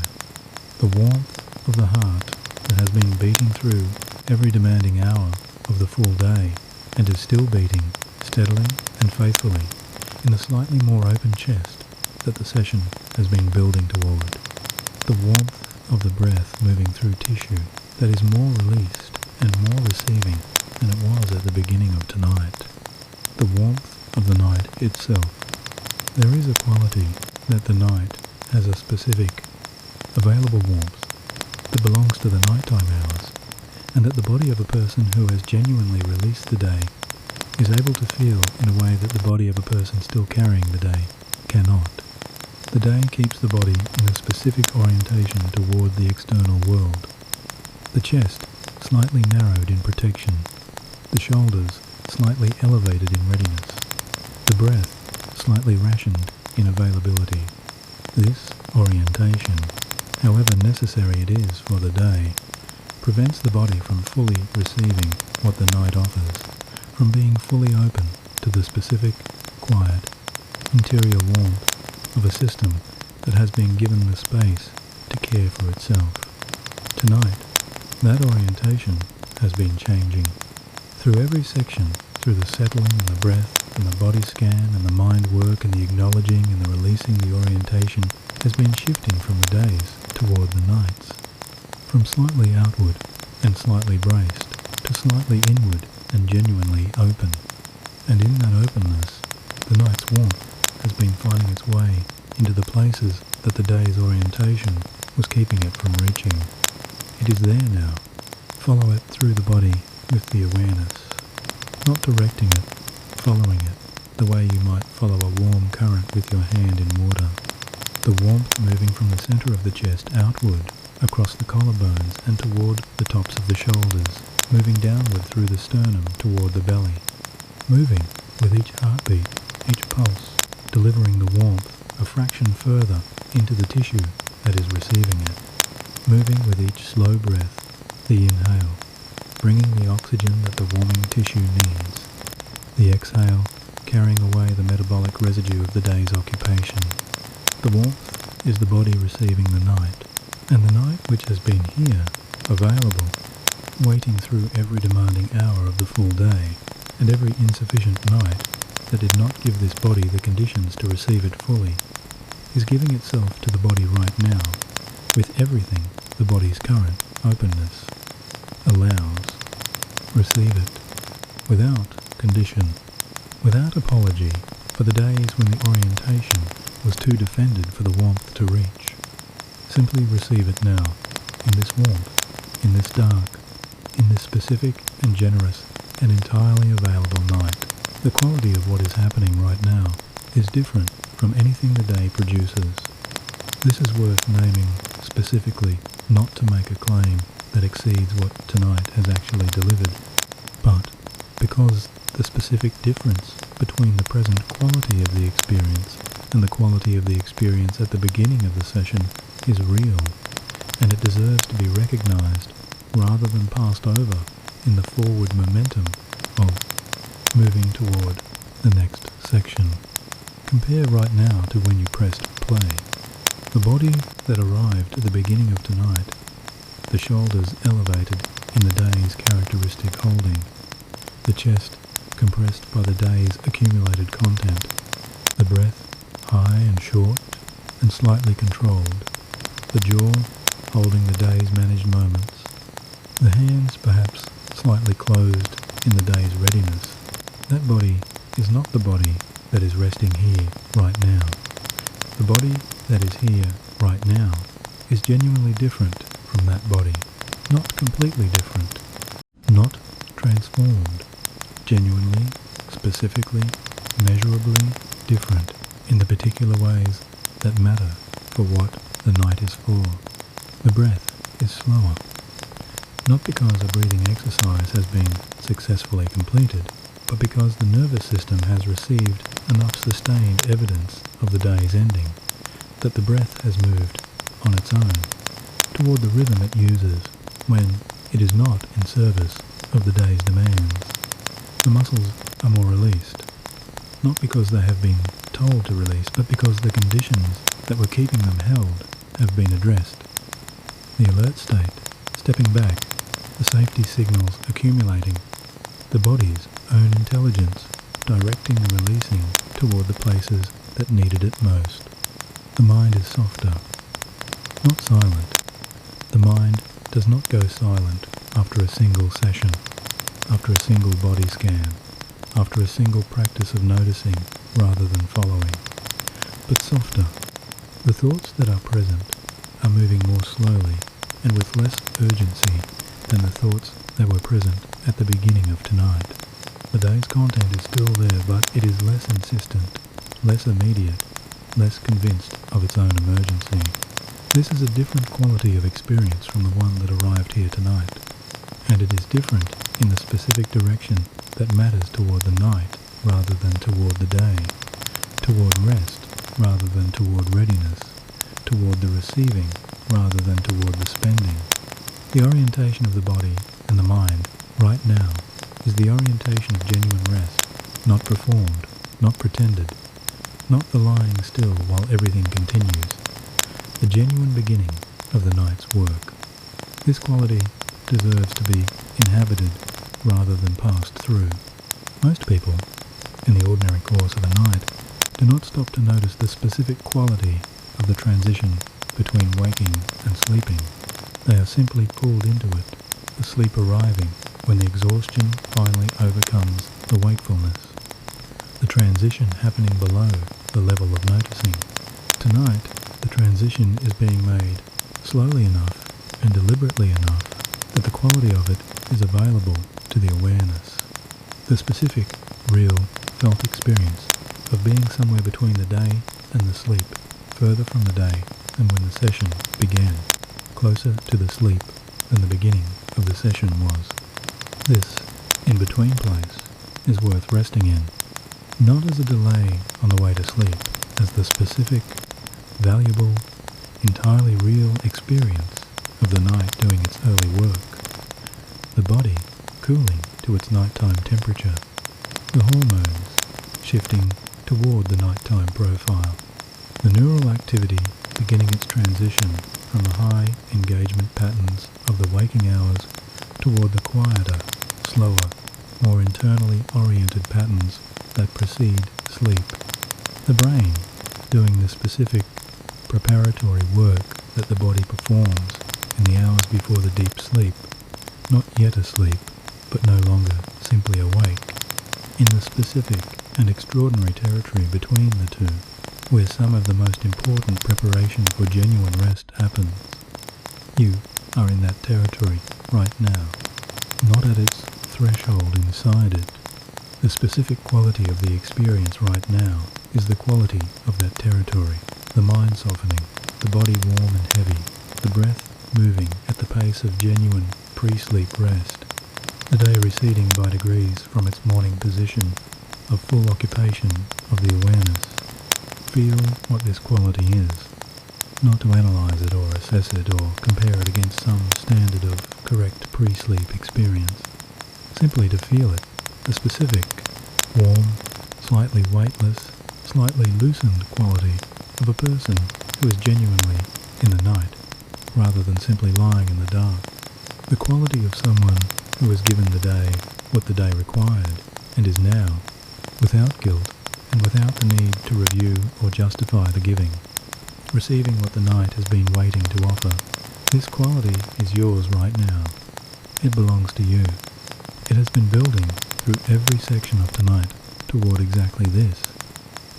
The warmth of the heart that has been beating through every demanding hour of the full day and is still beating steadily and faithfully in the slightly more open chest that the session has been building toward. The warmth of the breath moving through tissue that is more released and more receiving than it was at the beginning of tonight. The warmth of the night itself. There is a quality that the night has a specific, available warmth that belongs to the nighttime hours, and that the body of a person who has genuinely released the day is able to feel in a way that the body of a person still carrying the day cannot. The day keeps the body in a specific orientation toward the external world. The chest slightly narrowed in protection, the shoulders slightly elevated in readiness, the breath slightly rationed in availability. This orientation, however necessary it is for the day, prevents the body from fully receiving what the night offers, from being fully open to the specific, quiet, interior warmth of a system that has been given the space to care for itself. Tonight, that orientation has been changing. Through every section, through the settling and the breath and the body scan and the mind work and the acknowledging and the releasing, the orientation has been shifting from the days toward the nights. From slightly outward and slightly braced to slightly inward and genuinely open. And in that openness, the night's warmth has been finding its way into the places that the day's orientation was keeping it from reaching. It is there now. Follow it through the body with the awareness, not directing it, following it, the way you might follow a warm current with your hand in water. The warmth moving from the center of the chest outward, across the collarbones and toward the tops of the shoulders, moving downward through the sternum toward the belly, moving with each heartbeat, each pulse, delivering the warmth a fraction further into the tissue that is receiving it, moving with each slow breath, the inhale, bringing the oxygen that the warming tissue needs, the exhale carrying away the metabolic residue of the day's occupation. The warmth is the body receiving the night, and the night which has been here, available, waiting through every demanding hour of the full day, and every insufficient night that did not give this body the conditions to receive it fully, is giving itself to the body right now, with everything the body's current openness allows. Receive it, without condition, without apology for the days when the orientation was too defended for the warmth to reach. Simply receive it now, in this warmth, in this dark, in this specific and generous and entirely available night. The quality of what is happening right now is different from anything the day produces. This is worth naming specifically, not to make a claim that exceeds what tonight has actually delivered, but because the specific difference between the present quality of the experience and the quality of the experience at the beginning of the session is real, and it deserves to be recognized rather than passed over in the forward momentum of moving toward the next section. Compare right now to when you pressed play. The body that arrived at the beginning of tonight, the shoulders elevated in the day's characteristic holding, the chest compressed by the day's accumulated content, the breath high and short and slightly controlled, the jaw holding the day's managed moments, the hands perhaps slightly closed in the day's readiness. That body is not the body that is resting here right now. The body that is here right now is genuinely different from that body, not completely different, not transformed, genuinely, specifically, measurably different in the particular ways that matter for what the night is for. The breath is slower, not because a breathing exercise has been successfully completed, but because the nervous system has received enough sustained evidence of the day's ending that the breath has moved on its own toward the rhythm it uses when it is not in service of the day's demands. The muscles are more released. not because they have been told to release, but because the conditions that were keeping them held have been addressed. The alert state, stepping back, the safety signals accumulating, the body's own intelligence directing the releasing toward the places that needed it most. The mind is softer, not silent. The mind does not go silent after a single session, after a single body scan, after a single practice of noticing rather than following, but softer. The thoughts that are present are moving more slowly and with less urgency than the thoughts that were present at the beginning of tonight. The day's content is still there, but it is less insistent, less immediate, less convinced of its own emergency. This is a different quality of experience from the one that arrived here tonight, and it is different in the specific direction that matters toward the night rather than toward the day, toward rest rather than toward readiness, toward the receiving rather than toward the spending. The orientation of the body and the mind right now is the orientation of genuine rest, not performed, not pretended, not the lying still while everything continues, the genuine beginning of the night's work. This quality deserves to be inhabited rather than passed through. Most people, in the ordinary course of a night, do not stop to notice the specific quality of the transition between waking and sleeping. They are simply pulled into it, the sleep arriving when the exhaustion finally overcomes the wakefulness, the transition happening below the level of noticing. Tonight, the transition is being made slowly enough and deliberately enough that the quality of it is available to the awareness. The specific, real, felt experience of being somewhere between the day and the sleep, further from the day than when the session began, closer to the sleep than the beginning of the session was. This in-between place is worth resting in, not as a delay on the way to sleep, as the specific, valuable, entirely real experience of the night doing its early work, the body cooling to its nighttime temperature, the hormones shifting toward the nighttime profile, the neural activity beginning its transition from the high engagement patterns of the waking hours toward the quieter, slower, more internally oriented patterns that precede sleep. The brain doing the specific preparatory work that the body performs in the hours before the deep sleep, not yet asleep, but no longer simply awake, in the specific and extraordinary territory between the two, where some of the most important preparation for genuine rest happens. You are in that territory right now, not at its threshold inside it. The specific quality of the experience right now is the quality of that territory, the mind softening, the body warm and heavy, the breath moving at the pace of genuine pre-sleep rest, the day receding by degrees from its morning position of full occupation of the awareness. Feel what this quality is, not to analyze it or assess it or compare it against some standard of correct pre-sleep experience, simply to feel it, the specific, warm, slightly weightless, slightly loosened quality of a person who is genuinely in the night, rather than simply lying in the dark. The quality of someone who has given the day what the day required and is now, without guilt and without the need to review or justify the giving, receiving what the night has been waiting to offer. This quality is yours right now. It belongs to you. It has been building through every section of tonight toward exactly this,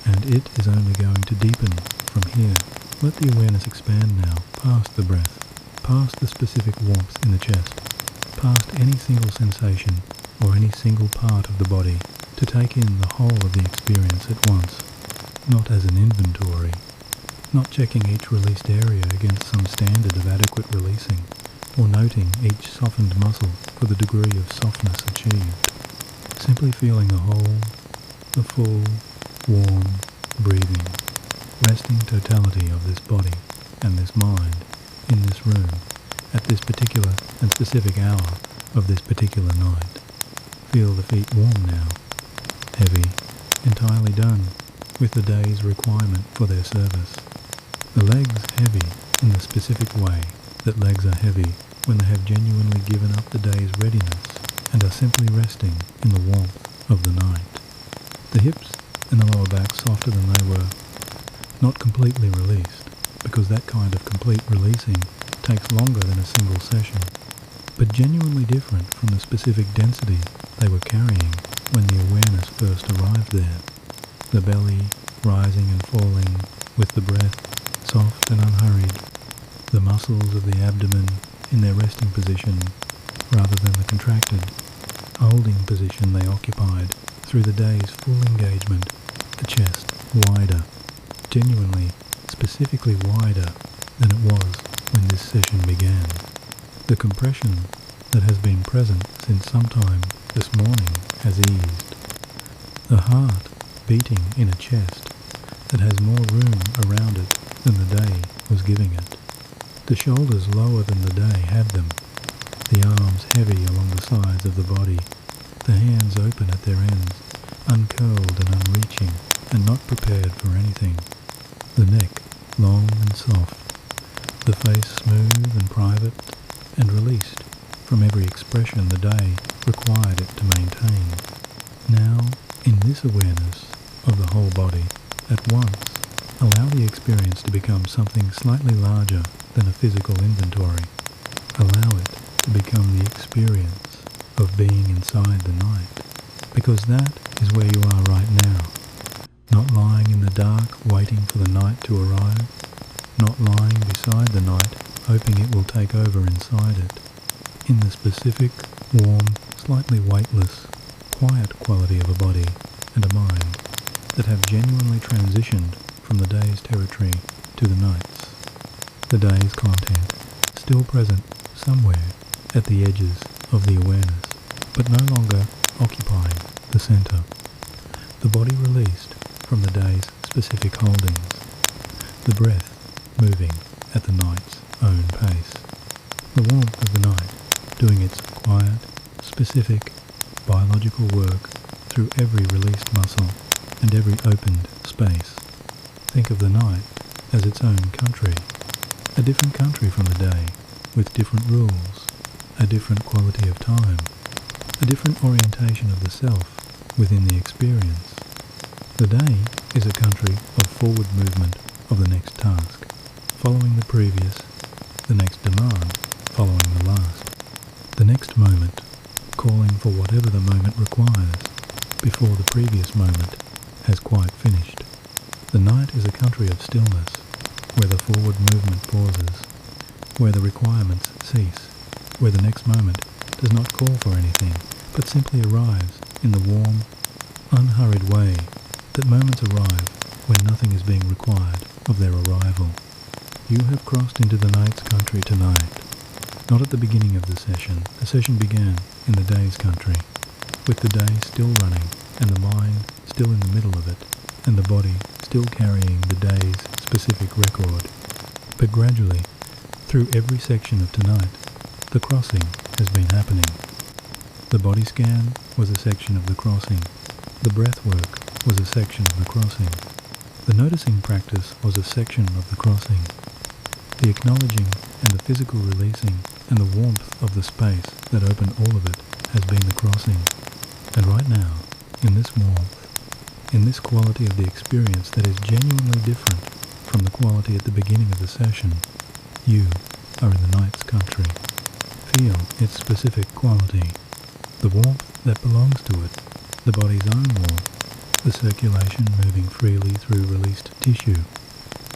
and it is only going to deepen from here. Let the awareness expand now, past the breath, past the specific warmth in the chest, past any single sensation or any single part of the body, to take in the whole of the experience at once, not as an inventory, not checking each released area against some standard of adequate releasing, or noting each softened muscle for the degree of softness achieved. Simply feeling the whole, the full, warm, breathing, resting totality of this body and this mind in this room at this particular and specific hour of this particular night. Feel the feet warm now, heavy entirely done with the day's requirement for their service. The legs heavy in the specific way that legs are heavy when they have genuinely given up the day's readiness and are simply resting in the warmth of the night. The hips and the lower back softer than they were, not completely released, because that kind of complete releasing takes longer than a single session, but genuinely different from the specific density they were carrying when the awareness first arrived there. The belly rising and falling with the breath, soft and unhurried, the muscles of the abdomen in their resting position rather than the contracted, holding position they occupied through the day's full engagement, the chest wider, genuinely, specifically wider than it was when this session began. The compression that has been present since sometime this morning has eased. The heart beating in a chest that has more room around it than the day was giving it. The shoulders lower than the day had them, the arms heavy along the sides of the body, the hands open at their ends, uncurled and unreaching, and not prepared for anything. The neck long and soft, the face smooth and private and released from every expression the day required it to maintain. Now, in this awareness of the whole body, at once, allow the experience to become something slightly larger than a physical inventory. Allow it to become the experience of being inside the night, because that is where you are right now. Not lying in the dark waiting for the night to arrive, not lying beside the night hoping it will take over inside it. In the specific, warm, slightly weightless, quiet quality of a body and a mind that have genuinely transitioned from the day's territory to the night's. The day's content, still present somewhere at the edges of the awareness, but no longer occupying the center. The body released from the day's specific holdings. The breath moving at the night's own pace. The warmth of the night doing its quiet, specific, biological work through every released muscle and every opened space. Think of the night as its own country, a different country from the day, with different rules, a different quality of time, a different orientation of the self within the experience. The day is a country of forward movement of the next task, following the previous, the next demand, following the last, the next moment, calling for whatever the moment requires, before the previous moment has quite finished. The night is a country of stillness, where the forward movement pauses, where the requirements cease, where the next moment does not call for anything, but simply arrives in the warm, unhurried way that moments arrive when nothing is being required of their arrival. You have crossed into the night's country tonight. Not at the beginning of the session. The session began in the day's country, with the day still running and the mind still in the middle of it, and the body still carrying the day's specific record. But gradually, through every section of tonight, the crossing has been happening. The body scan was a section of the crossing. The breath work was a section of the crossing. The noticing practice was a section of the crossing. The acknowledging and the physical releasing and the warmth of the space that opened all of it has been the crossing. And right now, in this warmth, in this quality of the experience that is genuinely different from the quality at the beginning of the session, you are in the night's country. Feel its specific quality, the warmth that belongs to it, the body's own warmth, the circulation moving freely through released tissue,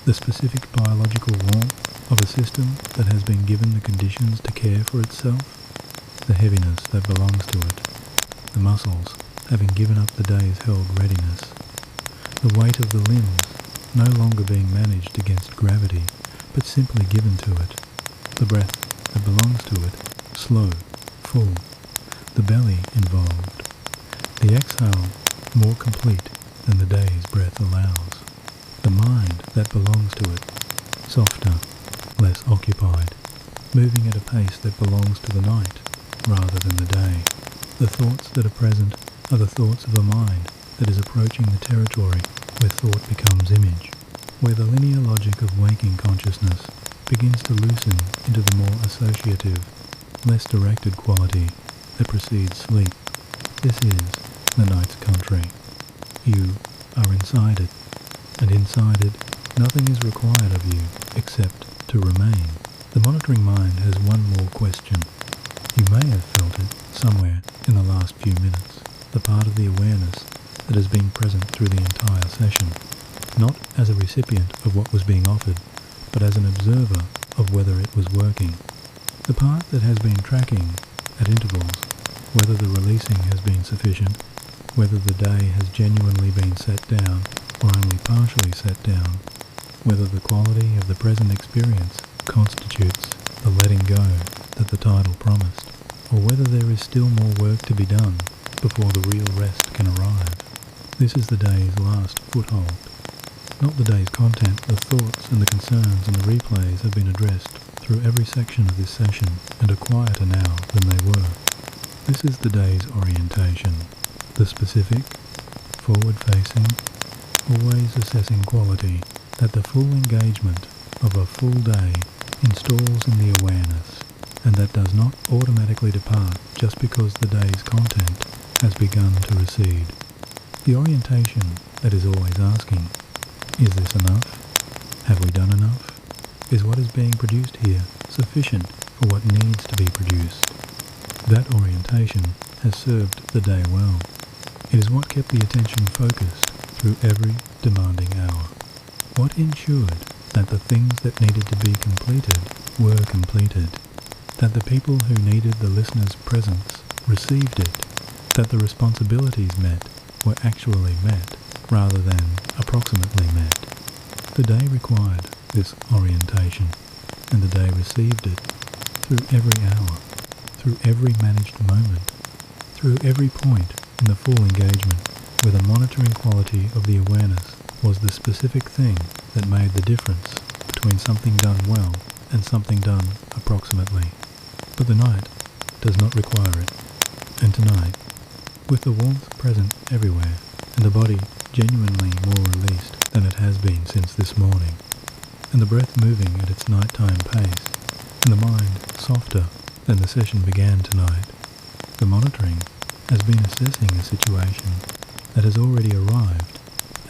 the specific biological warmth of a system that has been given the conditions to care for itself, the heaviness that belongs to it, the muscles having given up the day's held readiness, the weight of the limbs no longer being managed against gravity, but simply given to it, the breath that belongs to it, slow, full, the belly involved, the exhale more complete than the day's breath allows, the mind that belongs to it, softer, less occupied, moving at a pace that belongs to the night rather than the day. The thoughts that are present are the thoughts of a mind that is approaching the territory where thought becomes image, where the linear logic of waking consciousness begins to loosen into the more associative, less directed quality that precedes sleep. This is the night's country. You are inside it, and inside it, nothing is required of you except to remain. The monitoring mind has one more question. You may have felt it somewhere in the last few minutes, the part of the awareness that has been present through the entire session, not as a recipient of what was being offered, but as an observer of whether it was working. The part that has been tracking, at intervals, whether the releasing has been sufficient, whether the day has genuinely been set down or only partially set down, whether the quality of the present experience constitutes the letting go that the title promised, or whether there is still more work to be done before the real rest can arrive. This is the day's last foothold. Not the day's content, the thoughts and the concerns and the replays have been addressed through every section of this session and are quieter now than they were. This is the day's orientation, the specific, forward-facing, always assessing quality that the full engagement of a full day installs in the awareness, and that does not automatically depart just because the day's content has begun to recede. The orientation that is always asking, is this enough? Have we done enough? Is what is being produced here sufficient for what needs to be produced? That orientation has served the day well. It is what kept the attention focused through every demanding hour. What ensured that the things that needed to be completed were completed, that the people who needed the listener's presence received it, that the responsibilities met were actually met rather than approximately met. The day required this orientation, and the day received it through every hour, through every managed moment, through every point in the full engagement where the monitoring quality of the awareness was the specific thing that made the difference between something done well and something done approximately. But the night does not require it, and tonight, with the warmth present everywhere, and the body genuinely more released than it has been since this morning, and the breath moving at its nighttime pace, and the mind softer than the session began tonight, the monitoring has been assessing a situation that has already arrived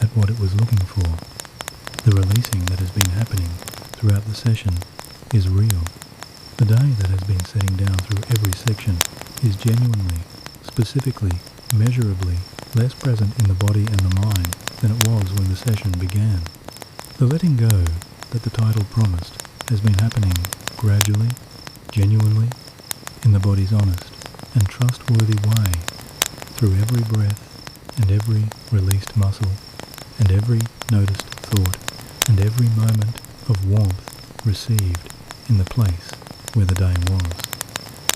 at what it was looking for. The releasing that has been happening throughout the session is real. The day that has been setting down through every section is genuinely, specifically, measurably less present in the body and the mind than it was when the session began. The letting go that the title promised has been happening gradually, genuinely, in the body's honest and trustworthy way, through every breath and every released muscle and every noticed thought and every moment of warmth received in the place where the day was.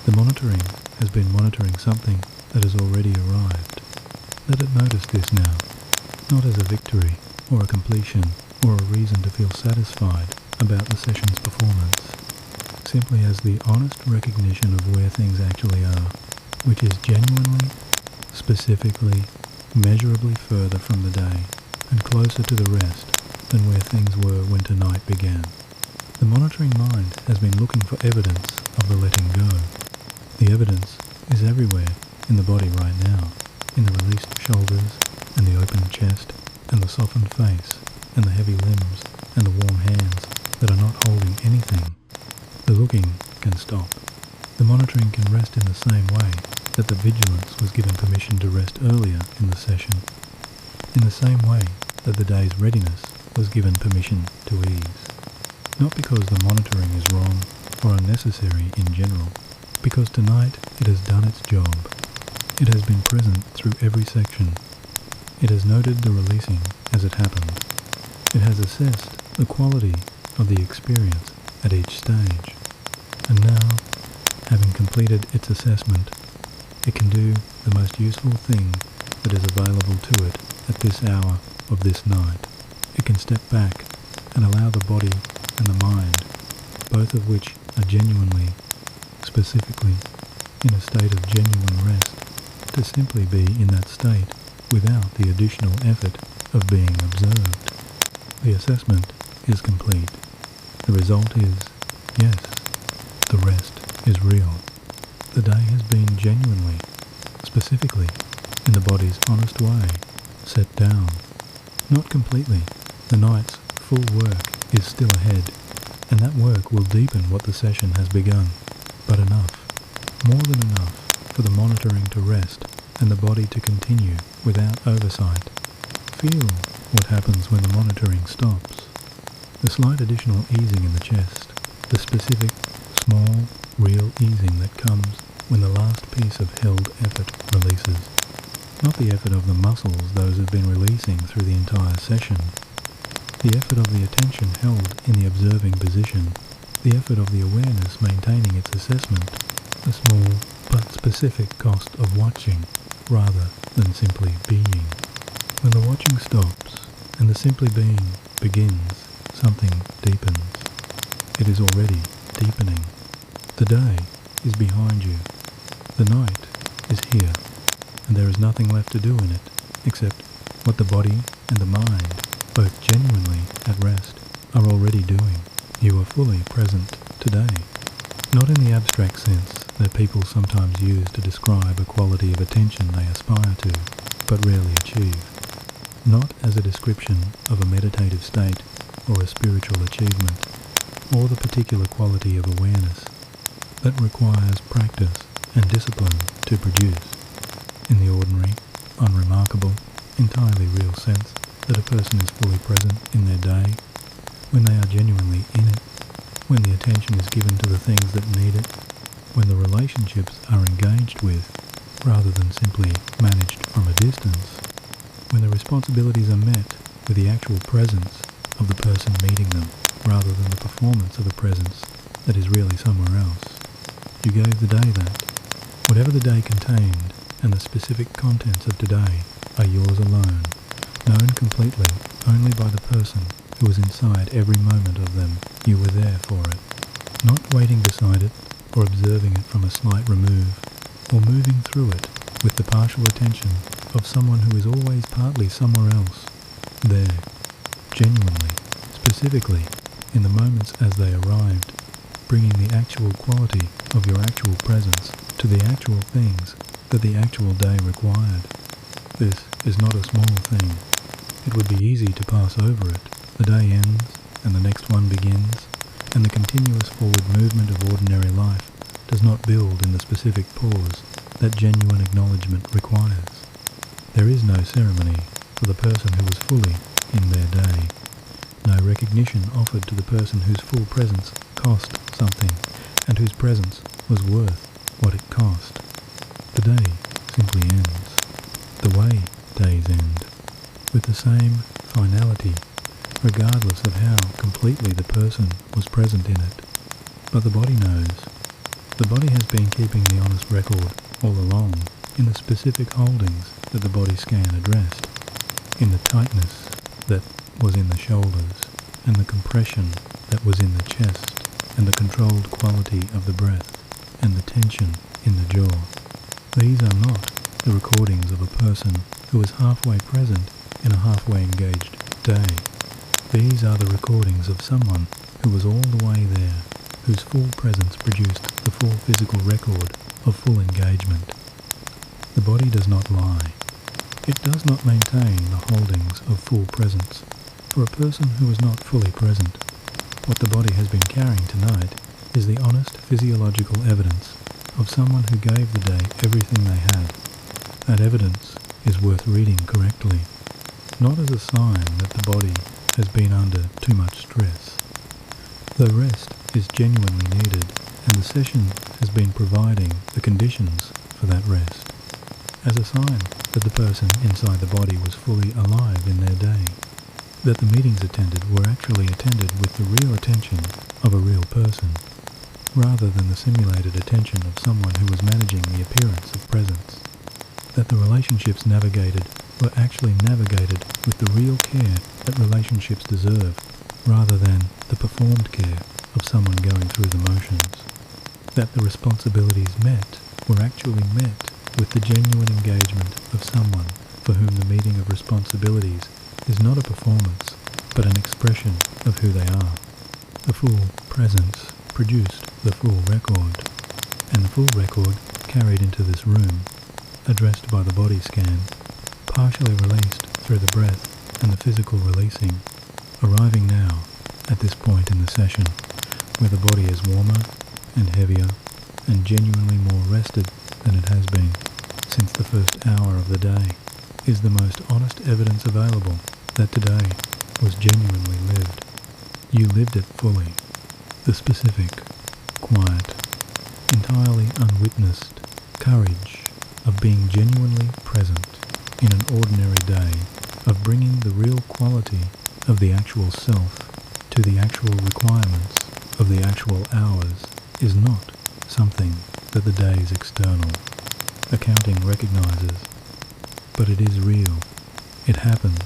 The monitoring has been monitoring something that has already arrived. Let it notice this now, not as a victory or a completion or a reason to feel satisfied about the session's performance, simply as the honest recognition of where things actually are, which is genuinely, specifically, measurably further from the day and closer to the rest than where things were when tonight began. The monitoring mind has been looking for evidence of the letting go. The evidence is everywhere in the body right now, in the released shoulders and the open chest and the softened face and the heavy limbs and the warm hands that are not holding anything. The looking can stop. The monitoring can rest in the same way that the vigilance was given permission to rest earlier in the session, in the same way that the day's readiness was given permission to ease. Not because the monitoring is wrong or unnecessary in general, because tonight it has done its job. It has been present through every section. It has noted the releasing as it happened. It has assessed the quality of the experience at each stage. And now, having completed its assessment, it can do the most useful thing that is available to it at this hour of this night. It can step back and allow the body and the mind, both of which are genuinely, specifically, in a state of genuine rest, to simply be in that state without the additional effort of being observed. The assessment is complete. The result is, yes, the rest is real. The day has been genuinely, specifically, in the body's honest way, set down. Not completely. The night's full work is still ahead, and that work will deepen what the session has begun. But enough, more than enough, for the monitoring to rest and the body to continue without oversight. Feel what happens when the monitoring stops. The slight additional easing in the chest, the specific, small, real easing that comes when the last piece of held effort releases. Not the effort of the muscles those have been releasing through the entire session. The effort of the attention held in the observing position. The effort of the awareness maintaining its assessment. The small but specific cost of watching rather than simply being. When the watching stops and the simply being begins, something deepens. It is already deepening. The day is behind you. The night is here, and there is nothing left to do in it except what the body and the mind, both genuinely at rest, are already doing. You are fully present today. Not in the abstract sense that people sometimes use to describe a quality of attention they aspire to, but rarely achieve. Not as a description of a meditative state or a spiritual achievement, or the particular quality of awareness that requires practice and discipline to produce. In the ordinary, unremarkable, entirely real sense that a person is fully present in their day, when they are genuinely in it, when the attention is given to the things that need it, when the relationships are engaged with, rather than simply managed from a distance, when the responsibilities are met with the actual presence of the person meeting them, rather than the performance of a presence that is really somewhere else. You gave the day that. Whatever the day contained, and the specific contents of today are yours alone, known completely only by the person who was inside every moment of them. You were there for it, not waiting beside it or observing it from a slight remove, or moving through it with the partial attention of someone who is always partly somewhere else. There, genuinely, specifically, in the moments as they arrived, bringing the actual quality of your actual presence to the actual things that the actual day required. This is not a small thing. It would be easy to pass over it. The day ends, and the next one begins, and the continuous forward movement of ordinary life does not build in the specific pause that genuine acknowledgement requires. There is no ceremony for the person who was fully in their day. No recognition offered to the person whose full presence cost something, and whose presence was worth what it cost. The day simply ends, the way days end, with the same finality, regardless of how completely the person was present in it. But the body knows. The body has been keeping the honest record all along in the specific holdings that the body scan addressed, in the tightness that was in the shoulders, and the compression that was in the chest, and the controlled quality of the breath, and the tension in the jaw. These are not the recordings of a person who is halfway present in a halfway engaged day. These are the recordings of someone who was all the way there, whose full presence produced the full physical record of full engagement. The body does not lie. It does not maintain the holdings of full presence. For a person who is not fully present, what the body has been carrying tonight is the honest physiological evidence of someone who gave the day everything they had. That evidence is worth reading correctly, not as a sign that the body has been under too much stress. The rest is genuinely needed, and the session has been providing the conditions for that rest, as a sign that the person inside the body was fully alive in their day, that the meetings attended were actually attended with the real attention of a real person, rather than the simulated attention of someone who was managing the appearance of presence, that the relationships navigated were actually navigated with the real care that relationships deserve, rather than the performed care of someone going through the motions, that the responsibilities met were actually met with the genuine engagement of someone for whom the meeting of responsibilities is not a performance, but an expression of who they are. The full presence produced the full record, and the full record carried into this room, addressed by the body scan, partially released through the breath and the physical releasing, arriving now at this point in the session where the body is warmer and heavier and genuinely more rested than it has been since the first hour of the day, is the most honest evidence available that today was genuinely lived. You lived it fully. The specific, quiet, entirely unwitnessed courage of being genuinely present in an ordinary day, of bringing the real quality of the actual self to the actual requirements of the actual hours, is not something that the day's external accounting recognizes, but it is real. It happens.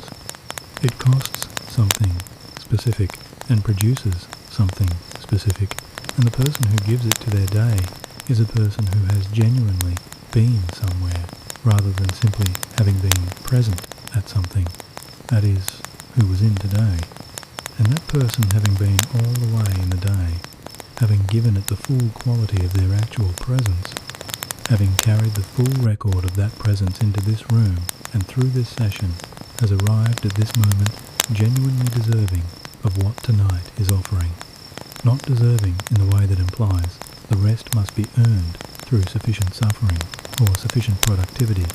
It costs something specific and produces something specific, and the person who gives it to their day is a person who has genuinely been somewhere, rather than simply having been present at something. That is, who was in today. And that person having been all the way in the day, having given it the full quality of their actual presence, having carried the full record of that presence into this room and through this session, has arrived at this moment genuinely deserving of what tonight is offering. Not deserving in the way that implies the rest must be earned through sufficient suffering, or sufficient productivity,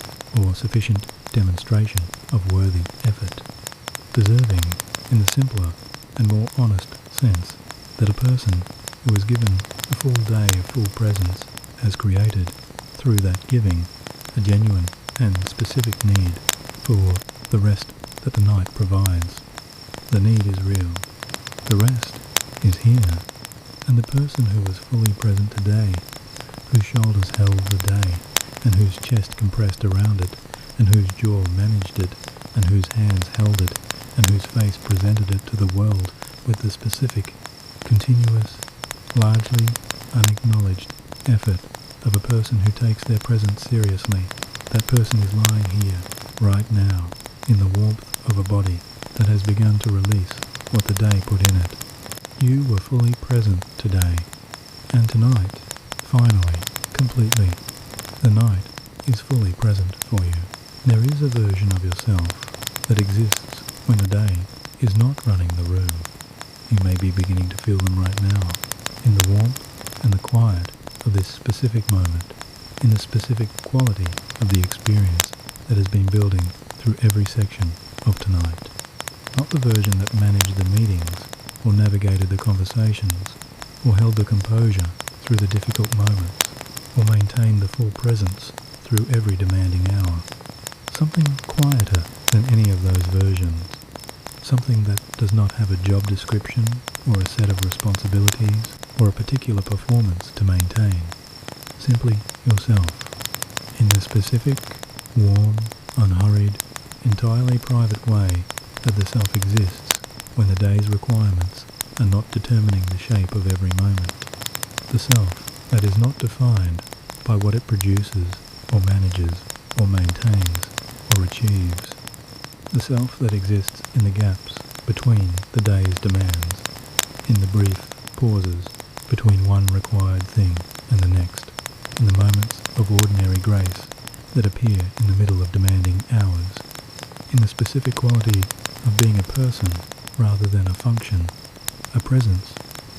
or sufficient demonstration of worthy effort. Deserving in the simpler and more honest sense that a person who is given a full day of full presence has created, through that giving, a genuine and specific need for the rest that the night provides. The need is real. The rest is here. And the person who was fully present today, whose shoulders held the day, and whose chest compressed around it, and whose jaw managed it, and whose hands held it, and whose face presented it to the world with the specific, continuous, largely unacknowledged effort of a person who takes their presence seriously. That person is lying here, right now, in the warmth of a body that has begun to release what the day put in it. You were fully present today, and tonight, finally, completely, the night is fully present for you. There is a version of yourself that exists when the day is not running the room. You may be beginning to feel them right now, in the warmth and the quiet of this specific moment, in the specific quality of the experience that has been building through every section of tonight. Not the version that managed the meetings, or navigated the conversations, or held the composure through the difficult moments, or maintained the full presence through every demanding hour. Something quieter than any of those versions. Something that does not have a job description, or a set of responsibilities, or a particular performance to maintain. Simply yourself, in the specific, warm, unhurried, entirely private way that the self exists when the day's requirements are not determining the shape of every moment. The self that is not defined by what it produces, or manages, or maintains, or achieves. The self that exists in the gaps between the day's demands, in the brief pauses between one required thing and the next, in the moments of ordinary grace that appear in the middle of demanding hours, in the specific quality of being a person rather than a function, a presence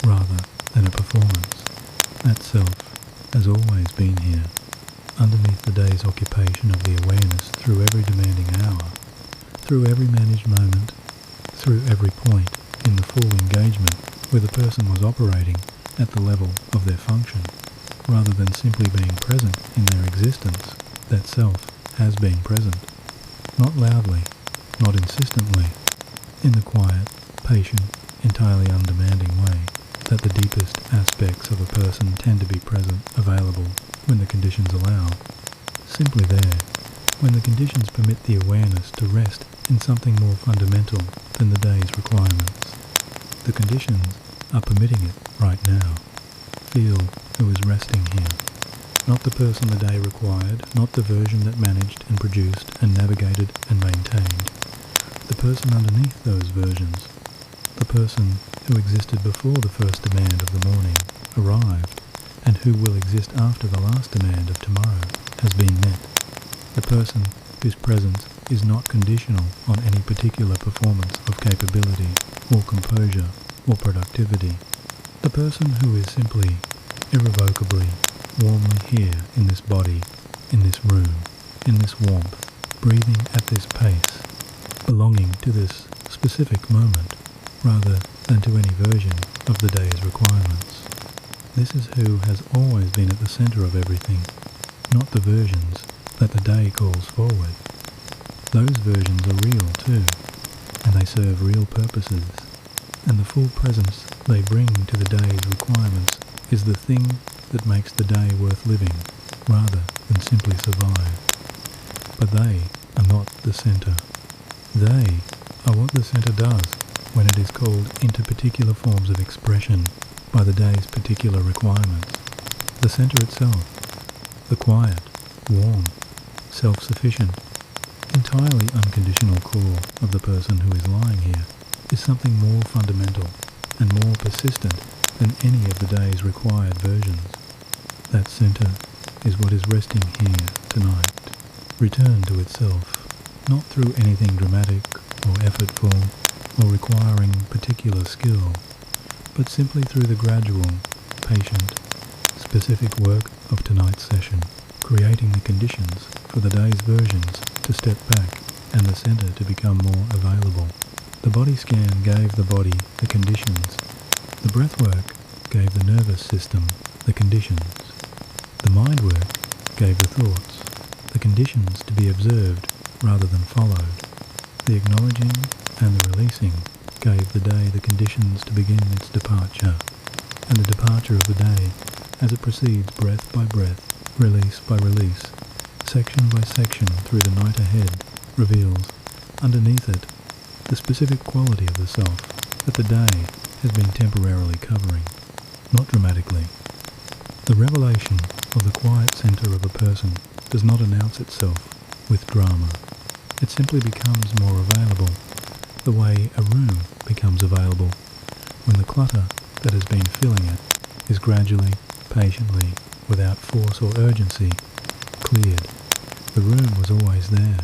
rather than a performance. That self has always been here, underneath the day's occupation of the awareness through every demanding hour, through every managed moment, through every point in the full engagement where the person was operating at the level of their function, rather than simply being present in their existence. That self has been present, not loudly, not insistently, in the quiet, patient, entirely undemanding way that the deepest aspects of a person tend to be present, available, when the conditions allow. Simply there, when the conditions permit the awareness to rest in something more fundamental than the day's requirements. The conditions are permitting it right now. Feel who is resting here. Not the person the day required, not the version that managed and produced and navigated and maintained. The person underneath those versions. The person who existed before the first demand of the morning arrived, and who will exist after the last demand of tomorrow has been met. The person whose presence is not conditional on any particular performance of capability or composure or productivity. The person who is simply, irrevocably, warmly here in this body, in this room, in this warmth, breathing at this pace, belonging to this specific moment, rather than to any version of the day's requirements. This is who has always been at the center of everything, not the versions that the day calls forward. Those versions are real too, and they serve real purposes, and the full presence they bring to the day's requirements is the thing that makes the day worth living, rather than simply survive. But they are not the center. They are what the center does when it is called into particular forms of expression by the day's particular requirements. The center itself, the quiet, warm, self-sufficient, entirely unconditional core of the person who is lying here, is something more fundamental and more persistent than any of the day's required versions. That center is what is resting here tonight, returned to itself, not through anything dramatic or effortful or requiring particular skill, but simply through the gradual, patient, specific work of tonight's session, creating the conditions for the day's versions to step back and the center to become more available. The body scan gave the body the conditions. The breath work gave the nervous system the conditions. The mind work gave the thoughts the conditions to be observed rather than followed. The acknowledging and the releasing gave the day the conditions to begin its departure, and the departure of the day, as it proceeds breath by breath, release by release, section by section through the night ahead, reveals, underneath it, the specific quality of the self that the day has been temporarily covering, not dramatically. The revelation of the quiet center of a person does not announce itself with drama. It simply becomes more available, the way a room becomes available when the clutter that has been filling it is gradually, patiently, without force or urgency, cleared. The room was always there.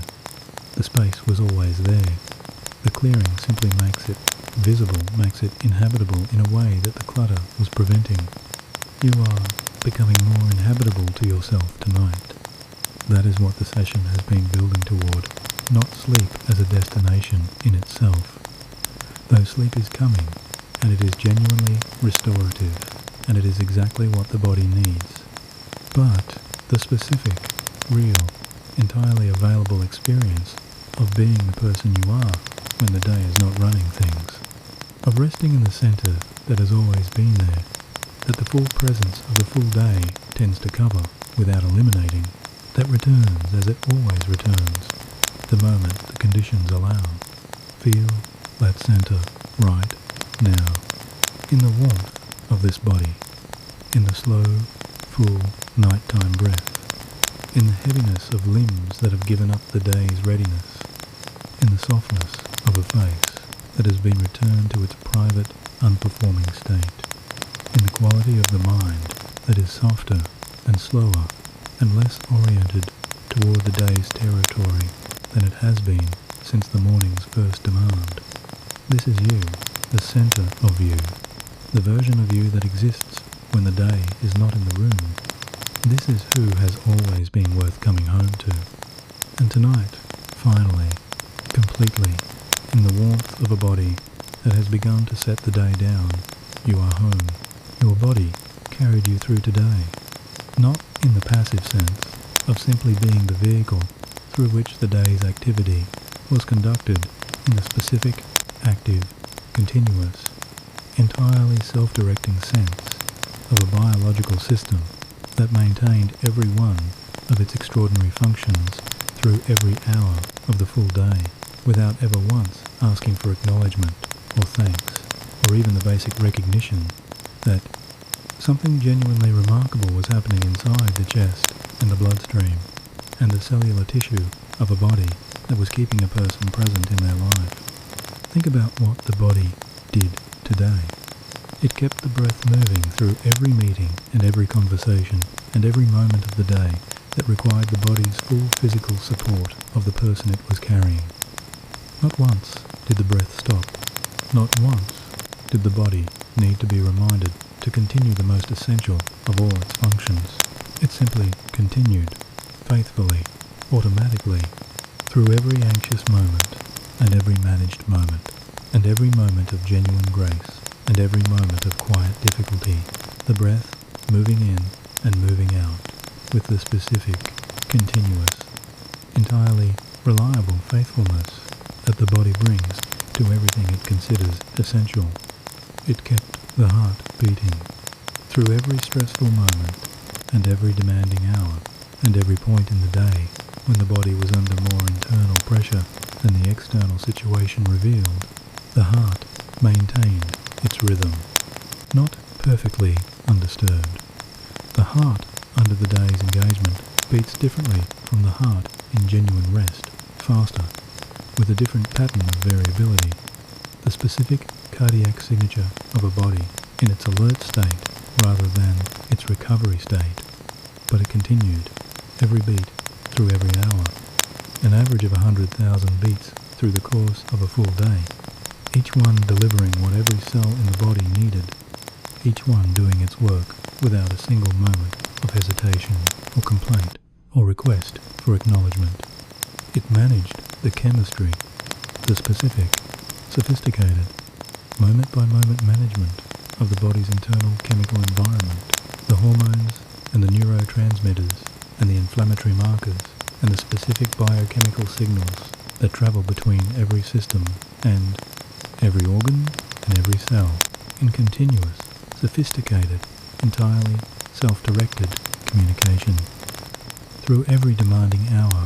The space was always there. The clearing simply makes it visible, makes it inhabitable in a way that the clutter was preventing. You are becoming more inhabitable to yourself tonight. That is what the session has been building toward, not sleep as a destination in itself. Though sleep is coming, and it is genuinely restorative, and it is exactly what the body needs. But the specific, real, entirely available experience of being the person you are when the day is not running things, of resting in the center that has always been there, that the full presence of the full day tends to cover without eliminating, that returns as it always returns, the moment the conditions allow. Feel that center right now, in the warmth of this body, in the slow, full nighttime breath, in the heaviness of limbs that have given up the day's readiness, in the softness of a face that has been returned to its private, unperforming state, in the quality of the mind that is softer and slower and less oriented toward the day's territory than it has been since the morning's first demand. This is you, the center of you, the version of you that exists when the day is not in the room. This is who has always been worth coming home to. And tonight, finally, completely, in the warmth of a body that has begun to set the day down, you are home. Your body carried you through today, not in the passive sense of simply being the vehicle through which the day's activity was conducted in the specific, active, continuous, entirely self-directing sense of a biological system that maintained every one of its extraordinary functions through every hour of the full day, without ever once asking for acknowledgement or thanks, or even the basic recognition that Something genuinely remarkable was happening inside the chest and the bloodstream and the cellular tissue of a body that was keeping a person present in their life. Think about what the body did today. It kept the breath moving through every meeting and every conversation and every moment of the day that required the body's full physical support of the person it was carrying. Not once did the breath stop. Not once did the body need to be reminded to continue the most essential of all its functions. It simply continued, faithfully, automatically, through every anxious moment, and every managed moment, and every moment of genuine grace, and every moment of quiet difficulty, the breath moving in and moving out, with the specific, continuous, entirely reliable faithfulness that the body brings to everything it considers essential. It kept the heart beating through every stressful moment and every demanding hour and every point in the day when the body was under more internal pressure than the external situation revealed. The heart maintained its rhythm, not perfectly undisturbed. The heart under the day's engagement beats differently from the heart in genuine rest, faster, with a different pattern of variability. The specific cardiac signature of a body in its alert state rather than its recovery state. But it continued, every beat through every hour, an average of 100,000 beats through the course of a full day, each one delivering what every cell in the body needed, each one doing its work without a single moment of hesitation or complaint or request for acknowledgement. It managed the chemistry, the specific, sophisticated, moment-by-moment management of the body's internal chemical environment, the hormones and the neurotransmitters and the inflammatory markers and the specific biochemical signals that travel between every system and every organ and every cell in continuous, sophisticated, entirely self-directed communication. Through every demanding hour,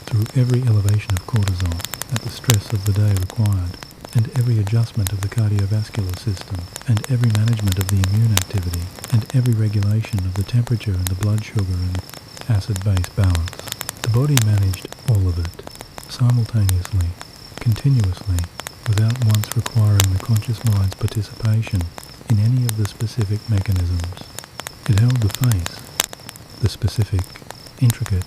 through every elevation of cortisol that the stress of the day required, and every adjustment of the cardiovascular system, and every management of the immune activity, and every regulation of the temperature and the blood sugar and acid-base balance. The body managed all of it, simultaneously, continuously, without once requiring the conscious mind's participation in any of the specific mechanisms. It held the face, the specific, intricate,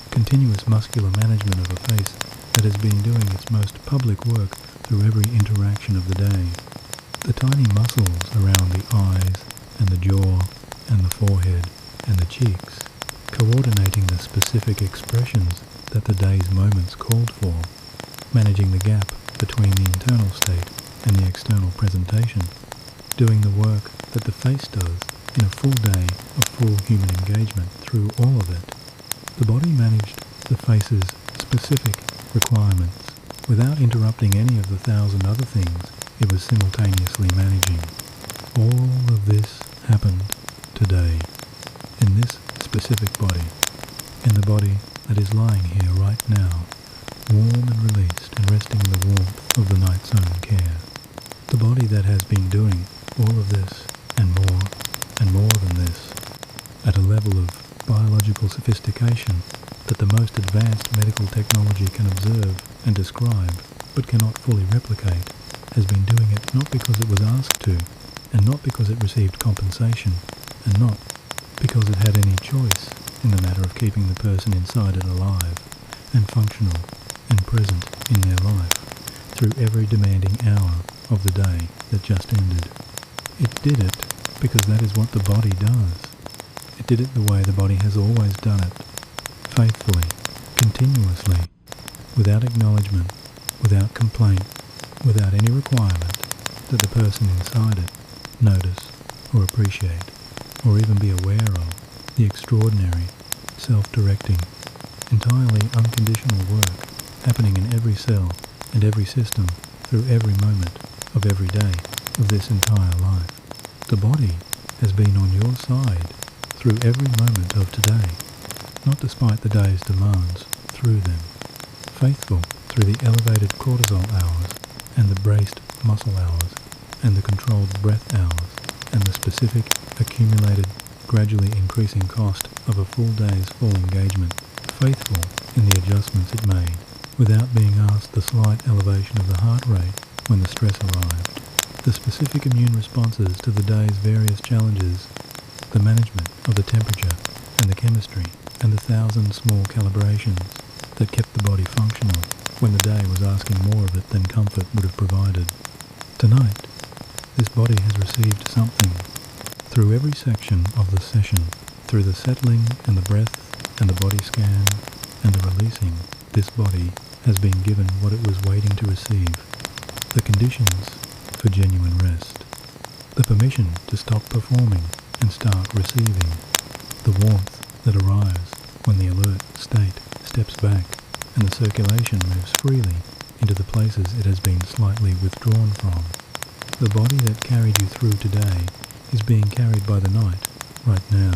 continuous muscular management of a face that has been doing its most public work through every interaction of the day. The tiny muscles around the eyes and the jaw and the forehead and the cheeks, coordinating the specific expressions that the day's moments called for, managing the gap between the internal state and the external presentation, doing the work that the face does in a full day of full human engagement through all of it. The body managed the face's specific requirements without interrupting any of the 1,000 other things it was simultaneously managing. All of this happened today, in this specific body, in the body that is lying here right now, warm and released and resting in the warmth of the night's own care. The body that has been doing all of this and more than this, at a level of biological sophistication that the most advanced medical technology can observe and describe, but cannot fully replicate, has been doing it not because it was asked to, and not because it received compensation, and not because it had any choice in the matter of keeping the person inside it alive, and functional, and present in their life, through every demanding hour of the day that just ended. It did it because that is what the body does. It did it the way the body has always done it, faithfully, continuously, without acknowledgement, without complaint, without any requirement that the person inside it notice or appreciate or even be aware of the extraordinary, self-directing, entirely unconditional work happening in every cell and every system through every moment of every day of this entire life. The body has been on your side through every moment of today, not despite the day's demands, through them, faithful through the elevated cortisol hours and the braced muscle hours and the controlled breath hours and the specific, accumulated, gradually increasing cost of a full day's full engagement, faithful in the adjustments it made, without being asked the slight elevation of the heart rate when the stress arrived, the specific immune responses to the day's various challenges, the management of the temperature and the chemistry, and the 1,000 small calibrations that kept the body functional when the day was asking more of it than comfort would have provided. Tonight, this body has received something. Through every section of the session, through the settling and the breath and the body scan and the releasing, this body has been given what it was waiting to receive. The conditions for genuine rest. The permission to stop performing and start receiving. The warmth that arrives when the alert state steps back and the circulation moves freely into the places it has been slightly withdrawn from. The body that carried you through today is being carried by the night right now,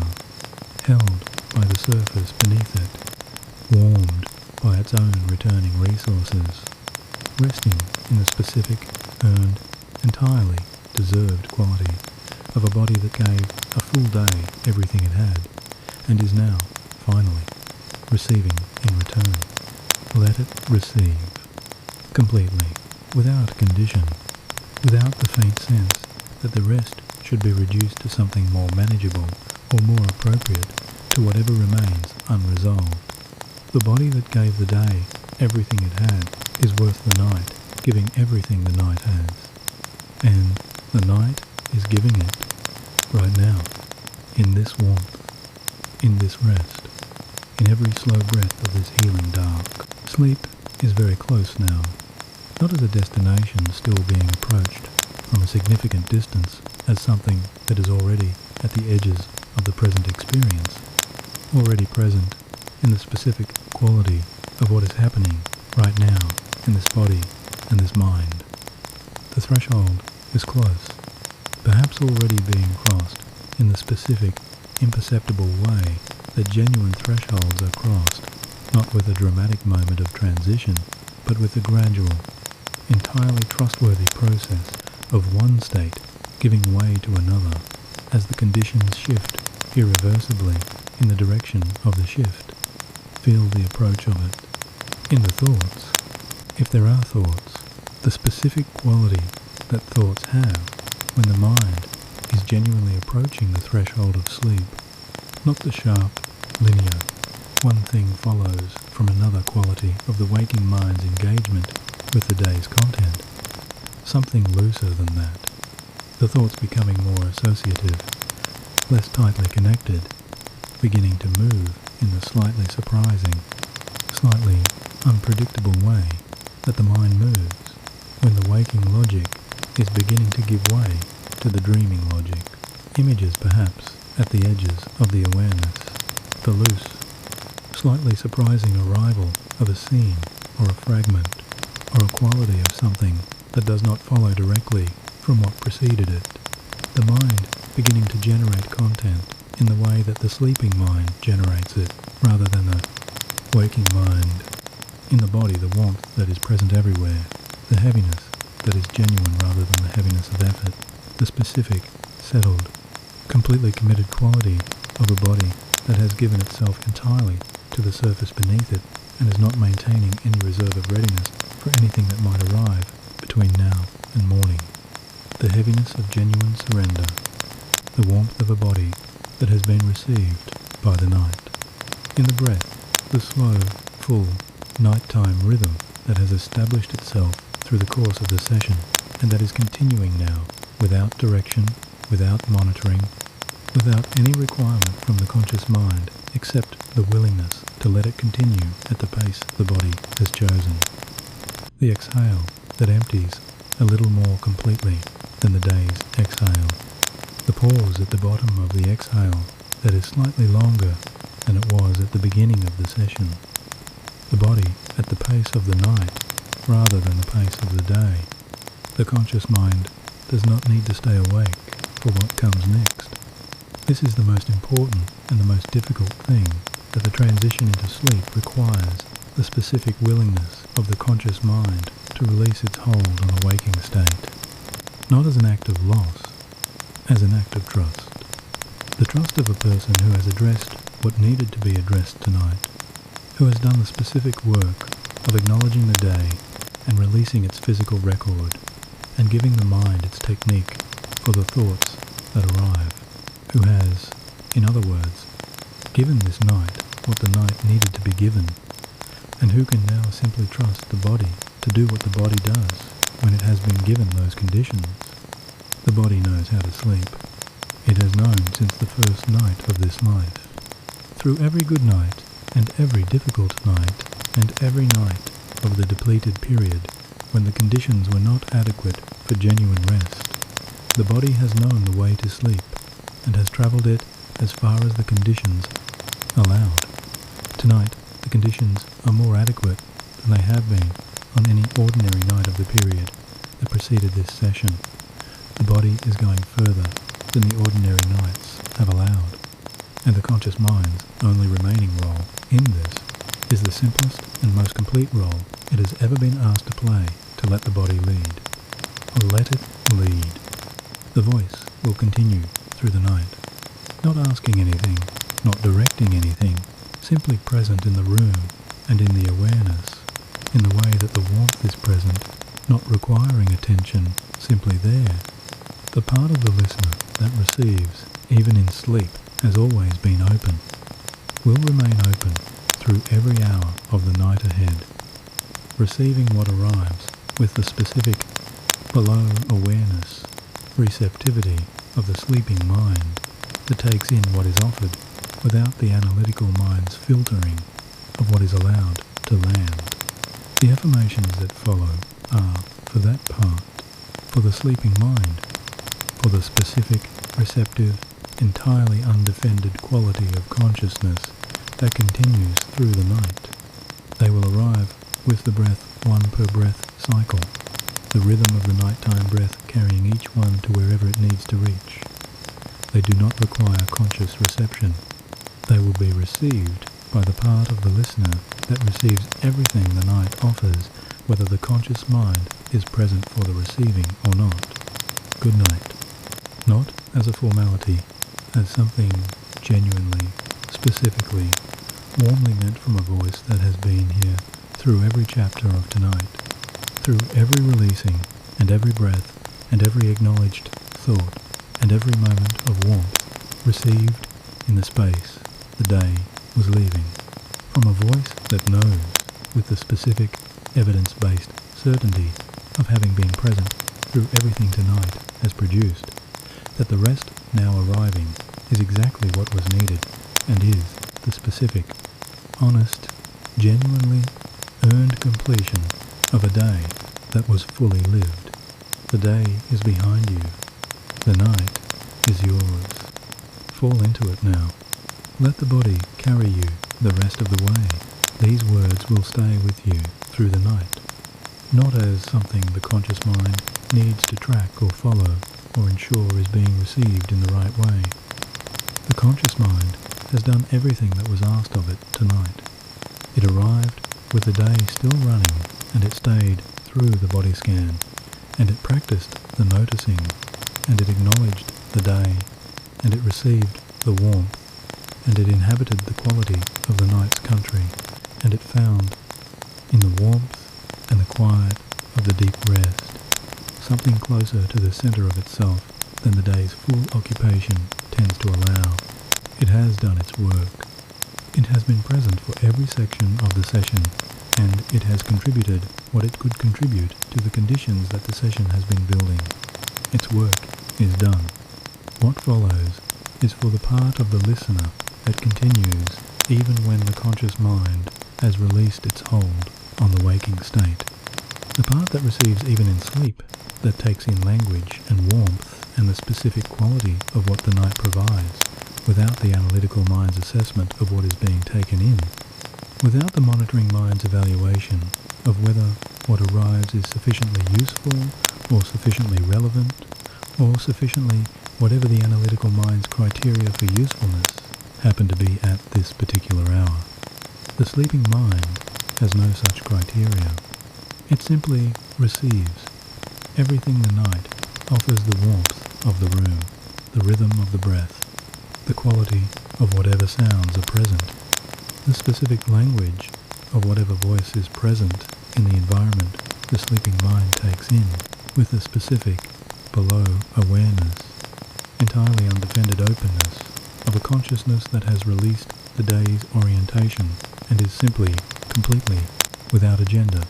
held by the surface beneath it, warmed by its own returning resources, resting in the specific, earned, entirely deserved quality of a body that gave a full day everything it had, and is now, finally, receiving in return. Let it receive, completely, without condition, without the faint sense that the rest should be reduced to something more manageable or more appropriate to whatever remains unresolved. The body that gave the day everything it had is worth the night giving everything the night has. And the night is giving it, right now, in this warmth, in this rest, in every slow breath of this healing dark. Sleep is very close now, not as a destination still being approached from a significant distance as something that is already at the edges of the present experience, already present in the specific quality of what is happening right now in this body and this mind. The threshold is close, perhaps already being crossed in the specific, imperceptible way that genuine thresholds are crossed, not with a dramatic moment of transition, but with a gradual, entirely trustworthy process of one state giving way to another as the conditions shift irreversibly in the direction of the shift. Feel the approach of it. In the thoughts, if there are thoughts, the specific quality that thoughts have when the mind is genuinely approaching the threshold of sleep, not the sharp, linear, one thing follows from another quality of the waking mind's engagement with the day's content, something looser than that, the thoughts becoming more associative, less tightly connected, beginning to move in the slightly surprising, slightly unpredictable way that the mind moves when the waking logic is beginning to give way to the dreaming logic. Images perhaps at the edges of the awareness, the loose, slightly surprising arrival of a scene or a fragment or a quality of something that does not follow directly from what preceded it. The mind beginning to generate content in the way that the sleeping mind generates it rather than the waking mind. In the body, the warmth that is present everywhere, the heaviness that is genuine rather than the heaviness of effort, the specific, settled, completely committed quality of a body that has given itself entirely to the surface beneath it and is not maintaining any reserve of readiness for anything that might arrive between now and morning. The heaviness of genuine surrender, the warmth of a body that has been received by the night. In the breath, the slow, full, nighttime rhythm that has established itself through the course of the session and that is continuing now without direction, without monitoring, without any requirement from the conscious mind except the willingness to let it continue at the pace the body has chosen. The exhale that empties a little more completely than the day's exhale. The pause at the bottom of the exhale that is slightly longer than it was at the beginning of the session. The body at the pace of the night rather than the pace of the day. The conscious mind does not need to stay awake for what comes next. This is the most important and the most difficult thing, that the transition into sleep requires the specific willingness of the conscious mind to release its hold on the waking state, not as an act of loss, as an act of trust. The trust of a person who has addressed what needed to be addressed tonight, who has done the specific work of acknowledging the day and releasing its physical record and giving the mind its technique for the thoughts that arrive, who has, in other words, given this night what the night needed to be given, and who can now simply trust the body to do what the body does when it has been given those conditions. The body knows how to sleep. It has known since the first night of this life. Through every good night and every difficult night and every night of the depleted period when the conditions were not adequate for genuine rest, the body has known the way to sleep and has travelled it as far as the conditions allowed. Tonight, the conditions are more adequate than they have been on any ordinary night of the period that preceded this session. The body is going further than the ordinary nights have allowed, and the conscious mind's only remaining role in this is the simplest and most complete role it has ever been asked to play, to let the body lead. Let it lead. The voice will continue through the night, not asking anything, not directing anything, simply present in the room and in the awareness, in the way that the warmth is present, not requiring attention, simply there. The part of the listener that receives, even in sleep, has always been open, will remain open through every hour of the night ahead, receiving what arrives with the specific below awareness, receptivity of the sleeping mind that takes in what is offered without the analytical mind's filtering of what is allowed to land. The affirmations that follow are for that part, for the sleeping mind, for the specific, receptive, entirely undefended quality of consciousness that continues through the night. They will arrive with the breath one per breath cycle, the rhythm of the nighttime breath carrying each one to wherever it needs to reach. They do not require conscious reception. They will be received by the part of the listener that receives everything the night offers, whether the conscious mind is present for the receiving or not. Good night. Not as a formality, as something genuinely, specifically, warmly meant from a voice that has been here through every chapter of tonight, through every releasing and every breath and every acknowledged thought and every moment of warmth received in the space the day was leaving, from a voice that knows with the specific evidence-based certainty of having been present through everything tonight has produced, that the rest now arriving is exactly what was needed and is the specific, honest, genuinely earned completion of a day that was fully lived. The day is behind you. The night is yours. Fall into it now. Let the body carry you the rest of the way. These words will stay with you through the night, not as something the conscious mind needs to track or follow or ensure is being received in the right way. The conscious mind has done everything that was asked of it tonight. It arrived with the day still running, and it stayed through the body scan, and it practiced the noticing, and it acknowledged the day, and it received the warmth, and it inhabited the quality of the night's country, and it found, in the warmth and the quiet of the deep rest, something closer to the center of itself than the day's full occupation tends to allow. It has done its work. It has been present for every section of the session, and it has contributed what it could contribute to the conditions that the session has been building. Its work is done. What follows is for the part of the listener that continues even when the conscious mind has released its hold on the waking state. The part that receives even in sleep, that takes in language and warmth and the specific quality of what the night provides, without the analytical mind's assessment of what is being taken in, without the monitoring mind's evaluation of whether what arrives is sufficiently useful or sufficiently relevant or sufficiently whatever the analytical mind's criteria for usefulness happen to be at this particular hour. The sleeping mind has no such criteria. It simply receives. Everything the night offers the warmth of the room, the rhythm of the breath, the quality of whatever sounds are present, the specific language of whatever voice is present in the environment the sleeping mind takes in, with a specific, below awareness, entirely undefended openness of a consciousness that has released the day's orientation and is simply, completely, without agenda,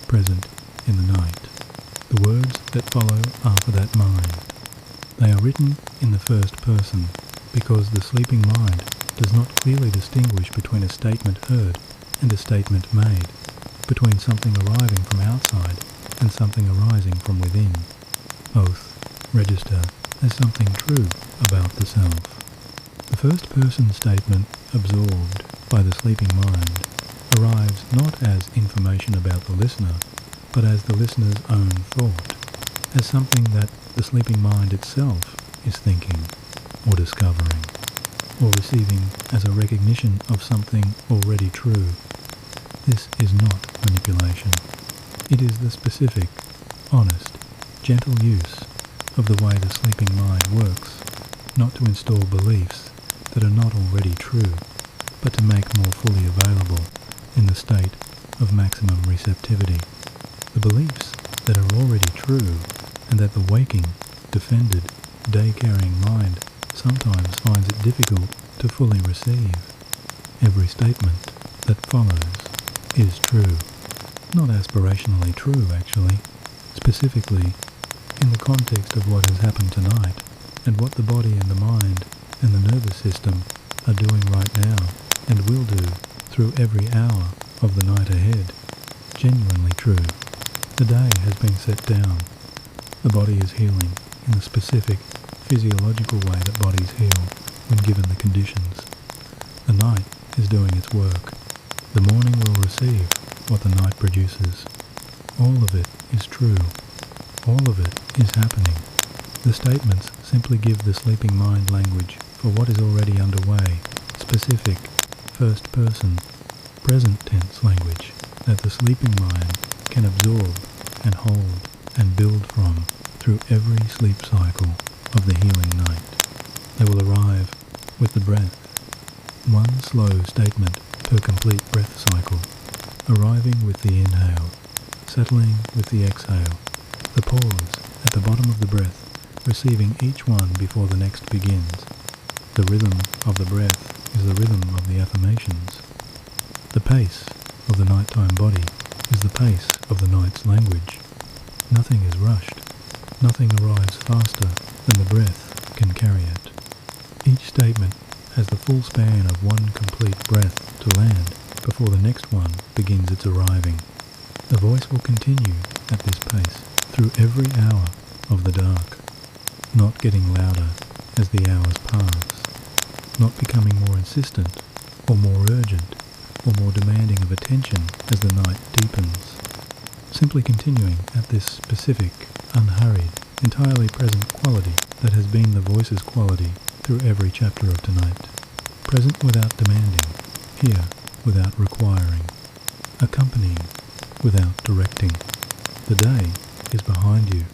present in the night. The words that follow are for that mind. They are written in the first person because the sleeping mind does not clearly distinguish between a statement heard and a statement made, between something arriving from outside and something arising from within. Both register as something true about the self. The first person statement absorbed by the sleeping mind arrives not as information about the listener, but as the listener's own thought, as something that the sleeping mind itself is thinking, or discovering, or receiving as a recognition of something already true. This is not manipulation. It is the specific, honest, gentle use of the way the sleeping mind works, not to install beliefs that are not already true, but to make more fully available in the state of maximum receptivity. The beliefs that are already true and that the waking, defended, day-carrying mind sometimes finds it difficult to fully receive. Every statement that follows is true. Not aspirationally true, actually. Specifically, in the context of what has happened tonight and what the body and the mind and the nervous system are doing right now and will do through every hour of the night ahead. Genuinely true. The day has been set down. The body is healing in the specific, physiological way that bodies heal when given the conditions. The night is doing its work. The morning will receive what the night produces. All of it is true. All of it is happening. The statements simply give the sleeping mind language for what is already underway, specific, first person, present tense language that the sleeping mind can absorb and hold and build from through every sleep cycle of the healing night. They will arrive with the breath, one slow statement per complete breath cycle, arriving with the inhale, settling with the exhale, the pause at the bottom of the breath, receiving each one before the next begins. The rhythm of the breath is the rhythm of the affirmations. The pace of the nighttime body is the pace of the night's language. Nothing is rushed. Nothing arrives faster than the breath can carry it. Each statement has the full span of one complete breath to land before the next one begins its arriving. The voice will continue at this pace through every hour of the dark, not getting louder as the hours pass, not becoming more insistent or more urgent or more demanding of attention as the night deepens, simply continuing at this specific, unhurried, entirely present quality that has been the voice's quality through every chapter of tonight. Present without demanding, here without requiring, accompanying without directing. The day is behind you.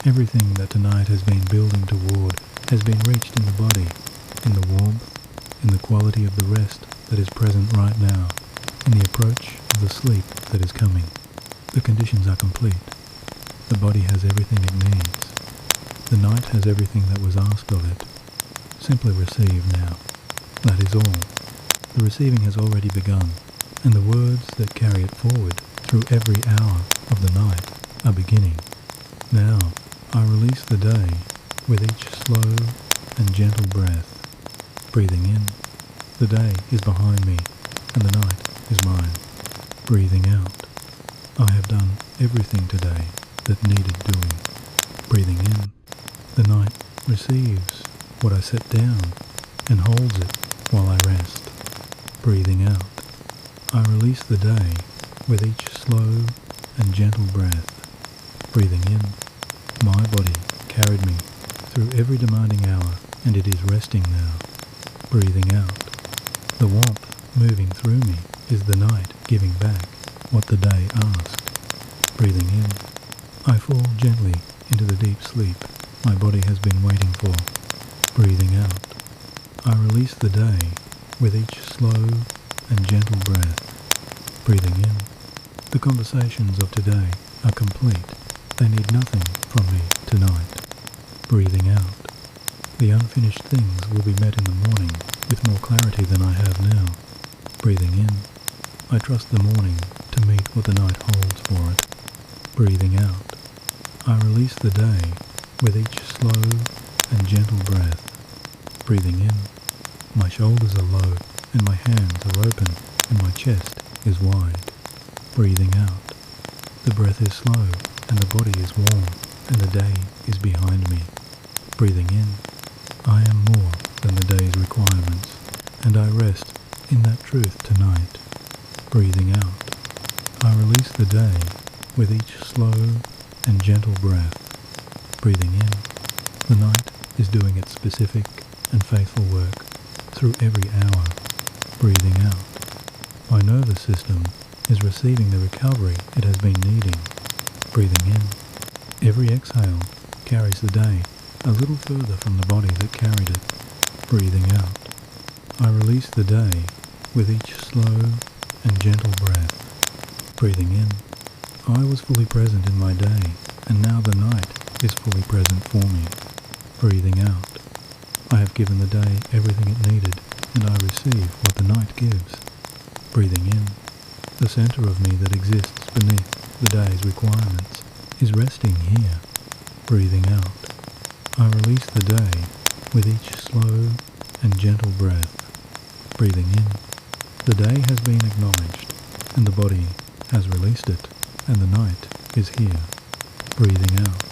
Everything that tonight has been building toward has been reached in the body, in the warmth, in the quality of the rest that is present right now, in the approach of the sleep that is coming. The conditions are complete. The body has everything it needs. The night has everything that was asked of it. Simply receive now. That is all. The receiving has already begun, and the words that carry it forward through every hour of the night are beginning. Now, I release the day with each slow and gentle breath. Breathing in, the day is behind me, and the night is mine. Breathing out, I have done everything today that needed doing. Breathing in, the night receives what I set down and holds it while I rest. Breathing out, I release the day with each slow and gentle breath. Breathing in, my body carried me through every demanding hour and it is resting now. Breathing out, the warmth moving through me is the night giving back what the day asked. Breathing in, I fall gently into the deep sleep my body has been waiting for. Breathing out, I release the day with each slow and gentle breath. Breathing in, the conversations of today are complete. They need nothing from me tonight. Breathing out, the unfinished things will be met in the morning with more clarity than I have now. Breathing in, I trust the morning to meet what the night holds for it. Breathing out, I release the day with each slow and gentle breath. Breathing in, my shoulders are low and my hands are open and my chest is wide. Breathing out, the breath is slow and the body is warm and the day is behind me. Breathing in, I am more than the day's requirements and I rest in that truth tonight. Breathing out, I release the day with each slow and gentle breath. Breathing in, the night is doing its specific and faithful work through every hour. Breathing out, my nervous system is receiving the recovery it has been needing. Breathing in, every exhale carries the day a little further from the body that carried it. Breathing out, I release the day with each slow and gentle breath. Breathing in, I was fully present in my day, and now the night is fully present for me. Breathing out, I have given the day everything it needed, and I receive what the night gives. Breathing in, the center of me that exists beneath the day's requirements is resting here. Breathing out, I release the day with each slow and gentle breath. Breathing in, the day has been acknowledged, and the body has released it, and the night is here. Breathing out,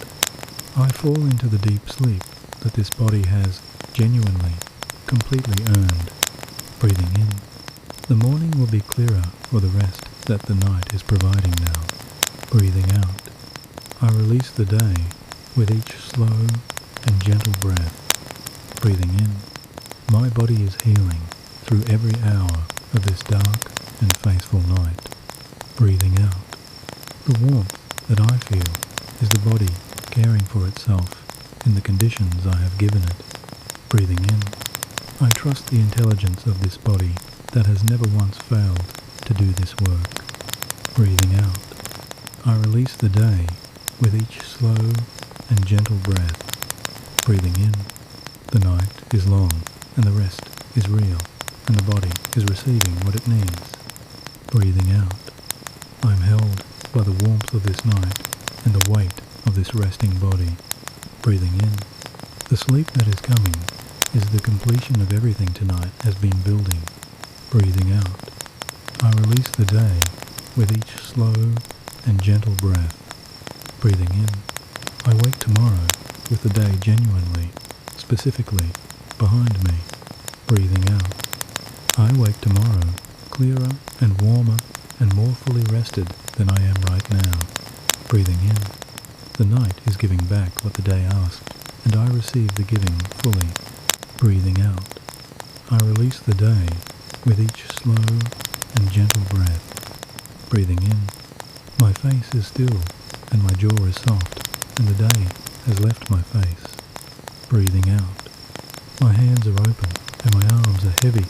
I fall into the deep sleep that this body has genuinely, completely earned. Breathing in, the morning will be clearer for the rest that the night is providing now. Breathing out, I release the day with each slow and gentle breath. Breathing in, my body is healing through every hour of this dark and faithful night. Breathing out, the warmth that I feel is the body caring for itself in the conditions I have given it. Breathing in, I trust the intelligence of this body that has never once failed to do this work. Breathing out, I release the day with each slow and gentle breath. Breathing in, the night is long and the rest is real and the body is receiving what it needs. Breathing out, I am held by the warmth of this night and the weight of this resting body. Breathing in, the sleep that is coming is the completion of everything tonight has been building. Breathing out, I release the day with each slow and gentle breath. Breathing in, I wake tomorrow with the day genuinely, specifically, behind me. Breathing out, I wake tomorrow clearer and warmer and more fully rested than I am right now. Breathing in, the night is giving back what the day asked, and I receive the giving fully. Breathing out, I release the day with each slow and gentle breath. Breathing in, my face is still and my jaw is soft, and the day has left my face. Breathing out, my hands are open and my arms are heavy,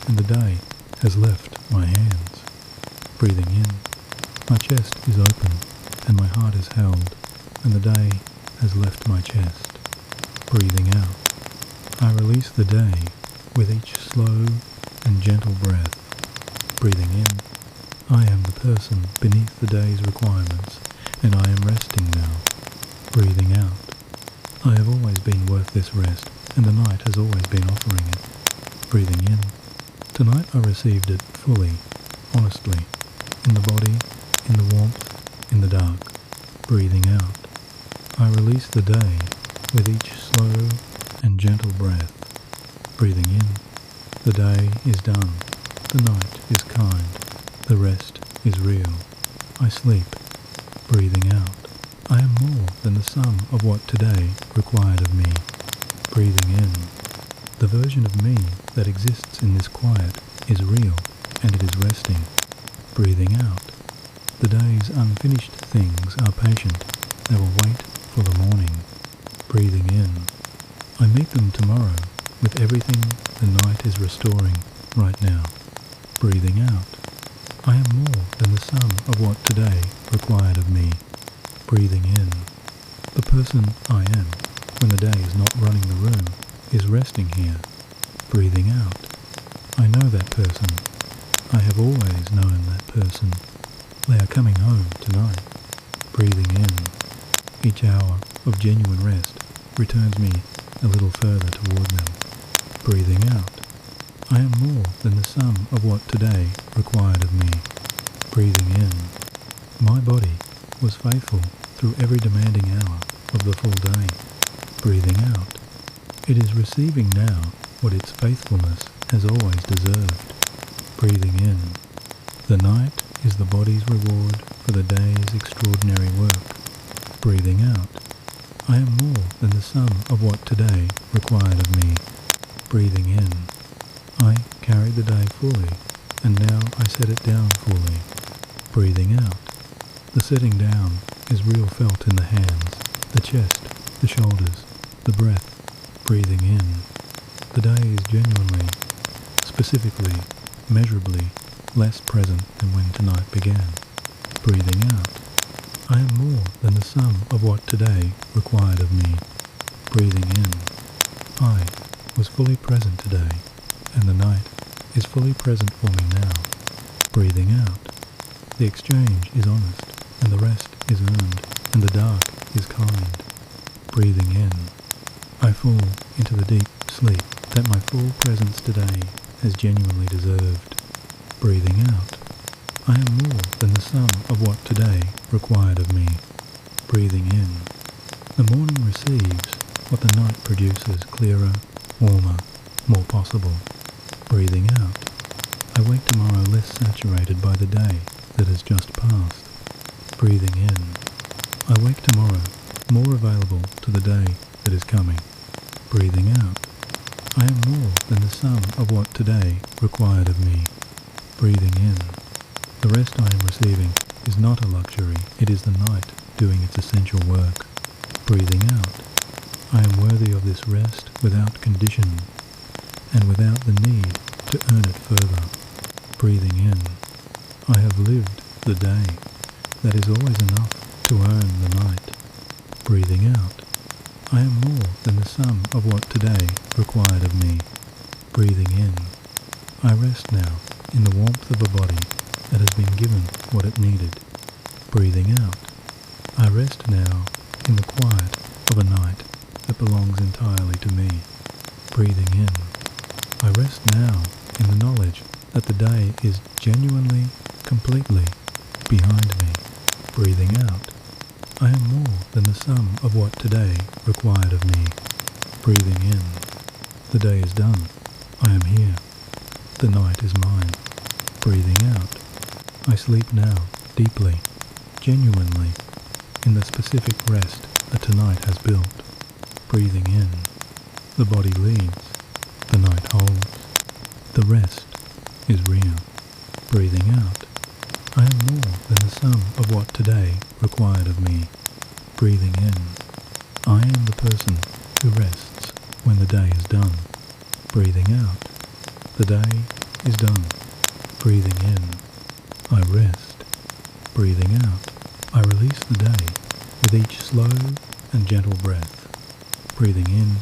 and the day has left my hands. Breathing in, my chest is open and my heart is held, and the day has left my chest. Breathing out, I release the day with each slow and gentle breath. Breathing in, I am the person beneath the day's requirements, and I am resting now. Breathing out, I have always been worth this rest, and the night has always been offering it. Breathing in, tonight I received it fully, honestly, in the body, in the warmth, in the dark. Breathing out, I release the day with each slow and gentle breath. Breathing in, the day is done, the night is kind, the rest is real. I sleep. Breathing out, I am more than the sum of what today required of me. Breathing in, the version of me that exists in this quiet is real and it is resting. Breathing out, the day's unfinished things are patient, they will wait for the morning. Breathing in, I meet them tomorrow with everything the night is restoring right now. Breathing out. I am more than the sum of what today required of me. Breathing in. The person I am when the day is not running the room is resting here. Breathing out. I know that person. I have always known that person. They are coming home tonight. Breathing in. Each hour of genuine rest returns me a little further toward them. Breathing out. I am more than the sum of what today required of me. Breathing in. My body was faithful through every demanding hour of the full day. Breathing out. It is receiving now what its faithfulness has always deserved. Breathing in. The night is the body's reward for the day's extraordinary work. Breathing out. I am more than the sum of what today required of me. Breathing in. I carried the day fully, and now I set it down fully. Breathing out. The setting down is real felt in the hands, the chest, the shoulders, the breath. Breathing in. The day is genuinely, specifically, measurably less present than when tonight began. Breathing out. I am more than the sum of what today required of me. Breathing in. I was fully present today, and the night is fully present for me now. Breathing out. The exchange is honest, and the rest is earned, and the dark is kind. Breathing in. I fall into the deep sleep that my full presence today has genuinely deserved. Breathing out. I am more than the sum of what today required of me. Breathing in. The morning receives what the night produces clearer, warmer, more possible. Breathing out. I wake tomorrow less saturated by the day that has just passed. Breathing in. I wake tomorrow more available to the day that is coming. Breathing out. I am more than the sum of what today required of me. Breathing in. The rest I am receiving is not a luxury, it is the night doing its essential work. Breathing out. I am worthy of this rest without condition, and without the need to earn it further. Breathing in. I have lived the day. That is always enough to earn the night. Breathing out. I am more than the sum of what today required of me. Breathing in. I rest now in the warmth of a body that has been given what it needed. Breathing out. I rest now in the quiet of a night that belongs entirely to me. Breathing in. I rest now in the knowledge that the day is genuinely, completely behind me. Breathing out. I am more than the sum of what today required of me. Breathing in. The day is done. I am here. The night is mine. Breathing out. I sleep now, deeply, genuinely, in the specific rest that tonight has built. Breathing in. The body leads. The night holds. The rest is real. Breathing out. I am more than the sum of what today required of me. Breathing in. I am the person who rests when the day is done. Breathing out. The day is done. Breathing in. I rest. Breathing out. I release the day with each slow and gentle breath. Breathing in.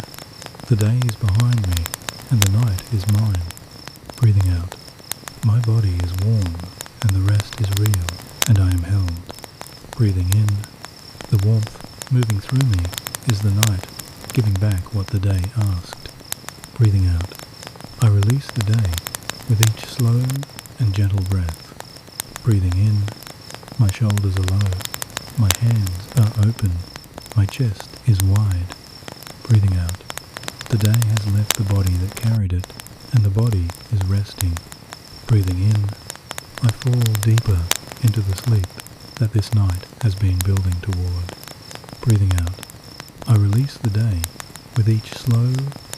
The day is behind me and the night is mine. Breathing out. My body is warm and the rest is real and I am held. Breathing in. The warmth moving through me is the night giving back what the day asked. Breathing out. I release the day with each slow and gentle breath. Breathing in. My shoulders are low. My hands are open. My chest is wide. Breathing out. The day has left the body that carried it, and the body is resting. Breathing in. I fall deeper into the sleep that this night has been building toward. Breathing out. I release the day with each slow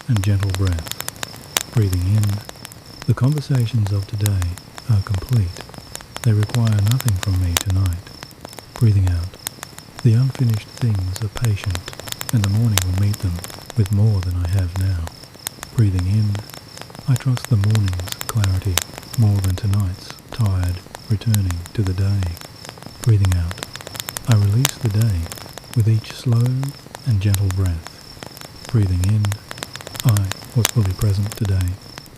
and gentle breath. Breathing in. The conversations of today are complete. They require nothing from me tonight. Breathing out. The unfinished things are patient, and the morning will meet them. with more than I have now. Breathing in, I trust the morning's clarity more than tonight's tired returning to the day. Breathing out, I release the day with each slow and gentle breath. Breathing in, I was fully present today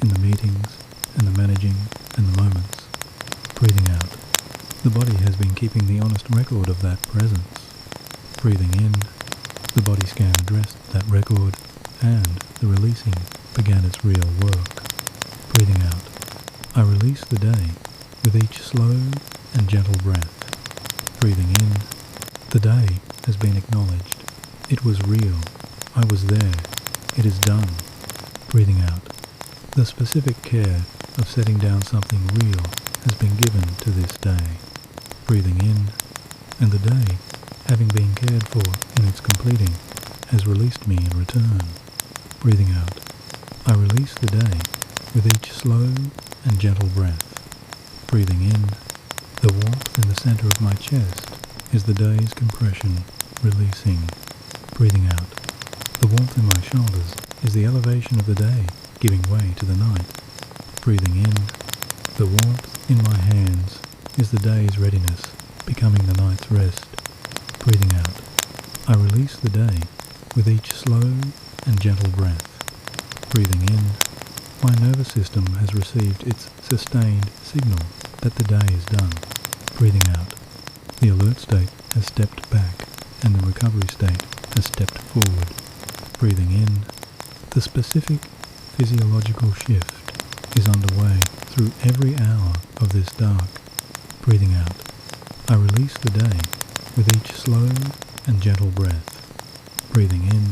in the meetings and the managing and the moments. Breathing out, the body has been keeping the honest record of that presence. Breathing in, the body scan addressed that record and the releasing began its real work. Breathing out, I release the day with each slow and gentle breath. Breathing in, the day has been acknowledged. It was real. I was there. It is done. Breathing out, the specific care of setting down something real has been given to this day. Breathing in, and the day, having been cared for in its completing, has released me in return. Breathing out, I release the day with each slow and gentle breath. Breathing in, the warmth in the center of my chest is the day's compression releasing. Breathing out, the warmth in my shoulders is the elevation of the day giving way to the night. Breathing in, the warmth in my hands is the day's readiness becoming the night's rest. Breathing out, I release the day with each slow and gentle breath. Breathing in, my nervous system has received its sustained signal that the day is done. Breathing out, the alert state has stepped back and the recovery state has stepped forward. Breathing in, the specific physiological shift is underway through every hour of this dark. Breathing out, I release the day with each slow and gentle breath. Breathing in,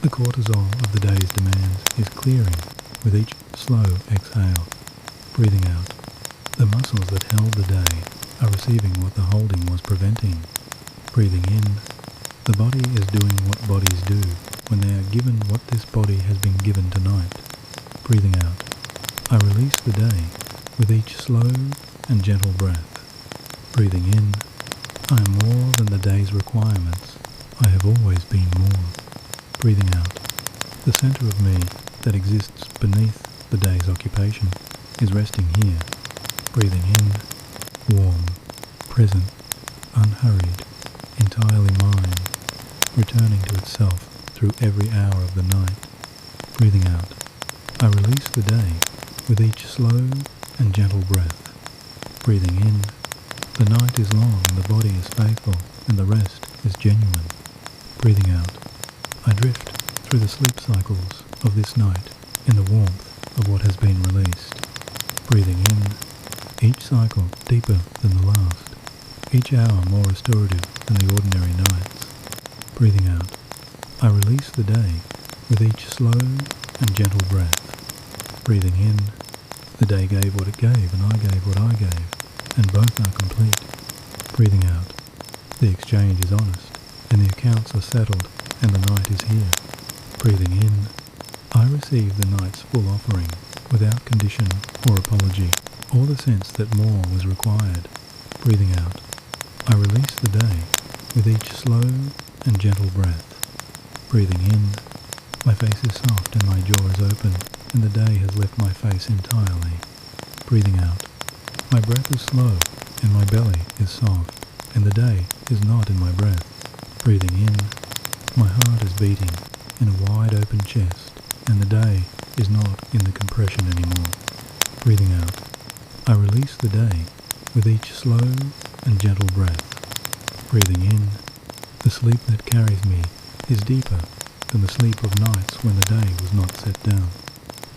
the cortisol of the day's demands is clearing with each slow exhale. Breathing out, the muscles that held the day are receiving what the holding was preventing. Breathing in, the body is doing what bodies do when they are given what this body has been given tonight. Breathing out, I release the day with each slow and gentle breath. Breathing in, I am more than the day's requirements. I have always been more. Breathing out, the center of me that exists beneath the day's occupation is resting here. Breathing in, warm, present, unhurried, entirely mine, returning to itself through every hour of the night. Breathing out, I release the day with each slow and gentle breath. Breathing in, the night is long and the body is faithful and the rest is genuine. Breathing out, I drift through the sleep cycles of this night in the warmth of what has been released. Breathing in, each cycle deeper than the last, each hour more restorative than the ordinary nights. Breathing out, I release the day with each slow and gentle breath. Breathing in, the day gave what it gave and I gave what I gave, and both are complete. Breathing out, the exchange is honest and the accounts are settled and the night is here. Breathing in, I receive the night's full offering without condition or apology or the sense that more was required. Breathing out, I release the day with each slow and gentle breath. Breathing in, my face is soft and my jaw is open and the day has left my face entirely. Breathing out, my breath is slow and my belly is soft and the day is not in my breath. Breathing in, my heart is beating in a wide open chest and the day is not in the compression anymore. Breathing out, I release the day with each slow and gentle breath. Breathing in, the sleep that carries me is deeper than the sleep of nights when the day was not set down.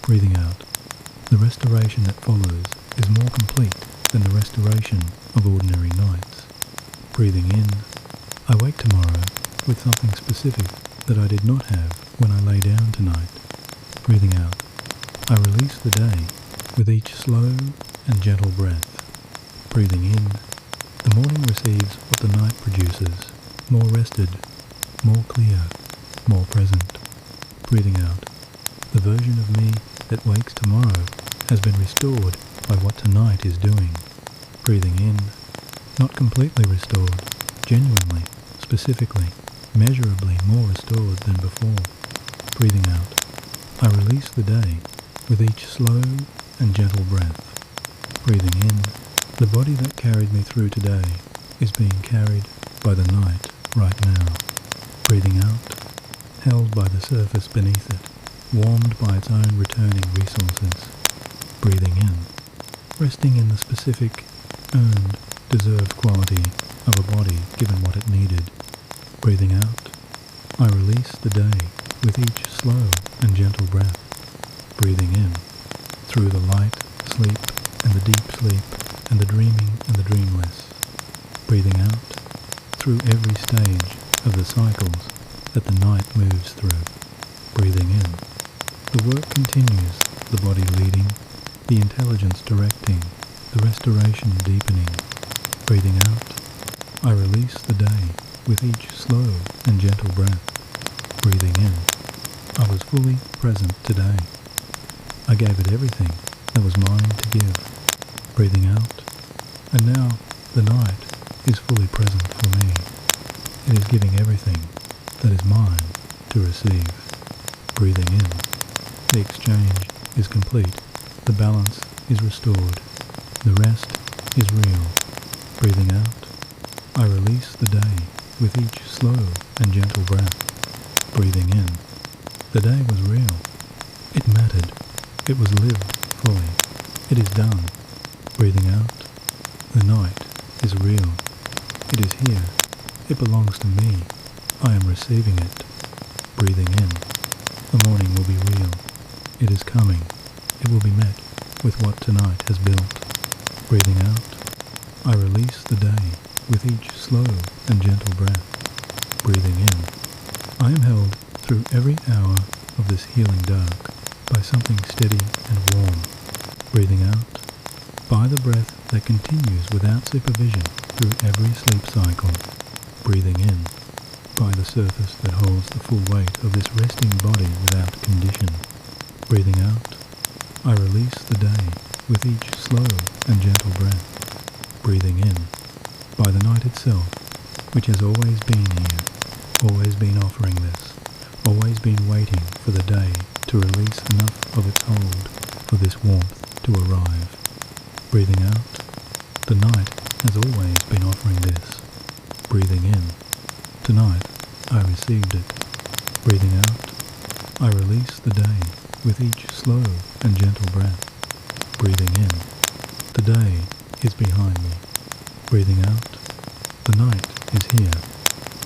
Breathing out, the restoration that follows is more complete than the restoration of ordinary nights. Breathing in, I wake tomorrow with something specific that I did not have when I lay down tonight. Breathing out, I release the day with each slow and gentle breath. Breathing in, the morning receives what the night produces, more rested, more clear, more present. Breathing out, the version of me that wakes tomorrow has been restored by what tonight is doing. Breathing in, not completely restored, genuinely, specifically, measurably more restored than before. Breathing out, I release the day with each slow and gentle breath. Breathing in, the body that carried me through today is being carried by the night right now. Breathing out, held by the surface beneath it, warmed by its own returning resources. Breathing in, resting in the specific, earned, deserved quality of a body given what it needed. Breathing out, I release the day with each slow and gentle breath. Breathing in, through the light sleep and the deep sleep and the dreaming and the dreamless. Breathing out, through every stage of the cycles that the night moves through. Breathing in, the work continues, the body leading, the intelligence directing, the restoration deepening. Breathing out, I release the day with each slow and gentle breath. Breathing in, I was fully present today. I gave it everything that was mine to give. Breathing out, and now the night is fully present for me. It is giving everything that is mine to receive. Breathing in, the exchange is complete, the balance is restored, the rest is real. Breathing out, I release the day with each slow and gentle breath. Breathing in, the day was real. It mattered. It was lived fully. It is done. Breathing out, the night is real. It is here. It belongs to me. I am receiving it. Breathing in, the morning will be real. It is coming. It will be met with what tonight has built. Breathing out, I release the day with each slow and gentle breath. Breathing in, I am held through every hour of this healing dark by something steady and warm. Breathing out, by the breath that continues without supervision through every sleep cycle. Breathing in, by the surface that holds the full weight of this resting body without condition. Breathing out, I release the day with each slow and gentle breath. Breathing in, by the night itself, which has always been here, always been offering this, always been waiting for the day to release enough of its hold for this warmth to arrive. Breathing out, the night has always been offering this. Breathing in, tonight I received it. Breathing out, I release the day with each slow and gentle breath. Breathing in, the day is behind me. Breathing out, the night is here.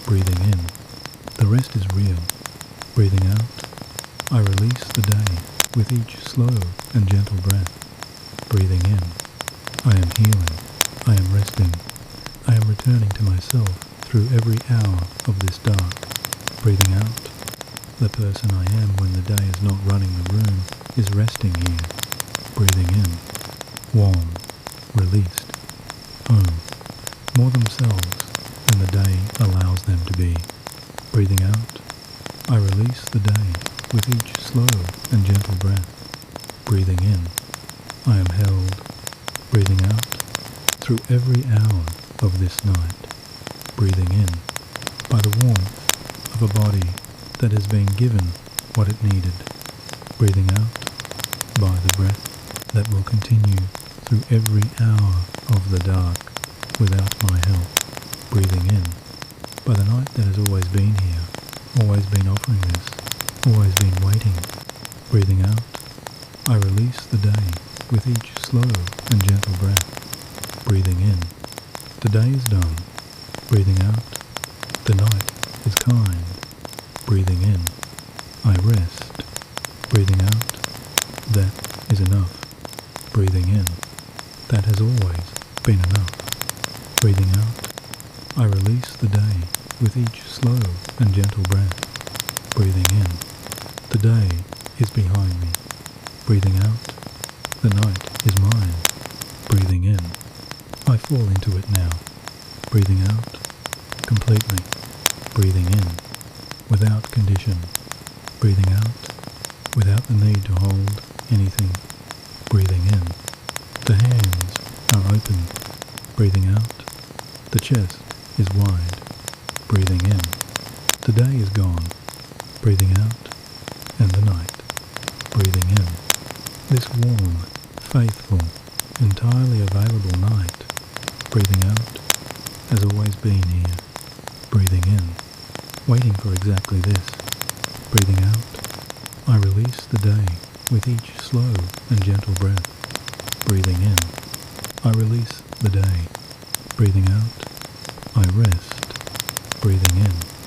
Breathing in, the rest is real. Breathing out, I release the day with each slow and gentle breath. Breathing in, I am healing. I am resting. I am returning to myself through every hour of this dark. Breathing out, the person I am when the day is not running the room is resting here. Breathing in, warm, released, home, more themselves than the day allows them to be. Breathing out, I release the day with each slow and gentle breath. Breathing in, I am held. Breathing out, through every hour of this night. Breathing in, by the warmth of a body that has been given what it needed. Breathing out, by the breath that will continue through every hour of the dark without my help. Breathing in, by the night that has always been here, always been offering this, always been waiting. Breathing out, I release the day with each slow and gentle breath. Breathing in, the day is done. Breathing out, the night is kind. Breathing in, I rest. Breathing out, that is enough. Breathing in, that has always been enough. Breathing out, I release the day with each slow and gentle breath. Breathing in, the day is behind me. Breathing out, the night is mine. Breathing in, I fall into it now. Breathing out, completely. Breathing in, without condition. Breathing out, without the need to hold anything. Breathing in, the hands are open. Breathing out, the chest is wide. Breathing in, the day is gone. Breathing out, and the night. Breathing in. This warm, faithful, entirely available night. Breathing out, has always been here. Breathing in, waiting for exactly this. Breathing out, I release the day with each slow and gentle breath. Breathing in, I release the day. Breathing out, I rest. Breathing in,